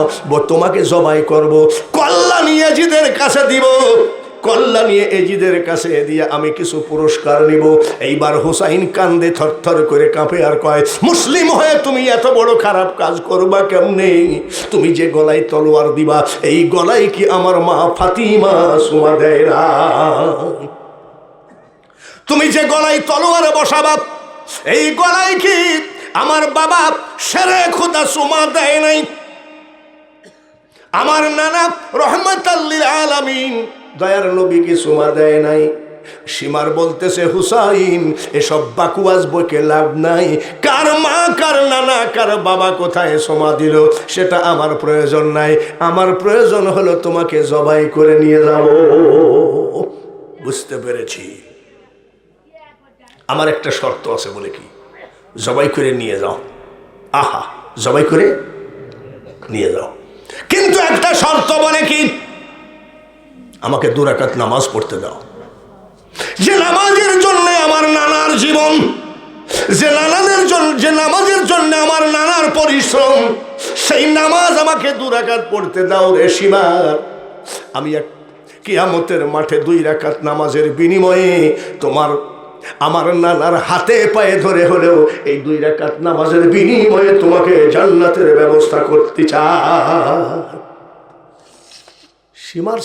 তোমাকে জবাই করব, কল্যাণী এজিদের কাছে দিব, কল্যাণী এজিদের কাছে দিয়ে আমি কিছু পুরস্কার নিব। এইবার হুসাইন কান্দে থরথর করে কাঁপে আর কয়, মুসলিম হয়ে তুমি এত বড় খারাপ কাজ করবা কেমনে? তুমি যে গলায় তলোয়ার দিবা এই গলায় কি আমার মা ফাতিমা সুমা দেয় না? তুমি যে গলায় তলোয়ার বসাবা এই গলায় কি আমার বাবা শেরে খুদা সুমা দেয় নাই? আমার নানা রহমাতাল লিল আলামিন দয়ার নবী কি সুমা দেয় নাই? সীমার বলতেছে, হুসাইন এসব বাকুয়াজ বইকে লাভ নাই। কার মা কার নানা কার বাবা কোথায় সুমা দিল সেটা আমার প্রয়োজন নাই। আমার প্রয়োজন হলো তোমাকে জবাই করে নিয়ে যাব। বুঝতে পেরেছি। আমার একটা শর্ত আছে। বলে কি? জবাই করে নিয়ে যাও। আহা, জবাই করে নিয়ে যাও, কিন্তু একটা শর্ত। বলে কি? আমাকে 2 রাকাত নামাজ পড়তে দাও। যে নামাজের জন্য আমার নানার জীবন, যে নামাজের জন্য আমার নানার পরিশ্রম, সেই নামাজ আমাকে 2 রাকাত পড়তে দাও রে সীমার। আমি কিয়ামতের মাঠে 2 রাকাত নামাজের বিনিময়ে আমার নানার হাতে পায়ে ধরে হলেও এই 2 রাকাত নামাজের বিনিময়ে তোমাকে জান্নাতের ব্যবস্থা করতে চাই। সীমার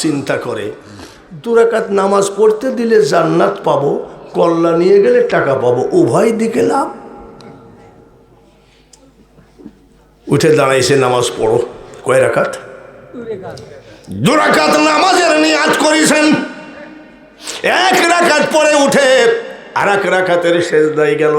চিন্তা করে 2 রাকাত নামাজ পড়তে দিলে জান্নাত পাবো, কল্যাণ নিয়ে গেলে টাকা পাবো, উভয় দিকে লাভ। উঠে দাঁড়াইছে, নামাজ পড়ো। কয় রাকাত? 2 রাকাত নামাজের নিয়াত করেছেন। 1 রাকাত পরে উঠে আর 1 রাকাতের সেজদায় গেল।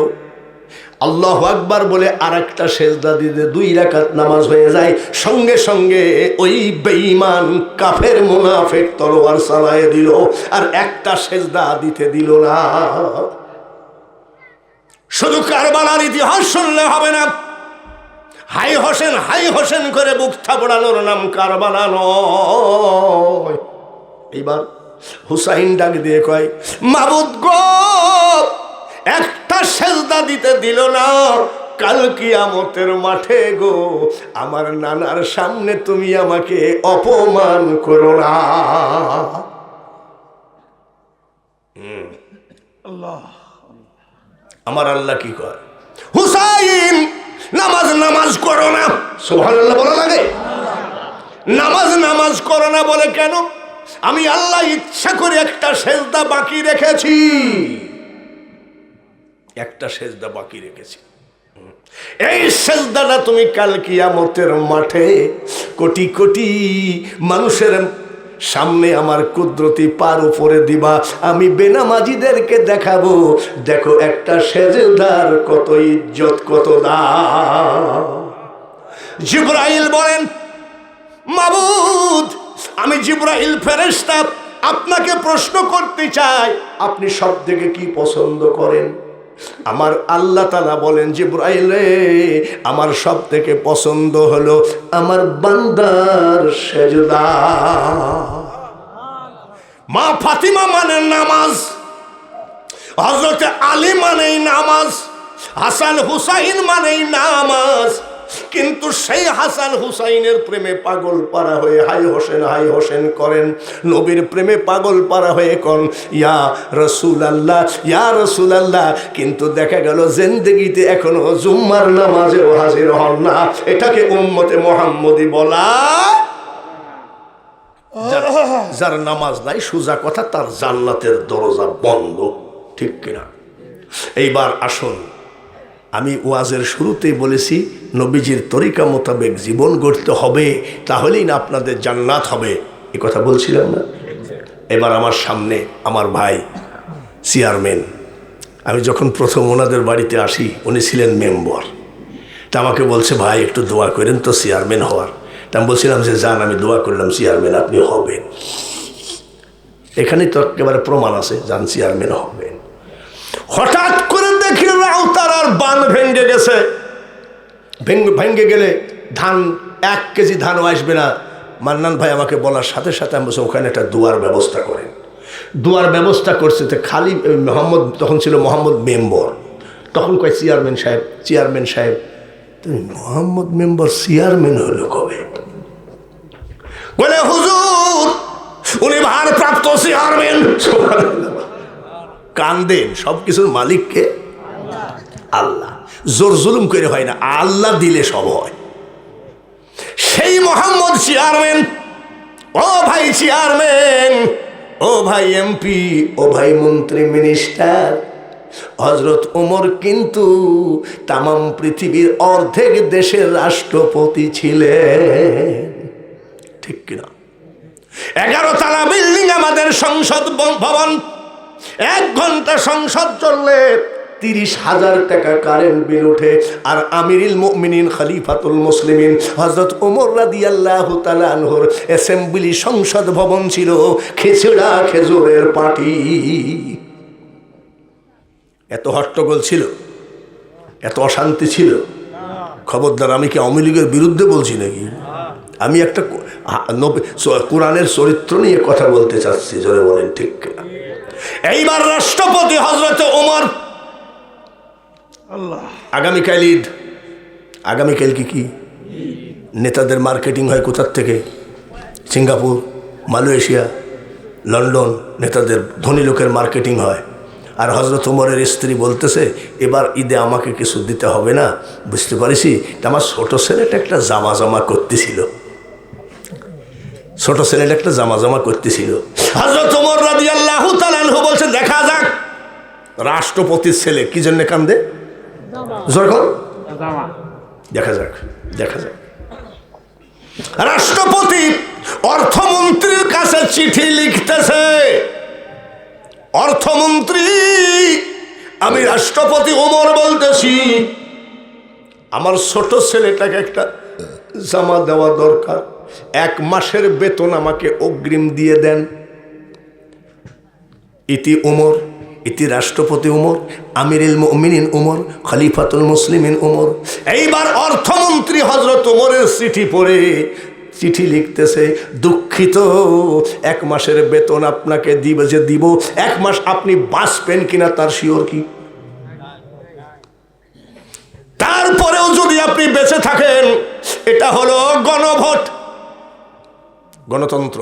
আল্লাহু আকবার বলে আর একটা সেজদা দিতে 2 রাকাত নামাজ হয়ে যায়। সঙ্গে সঙ্গে ওই বেঈমান কাফের মুনাফিক তলোয়ার চালায় দিল, আর একটা সেজদা দিতে দিল না। শুধু কারবালার ইতিহাস শুনলে হবে না, হাই হোসেন করে বুক থাপড়ানোর নাম কারবালা নয়। এইবার হুসাইন ডাক দিয়ে কয়, মাবুদ গো, একটা সেজদা দিতে দিল না। কাল কিয়ামতের মাঠে গো আমার নানার সামনে তুমি আমাকে অপমান করো না। আমার আল্লাহ কি কয়? হুসাইন নামাজ করো না। সুবহানাল্লাহ বলা লাগে? নামাজ করো না বলে কেন? আমি আল্লাহ ইচ্ছা করে একটা সেজদা বাকি রেখেছি, এই সেজদাটা তুমি কাল কিয়ামতের মাঠে কোটি কোটি মানুষের সামনে আমার কুদরতি পার উপরে দিবা। আমি বেনামাজিদেরকে দেখাবো, দেখো একটা সেজদার কত ইজ্জত, কত দাম। জিবরাইল বলেন, মাবুদ আমি জিবরাইল ফেরেশতা আপনাকে প্রশ্ন করতে চাই, আপনি সব থেকে কি পছন্দ করেন? আমার আল্লাহ তাআলা বলেন, জিবরাইল রে, আমার সব থেকে পছন্দ হলো আমার বান্দার সেজদা। মা ফাতিমা মানে নামাজ, হযরত আলী মানেই নামাজ, হাসান হুসাইন মানেই নামাজ। কিন্তু সেই হাসান হুসাইনের প্রেমে পাগল পারা হয়ে হাই হোসেন করেন, নবীর প্রেমে পাগল পারা হয়ে কোন ইয়া রাসূলুল্লাহ ইয়া রাসূলুল্লাহ। কিন্তু দেখা গেল জিন্দেগিতে এখনো জুম্মার নামাজেও হাজির হন না। এটাকে উম্মতে মুহাম্মদী বলা। যার নামাজ নাই, সোজা কথা, তার জান্নাতের দরজা বন্ধ, ঠিক কিনা? এইবার আসুন, আমি ওয়াজের শুরুতেই বলেছি নবীজির তরিকা মোতাবেক জীবন গড়তে হবে, তাহলেই না আপনাদের জান্নাত হবে, এ কথা বলছিলাম না? এবার আমার সামনে আমার ভাই চেয়ারম্যান, আমি যখন প্রথম ওনাদের বাড়িতে আসি উনি ছিলেন মেম্বার, তা আমাকে বলছে ভাই একটু দোয়া করেন তো চেয়ারম্যান হওয়ার। তা আমি বলছিলাম যে যান, আমি দোয়া করলাম চেয়ারম্যান আপনি হবেন, এখানেই তো একেবারে প্রমাণ আছে, যান চেয়ারম্যান হবেন। হঠাৎ করে দেখি রাউতারার বান ভেঙে গেছে। ভেঙে গেলে ধান 1 কেজি ধানও আসবে না। মান্নান ভাই আমাকে বলার সাথে সাথে আমি বলছি ওখানে একটা দুয়ার ব্যবস্থা করেন। দুয়ার ব্যবস্থা করছে, তো খালি মোহাম্মদ, তখন ছিল মোহাম্মদ মেম্বর, তখন কয় চেয়ারম্যান সাহেব তুমি মোহাম্মদ মেম্বর চেয়ারম্যান হলো কবে? বলে হুজুর উনি ভারপ্রাপ্ত চেয়ারম্যান। কান্দেন, সব কিছুর মালিককে আল্লাহ, জোর জুলুম করে হয় না, আল্লাহ দিলে সব হয়। সেই মোহাম্মদ চেয়ারম্যান, ও ভাই চেয়ারম্যান, ও ভাই এমপি, ও ভাই মন্ত্রী মিনিস্টার, হযরত ওমর কিন্তু তামাম পৃথিবীর অর্ধেক দেশের রাষ্ট্রপতি ছিলেন, ঠিক কিনা? 11 তলা বিল্ডিং আমাদের সংসদ ভবন, 1 ঘন্টা সংসদ চললে 30,000 টাকা কারেন্ট বিল উঠে। আর আমিরুল মুমিনিন খলিফাতুল মুসলিমিন হযরত ওমর রাদিয়াল্লাহু তাআলা আনহুর অ্যাসেম্বলি সংসদ ভবন ছিল খিচড়া খেজুরের পাটি। এত হট্টগোল ছিল, এত অশান্তি ছিল। খবরদার, আমি কি আওয়ামী লীগের বিরুদ্ধে বলছি নাকি? আমি একটা কোরআনের চরিত্র নিয়ে কথা বলতে চাচ্ছি, জোরে বলেন ঠিক কিনা? এইবার রাষ্ট্রপতি হযরত ওমর, আগামীকাল ঈদ, আগামীকাল কি নেতাদের মার্কেটিং হয় কোথার থেকে? সিঙ্গাপুর, মালয়েশিয়া, লন্ডন, নেতাদের ধনী লোকের মার্কেটিং হয়। আর হযরত ওমরের স্ত্রী বলতেছে এবার ঈদে আমাকে কিছু দিতে হবে না, বুঝতে পারিছি, আমার ছোট ছেলেটা একটা জামা করতেছিল, ছোট ছেলেটা একটা জামা করতেছিল। হযরত ওমর রাদিয়াল্লাহু তাআলা আনহু বলছেন দেখা যাক রাষ্ট্রপতির ছেলে কি জন্য কান্দে, দেখা যাক। রাষ্ট্রপতি অর্থমন্ত্রীর কাছে চিঠি লিখতেছে, অর্থমন্ত্রী আমি রাষ্ট্রপতি ওমর বলতেছি আমার ছোট ছেলেটাকে একটা জামা দেওয়া দরকার, 1 মাসের বেতন আমাকে অগ্রিম দিয়ে দেন। ইতি ওমর, ইতি রাষ্ট্রপতি ওমর, আমিরুল মুমিনিন ওমর, খলিফাতুল মুসলিমিন ওমর। এইবার অর্থমন্ত্রী হযরত ওমরের চিঠি পড়ে চিঠি লিখতেছে, দুঃখিত 1 মাসের বেতন আপনাকে দিব, 1 মাস আপনি বাঁচবেন কিনা তার শিওর কি, তারপরেও যদি আপনি বেঁচে থাকেন এটা হলো গণভোট, গণতন্ত্র।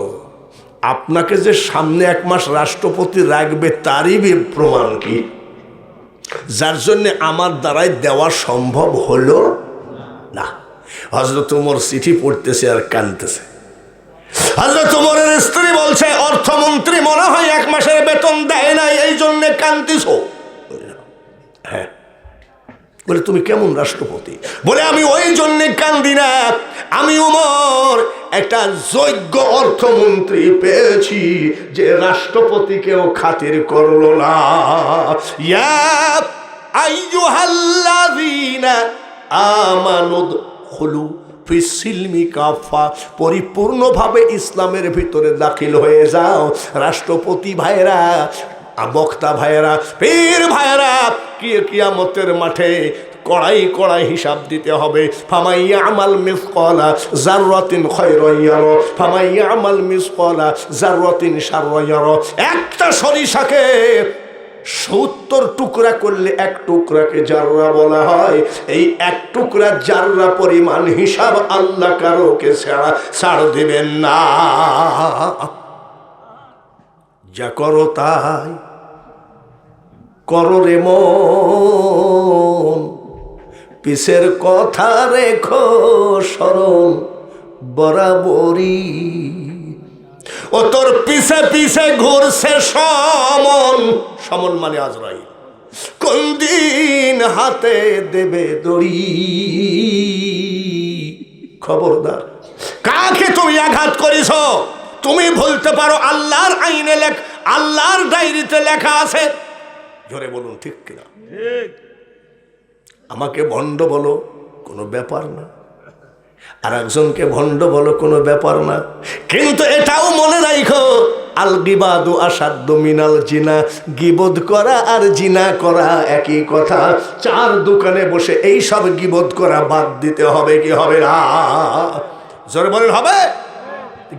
আপনাকে যে সামনে 1 মাস রাষ্ট্রপতি রাখবে তারই প্রমাণ কি, যার জন্য আমার দ্বারাই দেওয়া সম্ভব হলো না। হযরত ওমর চিঠি পড়তেছে আর কাঁদতেছে। হযরত ওমরের স্ত্রী বলছে অর্থমন্ত্রী মনে হয় 1 মাসের বেতন দেয় নাই, এই জন্য কাঁদতেছ? হ্যাঁ। বলে তুমি কেমন রাষ্ট্রপতি? বলে আমি ওই জন্যে কান্দি না, আমি ওমর একটা যোগ্য অর্থমন্ত্রী পেয়েছি যে রাষ্ট্রপতিকেও খাতির করলো না। ইয়া আইয়ুহাল্লাযীনা আমানুদখুলু ফিস-সিলমি কাফা, পরিপূর্ণভাবে ইসলামের ভিতরে দাখিল হয়ে যাও। রাষ্ট্রপতি ভাইরা, বক্তা ভাইয়েরা, পীর ভাইয়েরা, কিয়ামতের মাঠে কড়াই কড়াই হিসাব দিতে হবে। ফামাইয়া আমাল মিসকালা যাররাতিন খায়রান ইয়ারা ফামাইয়া আমাল মিসকালা যাররাতিন শাররান ইয়ারা। একটা সরিষাকে 70 টুকরা করলে এক টুকরাকে জাররা বলা হয়। এই এক টুকরা জাররা পরিমাণ হিসাব আল্লাহ কারোকে ছাড় দিবেন না। যা করো তাই করো রে মন, পিছের কথা রেখো স্মরণ বরাবরই। ও তোর পিছে পিছে ঘুরছে সমন, সমন মানে আজরাইল, কোন দিন হাতে দেবে দড়ি। খবরদার, কাকে তুমি আঘাত করিস তুমি বলতে পারো আল্লাহর আইনে আল্লাহর ডায়েরিতে লেখা আছে। জোরে বলুন ঠিক কিনা? আমাকে ভণ্ড বলো কোনো ব্যাপার না, আর একজনকে ভণ্ড বলো কোনো ব্যাপার না, কিন্তু এটাও মনে রাখো আল গিবাদু আসাদ্দু মিনাল জিনা। গিবদ করা আর জিনা করা একই কথা। চার দোকানে বসে এই সব গিবদ করা বাদ দিতে হবে কি হবে না? জোরে বলেন হবে?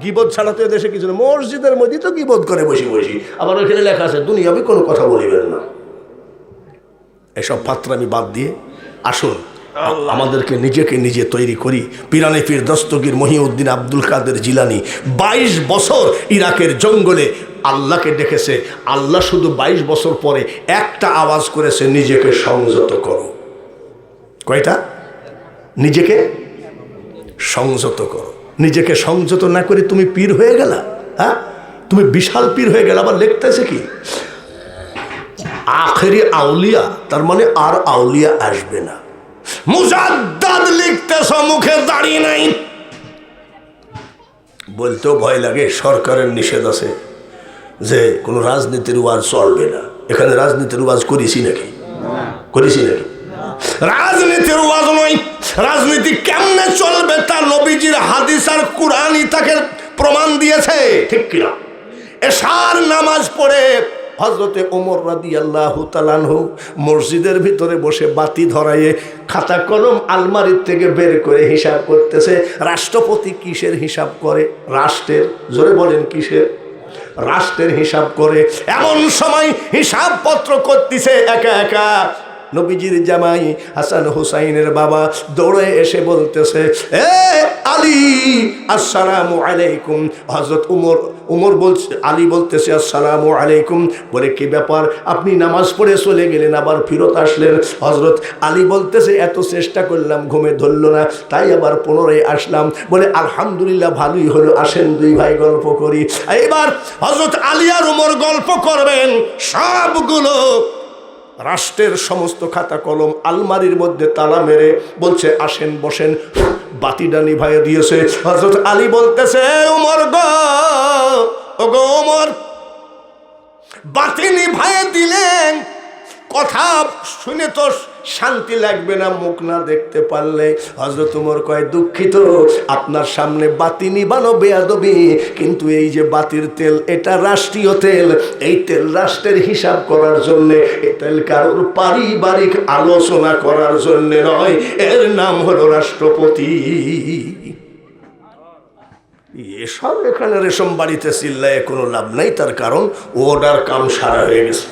গিবদ ছাড়া তো দেশে কিছু না। মসজিদের মধ্যে তো গিবদ করে বসি বসি, আবার ওইখানে লেখা আছে দুনিয়াবি কোনো কথা বলিবেন না। এসব ফাত্রামি বাদ দিয়ে আসুন আমাদেরকে নিজেকে নিজে তৈরি করি। পিরানে পীর দস্তগীর মহিউদ্দিন আব্দুল কাদের জিলানী 22 বছর ইরাকের জঙ্গলে আল্লাহকে ডেকেছে। আল্লাহ শুধু 22 বছর পরে একটা আওয়াজ করেছে, নিজেকে সংযত করো। কয়টা? নিজেকে সংযত করো। নিজেকে সংযত না করে তুমি পীর হয়ে গেলা। হ্যাঁ, তুমি বিশাল পীর হয়ে গেল। আবার লিখতেছে কি আখেরি আউলিয়া, তার মানে আর আউলিয়া আসবে না। মুজাদ্দাদ লিখতেছ, মুখে দাঁড়িয়ে নাই। বলতেও ভয় লাগে, সরকারের নিষেধ আছে যে কোনো রাজনীতির ওয়াজ চলবে না। এখানে রাজনীতির ওয়াজ করেছি নাকি? করেছি নাকি? রাজনীতির ওয়াজ নয়। রাজনীতি কেমনে চলবে তা নবীজির হাদিস আর কুরআনই তাকে প্রমাণ দিয়েছে, ঠিক কিনা? এশার নামাজ পড়ে হযরতে ওমর রাদিয়াল্লাহু তাআলা আনহু মসজিদের ভিতরে বসে বাতি ধরায়ে খাতা কলম আলমারির থেকে বের করে হিসাব করতেছে। রাষ্ট্রপতি কিসের হিসাব করে? রাষ্ট্রের। জোরে বলেন কিসের? রাষ্ট্রের হিসাব করে। এমন সময় হিসাবপত্র করতেছে একা একা নবীজির জামাই হাসান হুসাইনের বাবা দৌড়ে এসে বলতেছে, এ আলী আসসালামু আলাইকুম। হযরত উমর বলছে, আলী বলতেছে আসসালামু আলাইকুম। বলে কি ব্যাপার, আপনি নামাজ পড়ে চলে গেলেন আবার ফিরত আসলেন? হযরত আলী বলতেছে, এত চেষ্টা করলাম ঘুমে ধরল না, তাই আবার পুনরায় আসলাম। বলে আলহামদুলিল্লাহ, ভালোই হলো, আসেন দুই ভাই গল্প করি। এবার হযরত আলী আর উমর গল্প করবেন। সবগুলো রাষ্ট্রের সমস্ত খাতা কলম আলমারির মধ্যে তালা মেরে বলছে, আসেন বসেন। বাতিটা নিভাইয়ে দিয়েছে। হযরত আলী বলতেছে, উমর গো, ও গো উমর, বাতি নিভাইয়ে দিলেন, কথা শুনে তো শান্তি লাগবে না মুখ না দেখতে পারলে? হযরত ওমর কয়, দুঃখিত, আপনার সামনে বাতি নিবানো বেয়াদবি, কিন্তু এই যে বাতির তেল, এটা রাষ্ট্রীয় তেল। এই তেল রাষ্ট্রের হিসাব করার জন্যে, এই তেল কারোর পারিবারিক আলোচনা করার জন্যে নয়। এর নাম হলো রাষ্ট্রপতি। এসব এখানে রেশম বাড়িতে চিল্লায় কোনো লাভ নাই, তার কারণ ওটার কাম সারা হয়ে গেছে,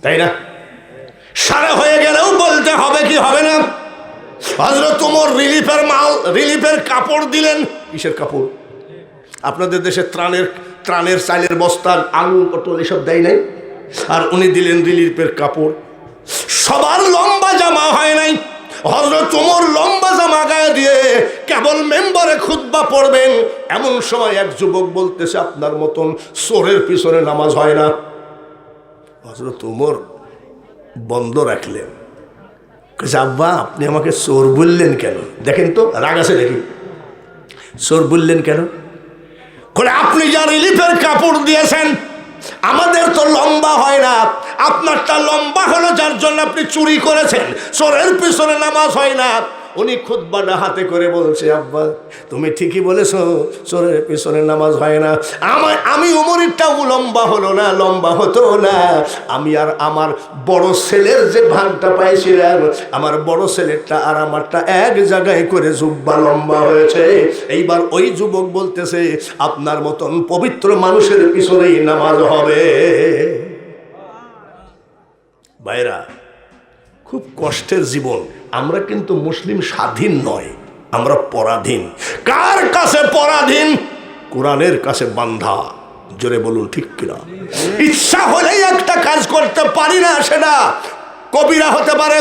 তাই না? সারা হয়ে গেলেও বলতে হবে কি হবে না? হযরত ওমর রিলিফের কাপড় দিলেন। কিসের কাপড়? আপনাদের দেশে ত্রাণের চালের বস্তা, আলু, পটল এসব দেয় নাই, আর উনি দিলেন রিলিফের কাপড়। সবার লম্বা জামা হয় নাই। হযরত ওমর লম্বা জামা গায়ে দিয়ে কেবল মেম্বারে খুতবা পড়বেন। এমন সময় এক যুবক বলতেছে, আপনার মতন চোরের পিছনে নামাজ হয় না। হযরত ওমর বন্ধ রাখলেন। আব্বা, আপনি আমাকে চোর বললেন কেন? দেখেন তো রাগ আছে দেখি। চোর বললেন কেন? বলে, আপনি যা রিলিফের কাপড় দিয়েছেন, আমাদের তো লম্বা হয় না, আপনারটা লম্বা হলো, যার জন্য আপনি চুরি করেছেন। চোরের পিছনে নামাজ হয় না। উনি খুতবাটা হাতে করে বলছে, আব্বা তুমি ঠিকই বলেছো, চোরের পিছনে নামাজ হয় না। আমি উমরেরটাও লম্বা হলো না, লম্বা হতো না। আমি আর আমার বড় ছেলের যে ভাগটা পাইছিলাম, আমার বড় ছেলেরটা আর আমারটা এক জায়গায় করে জুব্বা লম্বা হয়েছে। এইবার ওই যুবক বলতেছে, আপনার মতন পবিত্র মানুষের পিছনেই নামাজ হবে। ভাইরা, খুব কষ্টের জীবন। আমরা কিন্তু মুসলিম স্বাধীন নয়, আমরা পরাধীন। কার কাছে পরাধীন? কোরআনের কাছে বান্ধা। জোরে বলুন ঠিক কিনা? ইচ্ছা হলেই একটা কাজ করতে পারি না, সেটা কবিরা হতে পারে,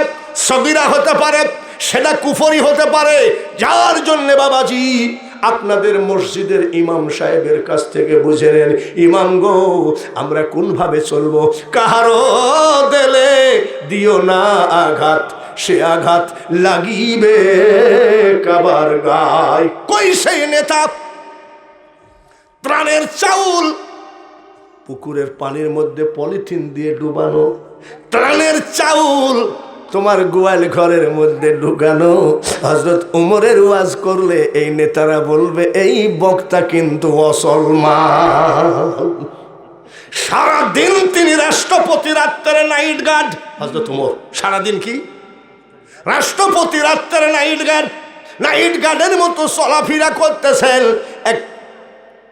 সগীরা হতে পারে, সেটা কুফরি হতে পারে। যার জন্য বাবাজি আপনাদের মসজিদের ইমাম সাহেবের কাছ থেকে বুঝে নেন, ইমাম গো আমরা কোনভাবে চলবো। কাহারো দেলে দিও না আঘাত, সে আঘাত লাগিবে কাবার গায়। কই সেই নেতা? ত্রাণের চাউল পুকুরের পানির মধ্যে পলিথিন দিয়ে ডুবানো, ত্রাণের চাউল তোমার গোয়াল ঘরের মধ্যে ঢুকানো। হযরত উমরের ওয়াজ করলে এই নেতারা বলবে এই বক্তা কিন্তু অসলমান। সারাদিন তিনি রাষ্ট্রপতি, রাত্রে নাইট গার্ড। হযরত উমর সারাদিন কি রাষ্ট্রপতি, রাত্রে নাইট গার্ড। নাইট গার্ডের মতো চলাফেরা করতেছেন। এক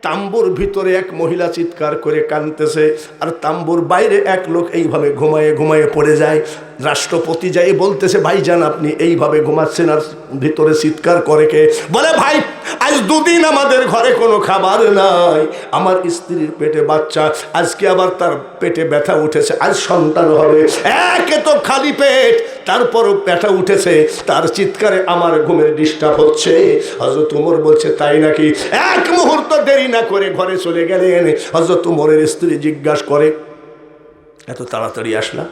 তাম্বুর ভিতরে এক মহিলা চিৎকার করে কাঁদতেছে, আর তাম্বুর বাইরে এক লোক এইভাবে ঘুমায়ে ঘুমায়ে পড়ে যায়। রাষ্ট্রপতি যাই বলতেছে, ভাইজান আপনি এইভাবে ঘুমাচ্ছেন আর ভিতরে চিৎকার করে কে? বলে ভাই আজ দুদিন আমাদের ঘরে কোনো খাবার নাই, আমার স্ত্রীর পেটে বাচ্চা, আজকে আবার তার পেটে ব্যথা উঠেছে, আজ সন্তান হবে। একে তো খালি পেট, তারপরও ব্যথা উঠেছে, তার চিৎকারে আমার ঘুমের ডিস্টার্ব হচ্ছে। হযরত উমর বলছে তাই নাকি? এক মুহূর্ত দেরি না করে ঘরে চলে গেলেন। হযরত উমরের স্ত্রী জিজ্ঞাসা করে, এত তাড়াতাড়ি আসলা?